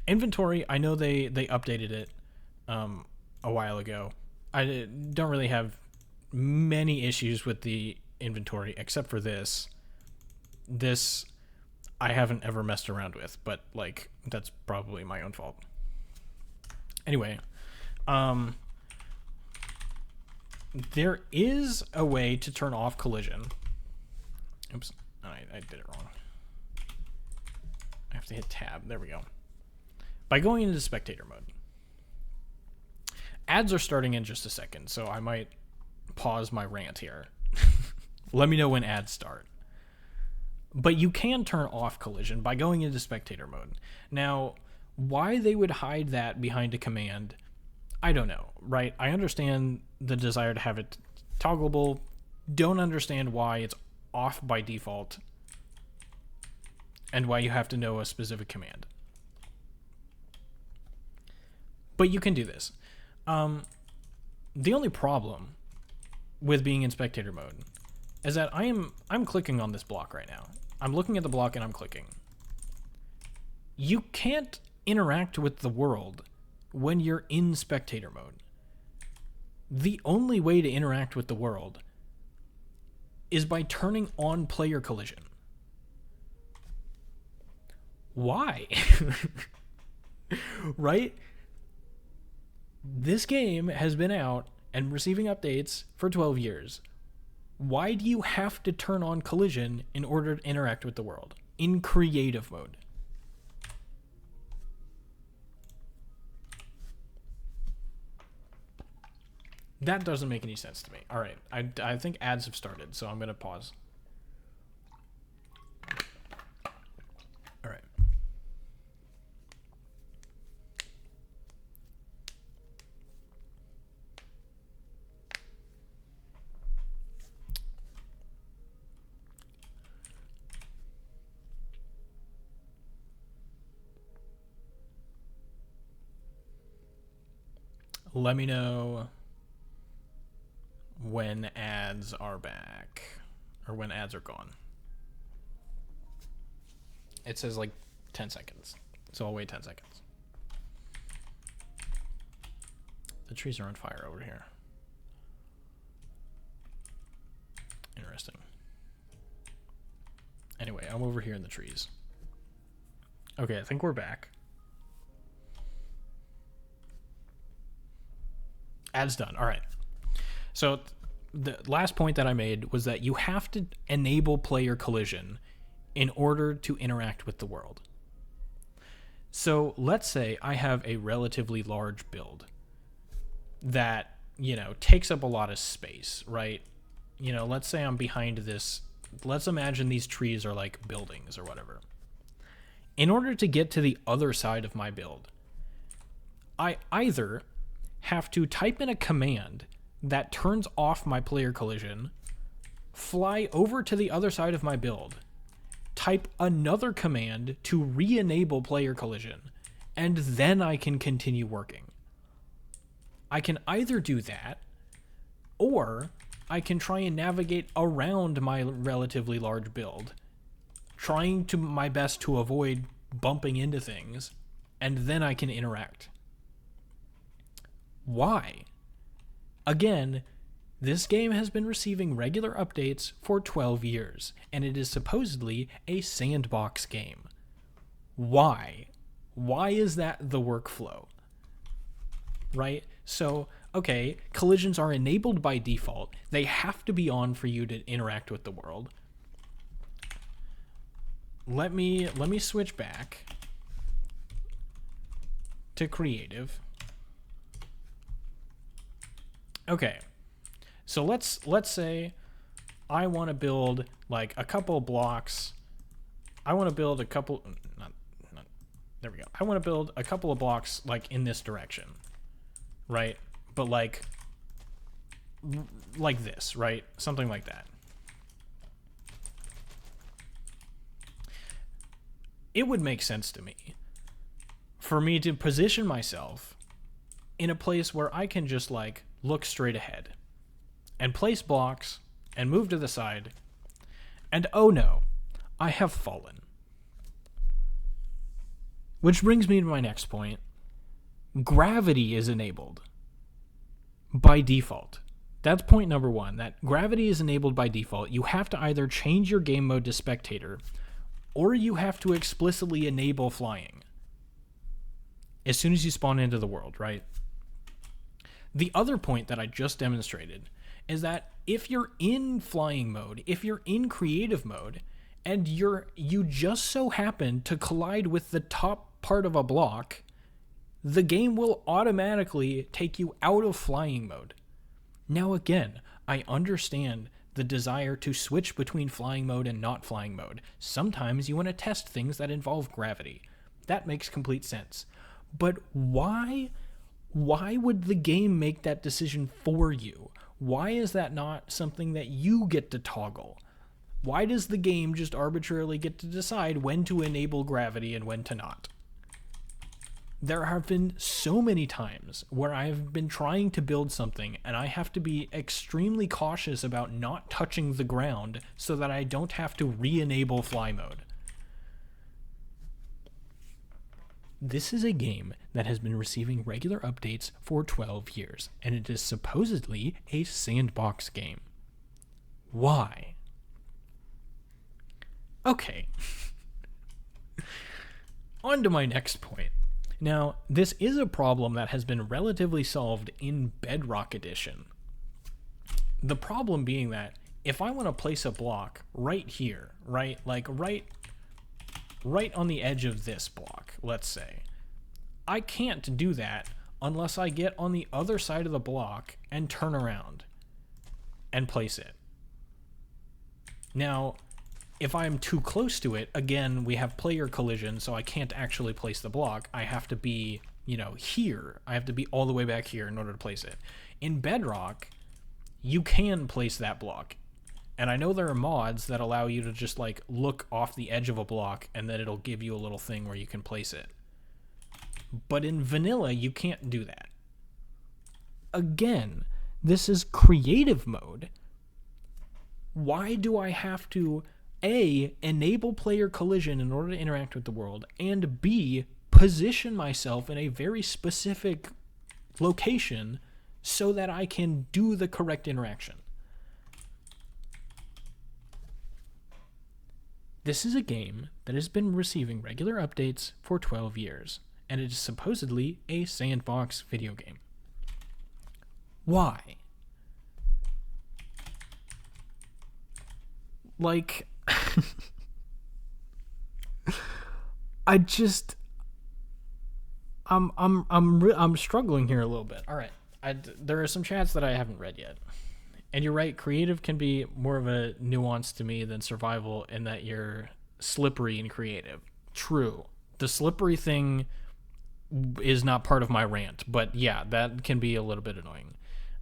Inventory, I know they updated it a while ago. I don't really have many issues with the inventory except for this. This I haven't ever messed around with, but like that's probably my own fault. Anyway, there is a way to turn off collision. Oops, I did it wrong. I have to hit tab. There we go. By going into spectator mode. Ads are starting in just a second, so I might pause my rant here. Let me know when ads start. But you can turn off collision by going into spectator mode. Now, why they would hide that behind a command, I don't know, right? I understand the desire to have it toggleable. Don't understand why it's off by default and why you have to know a specific command. But you can do this. The only problem with being in spectator mode is that I'm clicking on this block right now. I'm looking at the block and I'm clicking. You can't interact with the world when you're in spectator mode. The only way to interact with the world is by turning on player collision. Why? Right? This game has been out and receiving updates for 12 years. Why do you have to turn on collision in order to interact with the world in creative mode? That doesn't make any sense to me. All right, I think ads have started, so I'm going to pause. All right. Let me know when ads are back, or when ads are gone. It says like 10 seconds, so I'll wait 10 seconds. The trees are on fire over here. Interesting. Anyway, I'm over here in the trees. Okay, I think we're back. Ads done. All right. So the last point that I made was that you have to enable player collision in order to interact with the world. So let's say I have a relatively large build that, you know, takes up a lot of space, right? You know, let's say I'm behind this. Let's imagine these trees are like buildings or whatever. In order to get to the other side of my build, I either have to type in a command that turns off my player collision, fly over to the other side of my build, type another command to re-enable player collision, and then I can continue working. I can either do that, or I can try and navigate around my relatively large build, trying to my best to avoid bumping into things, and then I can interact. Why? Again, this game has been receiving regular updates for 12 years, and it is supposedly a sandbox game. Why? Why is that the workflow? Right? So, okay, collisions are enabled by default. They have to be on for you to interact with the world. Let me switch back to creative. Okay, so let's say I want to build like a couple blocks. I want to build a couple. There we go. I want to build a couple of blocks like in this direction, right? But like this, right? Something like that. It would make sense to me for me to position myself in a place where I can just like look straight ahead and place blocks and move to the side. And oh no, I have fallen. Which brings me to my next point. Gravity is enabled by default. That's point number one, that gravity is enabled by default. You have to either change your game mode to spectator, or you have to explicitly enable flying as soon as you spawn into the world, right? The other point that I just demonstrated is that if you're in flying mode, if you're in creative mode, and you just so happen to collide with the top part of a block, the game will automatically take you out of flying mode. Now again, I understand the desire to switch between flying mode and not flying mode. Sometimes you want to test things that involve gravity. That makes complete sense. But why would the game make that decision for you? Why is that not something that you get to toggle? Why does the game just arbitrarily get to decide when to enable gravity and when to not? There have been so many times where I have been trying to build something and I have to be extremely cautious about not touching the ground so that I don't have to re-enable fly mode. This is a game that has been receiving regular updates for 12 years, and it is supposedly a sandbox game. Why? Okay. On to my next point. Now, this is a problem that has been relatively solved in Bedrock Edition. The problem being that if I want to place a block right here, right on the edge of this block, let's say, I can't do that unless I get on the other side of the block and turn around and place it. Now, if I'm too close to it, again, we have player collision, so I can't actually place the block. I have to be, here. I have to be all the way back here in order to place it. In Bedrock, you can place that block. And I know there are mods that allow you to just, look off the edge of a block, and then it'll give you a little thing where you can place it. But in vanilla, you can't do that. Again, this is creative mode. Why do I have to A, enable player collision in order to interact with the world, and B, position myself in a very specific location so that I can do the correct interaction? This is a game that has been receiving regular updates for 12 years, and it is supposedly a sandbox video game. Why? I'm struggling here a little bit. All right, there are some chats that I haven't read yet, and you're right. Creative can be more of a nuance to me than survival, in that you're slippery and creative. True, the slippery thing is not part of my rant, but yeah, that can be a little bit annoying.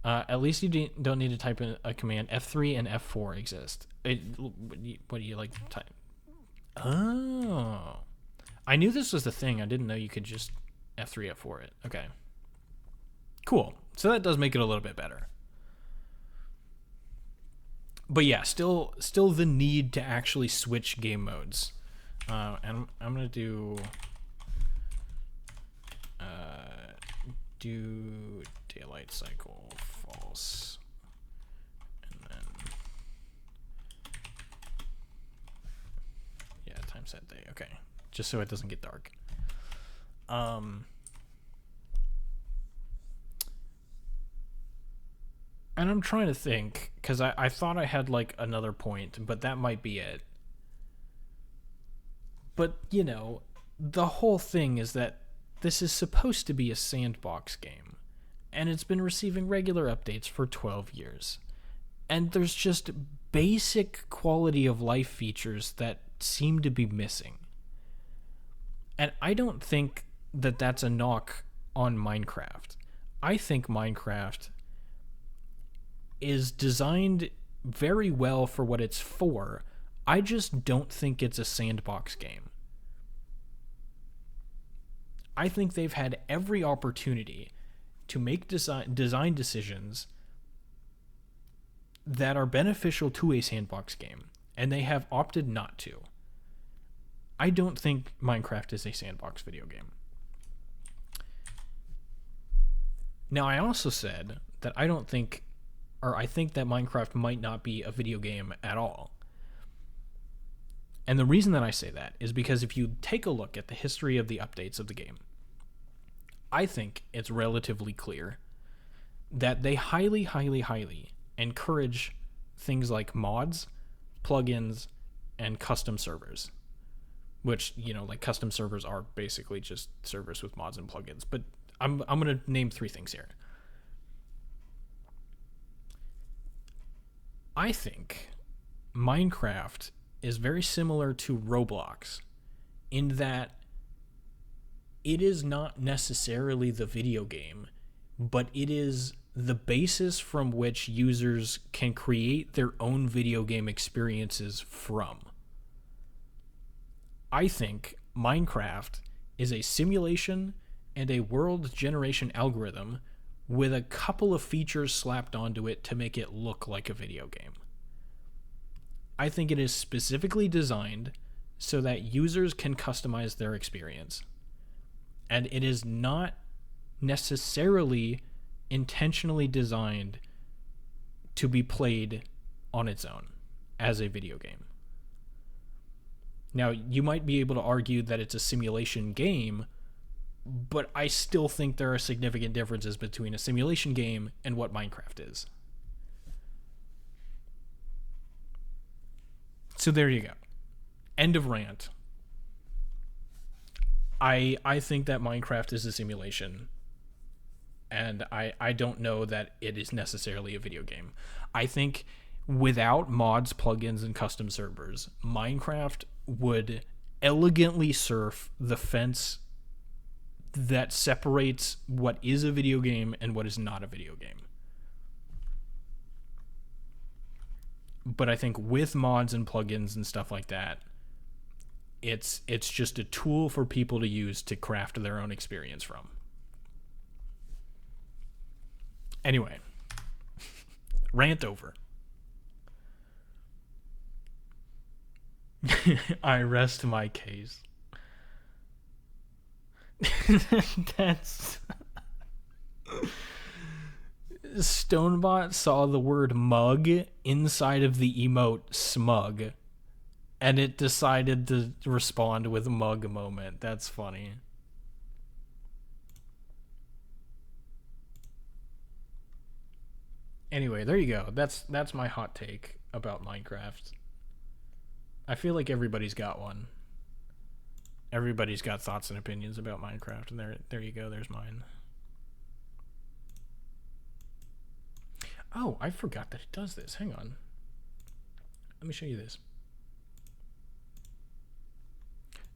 At least you don't need to type in a command. F3 and F4 exist. What do you like to type? Oh. I knew this was the thing. I didn't know you could just F3, F4 it. Okay. Cool. So that does make it a little bit better. But yeah, still the need to actually switch game modes. And I'm going to do daylight cycle false, and then time set day. Okay, just so it doesn't get dark. And I'm trying to think, because I thought I had another point, but that might be it. But the whole thing is that this is supposed to be a sandbox game, and it's been receiving regular updates for 12 years. And there's just basic quality of life features that seem to be missing. And I don't think that that's a knock on Minecraft. I think Minecraft is designed very well for what it's for. I just don't think it's a sandbox game. I think they've had every opportunity to make design decisions that are beneficial to a sandbox game, and they have opted not to. I don't think Minecraft is a sandbox video game. Now, I also said that I think that Minecraft might not be a video game at all. And the reason that I say that is because if you take a look at the history of the updates of the game, I think it's relatively clear that they highly, highly, highly encourage things like mods, plugins, and custom servers. Which, like custom servers are basically just servers with mods and plugins. But I'm going to name 3 things here. I think Minecraft is very similar to Roblox in that it is not necessarily the video game, but it is the basis from which users can create their own video game experiences from. I think Minecraft is a simulation and a world generation algorithm with a couple of features slapped onto it to make it look like a video game. I think it is specifically designed so that users can customize their experience. And it is not necessarily intentionally designed to be played on its own as a video game. Now, you might be able to argue that it's a simulation game, but I still think there are significant differences between a simulation game and what Minecraft is. So there you go. End of rant. I think that Minecraft is a simulation, and I don't know that it is necessarily a video game. I think without mods, plugins, and custom servers, Minecraft would elegantly surf the fence that separates what is a video game and what is not a video game. But I think with mods and plugins and stuff like that, it's just a tool for people to use to craft their own experience from. Anyway, rant over. I rest my case. That's... Stonebot saw the word mug inside of the emote smug, and it decided to respond with mug moment. That's funny. Anyway, there you go. That's my hot take about Minecraft. I feel like everybody's got one. Everybody's got thoughts and opinions about Minecraft, and there you go. There's mine. Oh, I forgot that it does this. Hang on. Let me show you this.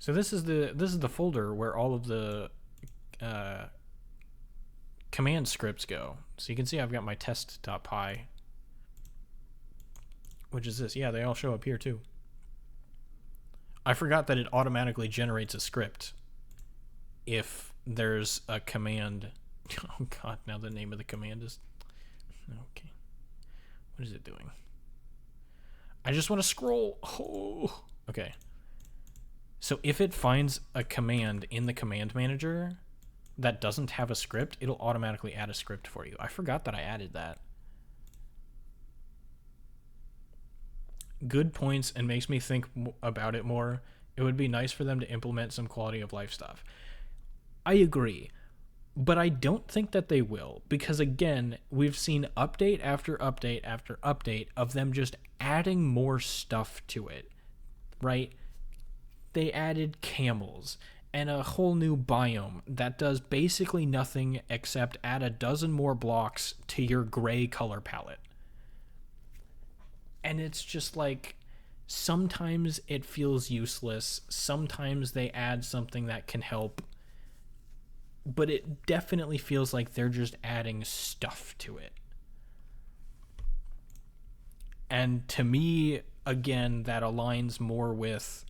So this is the folder where all of the command scripts go. So you can see I've got my test.py, which is this. Yeah, they all show up here too. I forgot that it automatically generates a script if there's a command. Oh god, now the name of the command is... Okay. What is it doing? I just want to scroll. Oh. Okay. So if it finds a command in the command manager that doesn't have a script, it'll automatically add a script for you. I forgot that I added that. Good points, and makes me think about it more. It would be nice for them to implement some quality of life stuff. I agree. But I don't think that they will, because again, we've seen update after update after update of them just adding more stuff to it, right? They added camels and a whole new biome that does basically nothing except add a dozen more blocks to your gray color palette. And it's just like, sometimes it feels useless, sometimes they add something that can help, but it definitely feels like they're just adding stuff to it. And to me, again, that aligns more with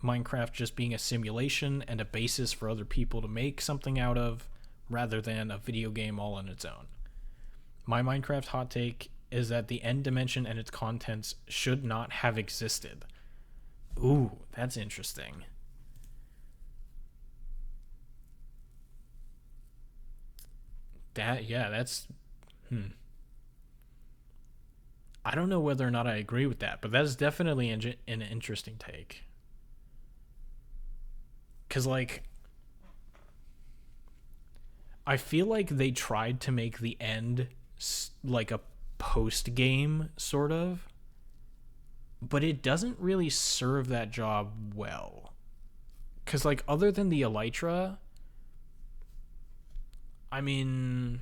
Minecraft just being a simulation and a basis for other people to make something out of, rather than a video game all on its own. My Minecraft hot take is that the end dimension and its contents should not have existed. Ooh, that's interesting. That, yeah, that's, hmm. I don't know whether or not I agree with that, but that is definitely an interesting take. Cause like I feel like they tried to make the end like a post game sort of, but it doesn't really serve that job well. Cause like other than the elytra, I mean,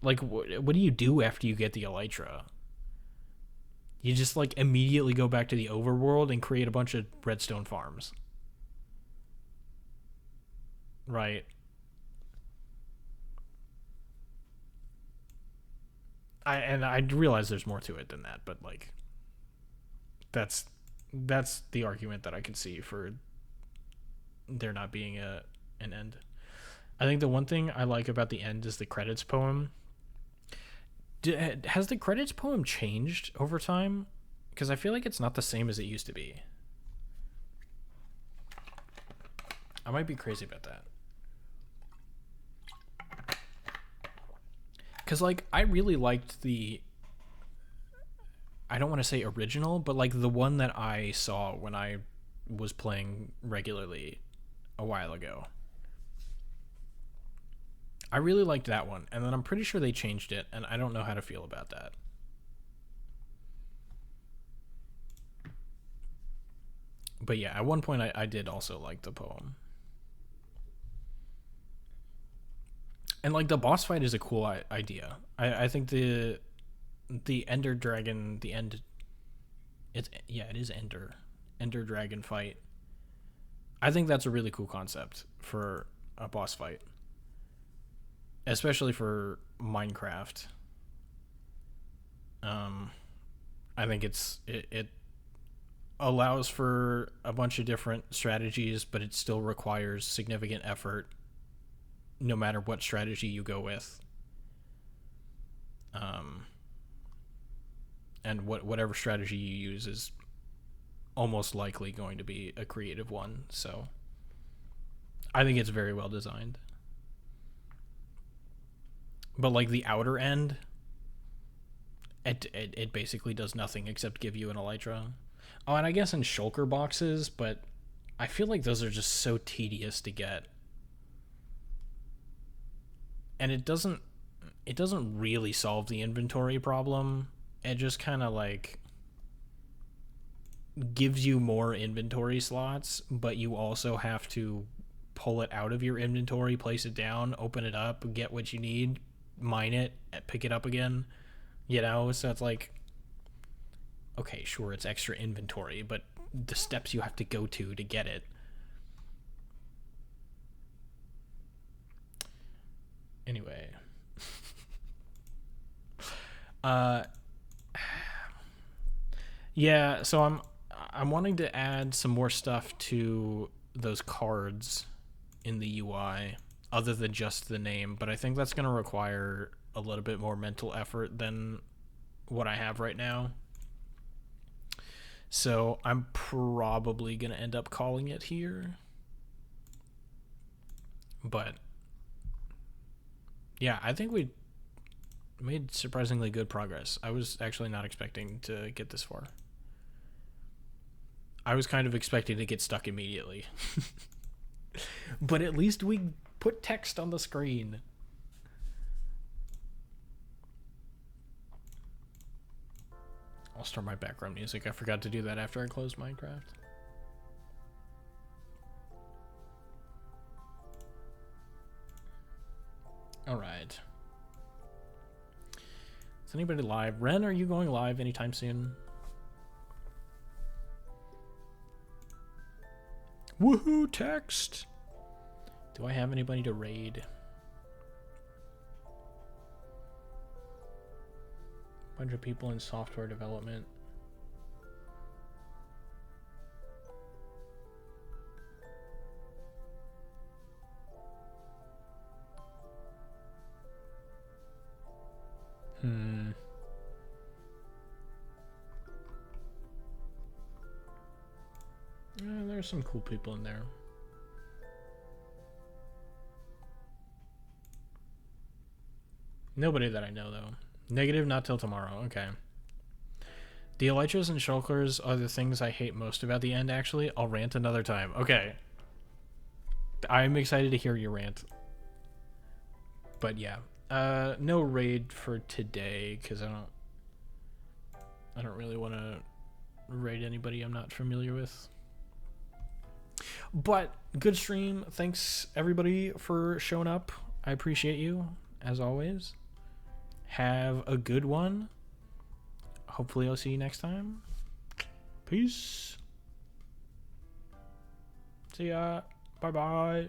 like what do you do after you get the elytra? You just like immediately go back to the overworld and create a bunch of redstone farms, right? I realize there's more to it than that, but like that's that's the argument that I can see for there not being an end. I think the one thing I like about the end is the credits poem. Has the credits poem changed over time? Because I feel like it's not the same as it used to be. I might be crazy about that. Because like I really liked the, I don't want to say original, but like the one that I saw when I was playing regularly a while ago. I really liked that one, and then I'm pretty sure they changed it, and I don't know how to feel about that. But yeah, at one point I did also like the poem. And like the boss fight is a cool idea. I think the Ender Dragon, the end, it's, yeah, it is Ender Dragon fight. I think that's a really cool concept for a boss fight, especially for Minecraft. Um, I think it allows for a bunch of different strategies, but it still requires significant effort, no matter what strategy you go with. Um, and whatever strategy you use is almost likely going to be a creative one. So I think it's very well designed. But like the outer end, it basically does nothing except give you an elytra. Oh, and I guess in shulker boxes, but I feel like those are just so tedious to get. And it doesn't really solve the inventory problem. It just kind of like gives you more inventory slots, but you also have to pull it out of your inventory, place it down, open it up, get what you need, mine it, pick it up again. You know, so it's like, okay, sure, it's extra inventory, but the steps you have to go to get it. Anyway, uh, yeah. So I'm wanting to add some more stuff to those cards in the UI other than just the name, but I think that's going to require a little bit more mental effort than what I have right now. So I'm probably going to end up calling it here. But yeah, I think we made surprisingly good progress. I was actually not expecting to get this far. I was kind of expecting to get stuck immediately. But at least we put text on the screen. I'll start my background music. I forgot to do that after I closed Minecraft. Alright. Is anybody live? Ren, are you going live anytime soon? Woohoo, text! Do I have anybody to raid? Bunch of people in software development. There's some cool people in there. Nobody that I know, though. Negative, not till tomorrow. Okay. The elytras and shulkers are the things I hate most about the end, actually. I'll rant another time. Okay. I'm excited to hear your rant. But yeah. No raid for today, because I don't really want to raid anybody I'm not familiar with. But good stream. Thanks everybody for showing up. I appreciate you, as always. Have a good one. Hopefully I'll see you next time. Peace. See ya. Bye-bye.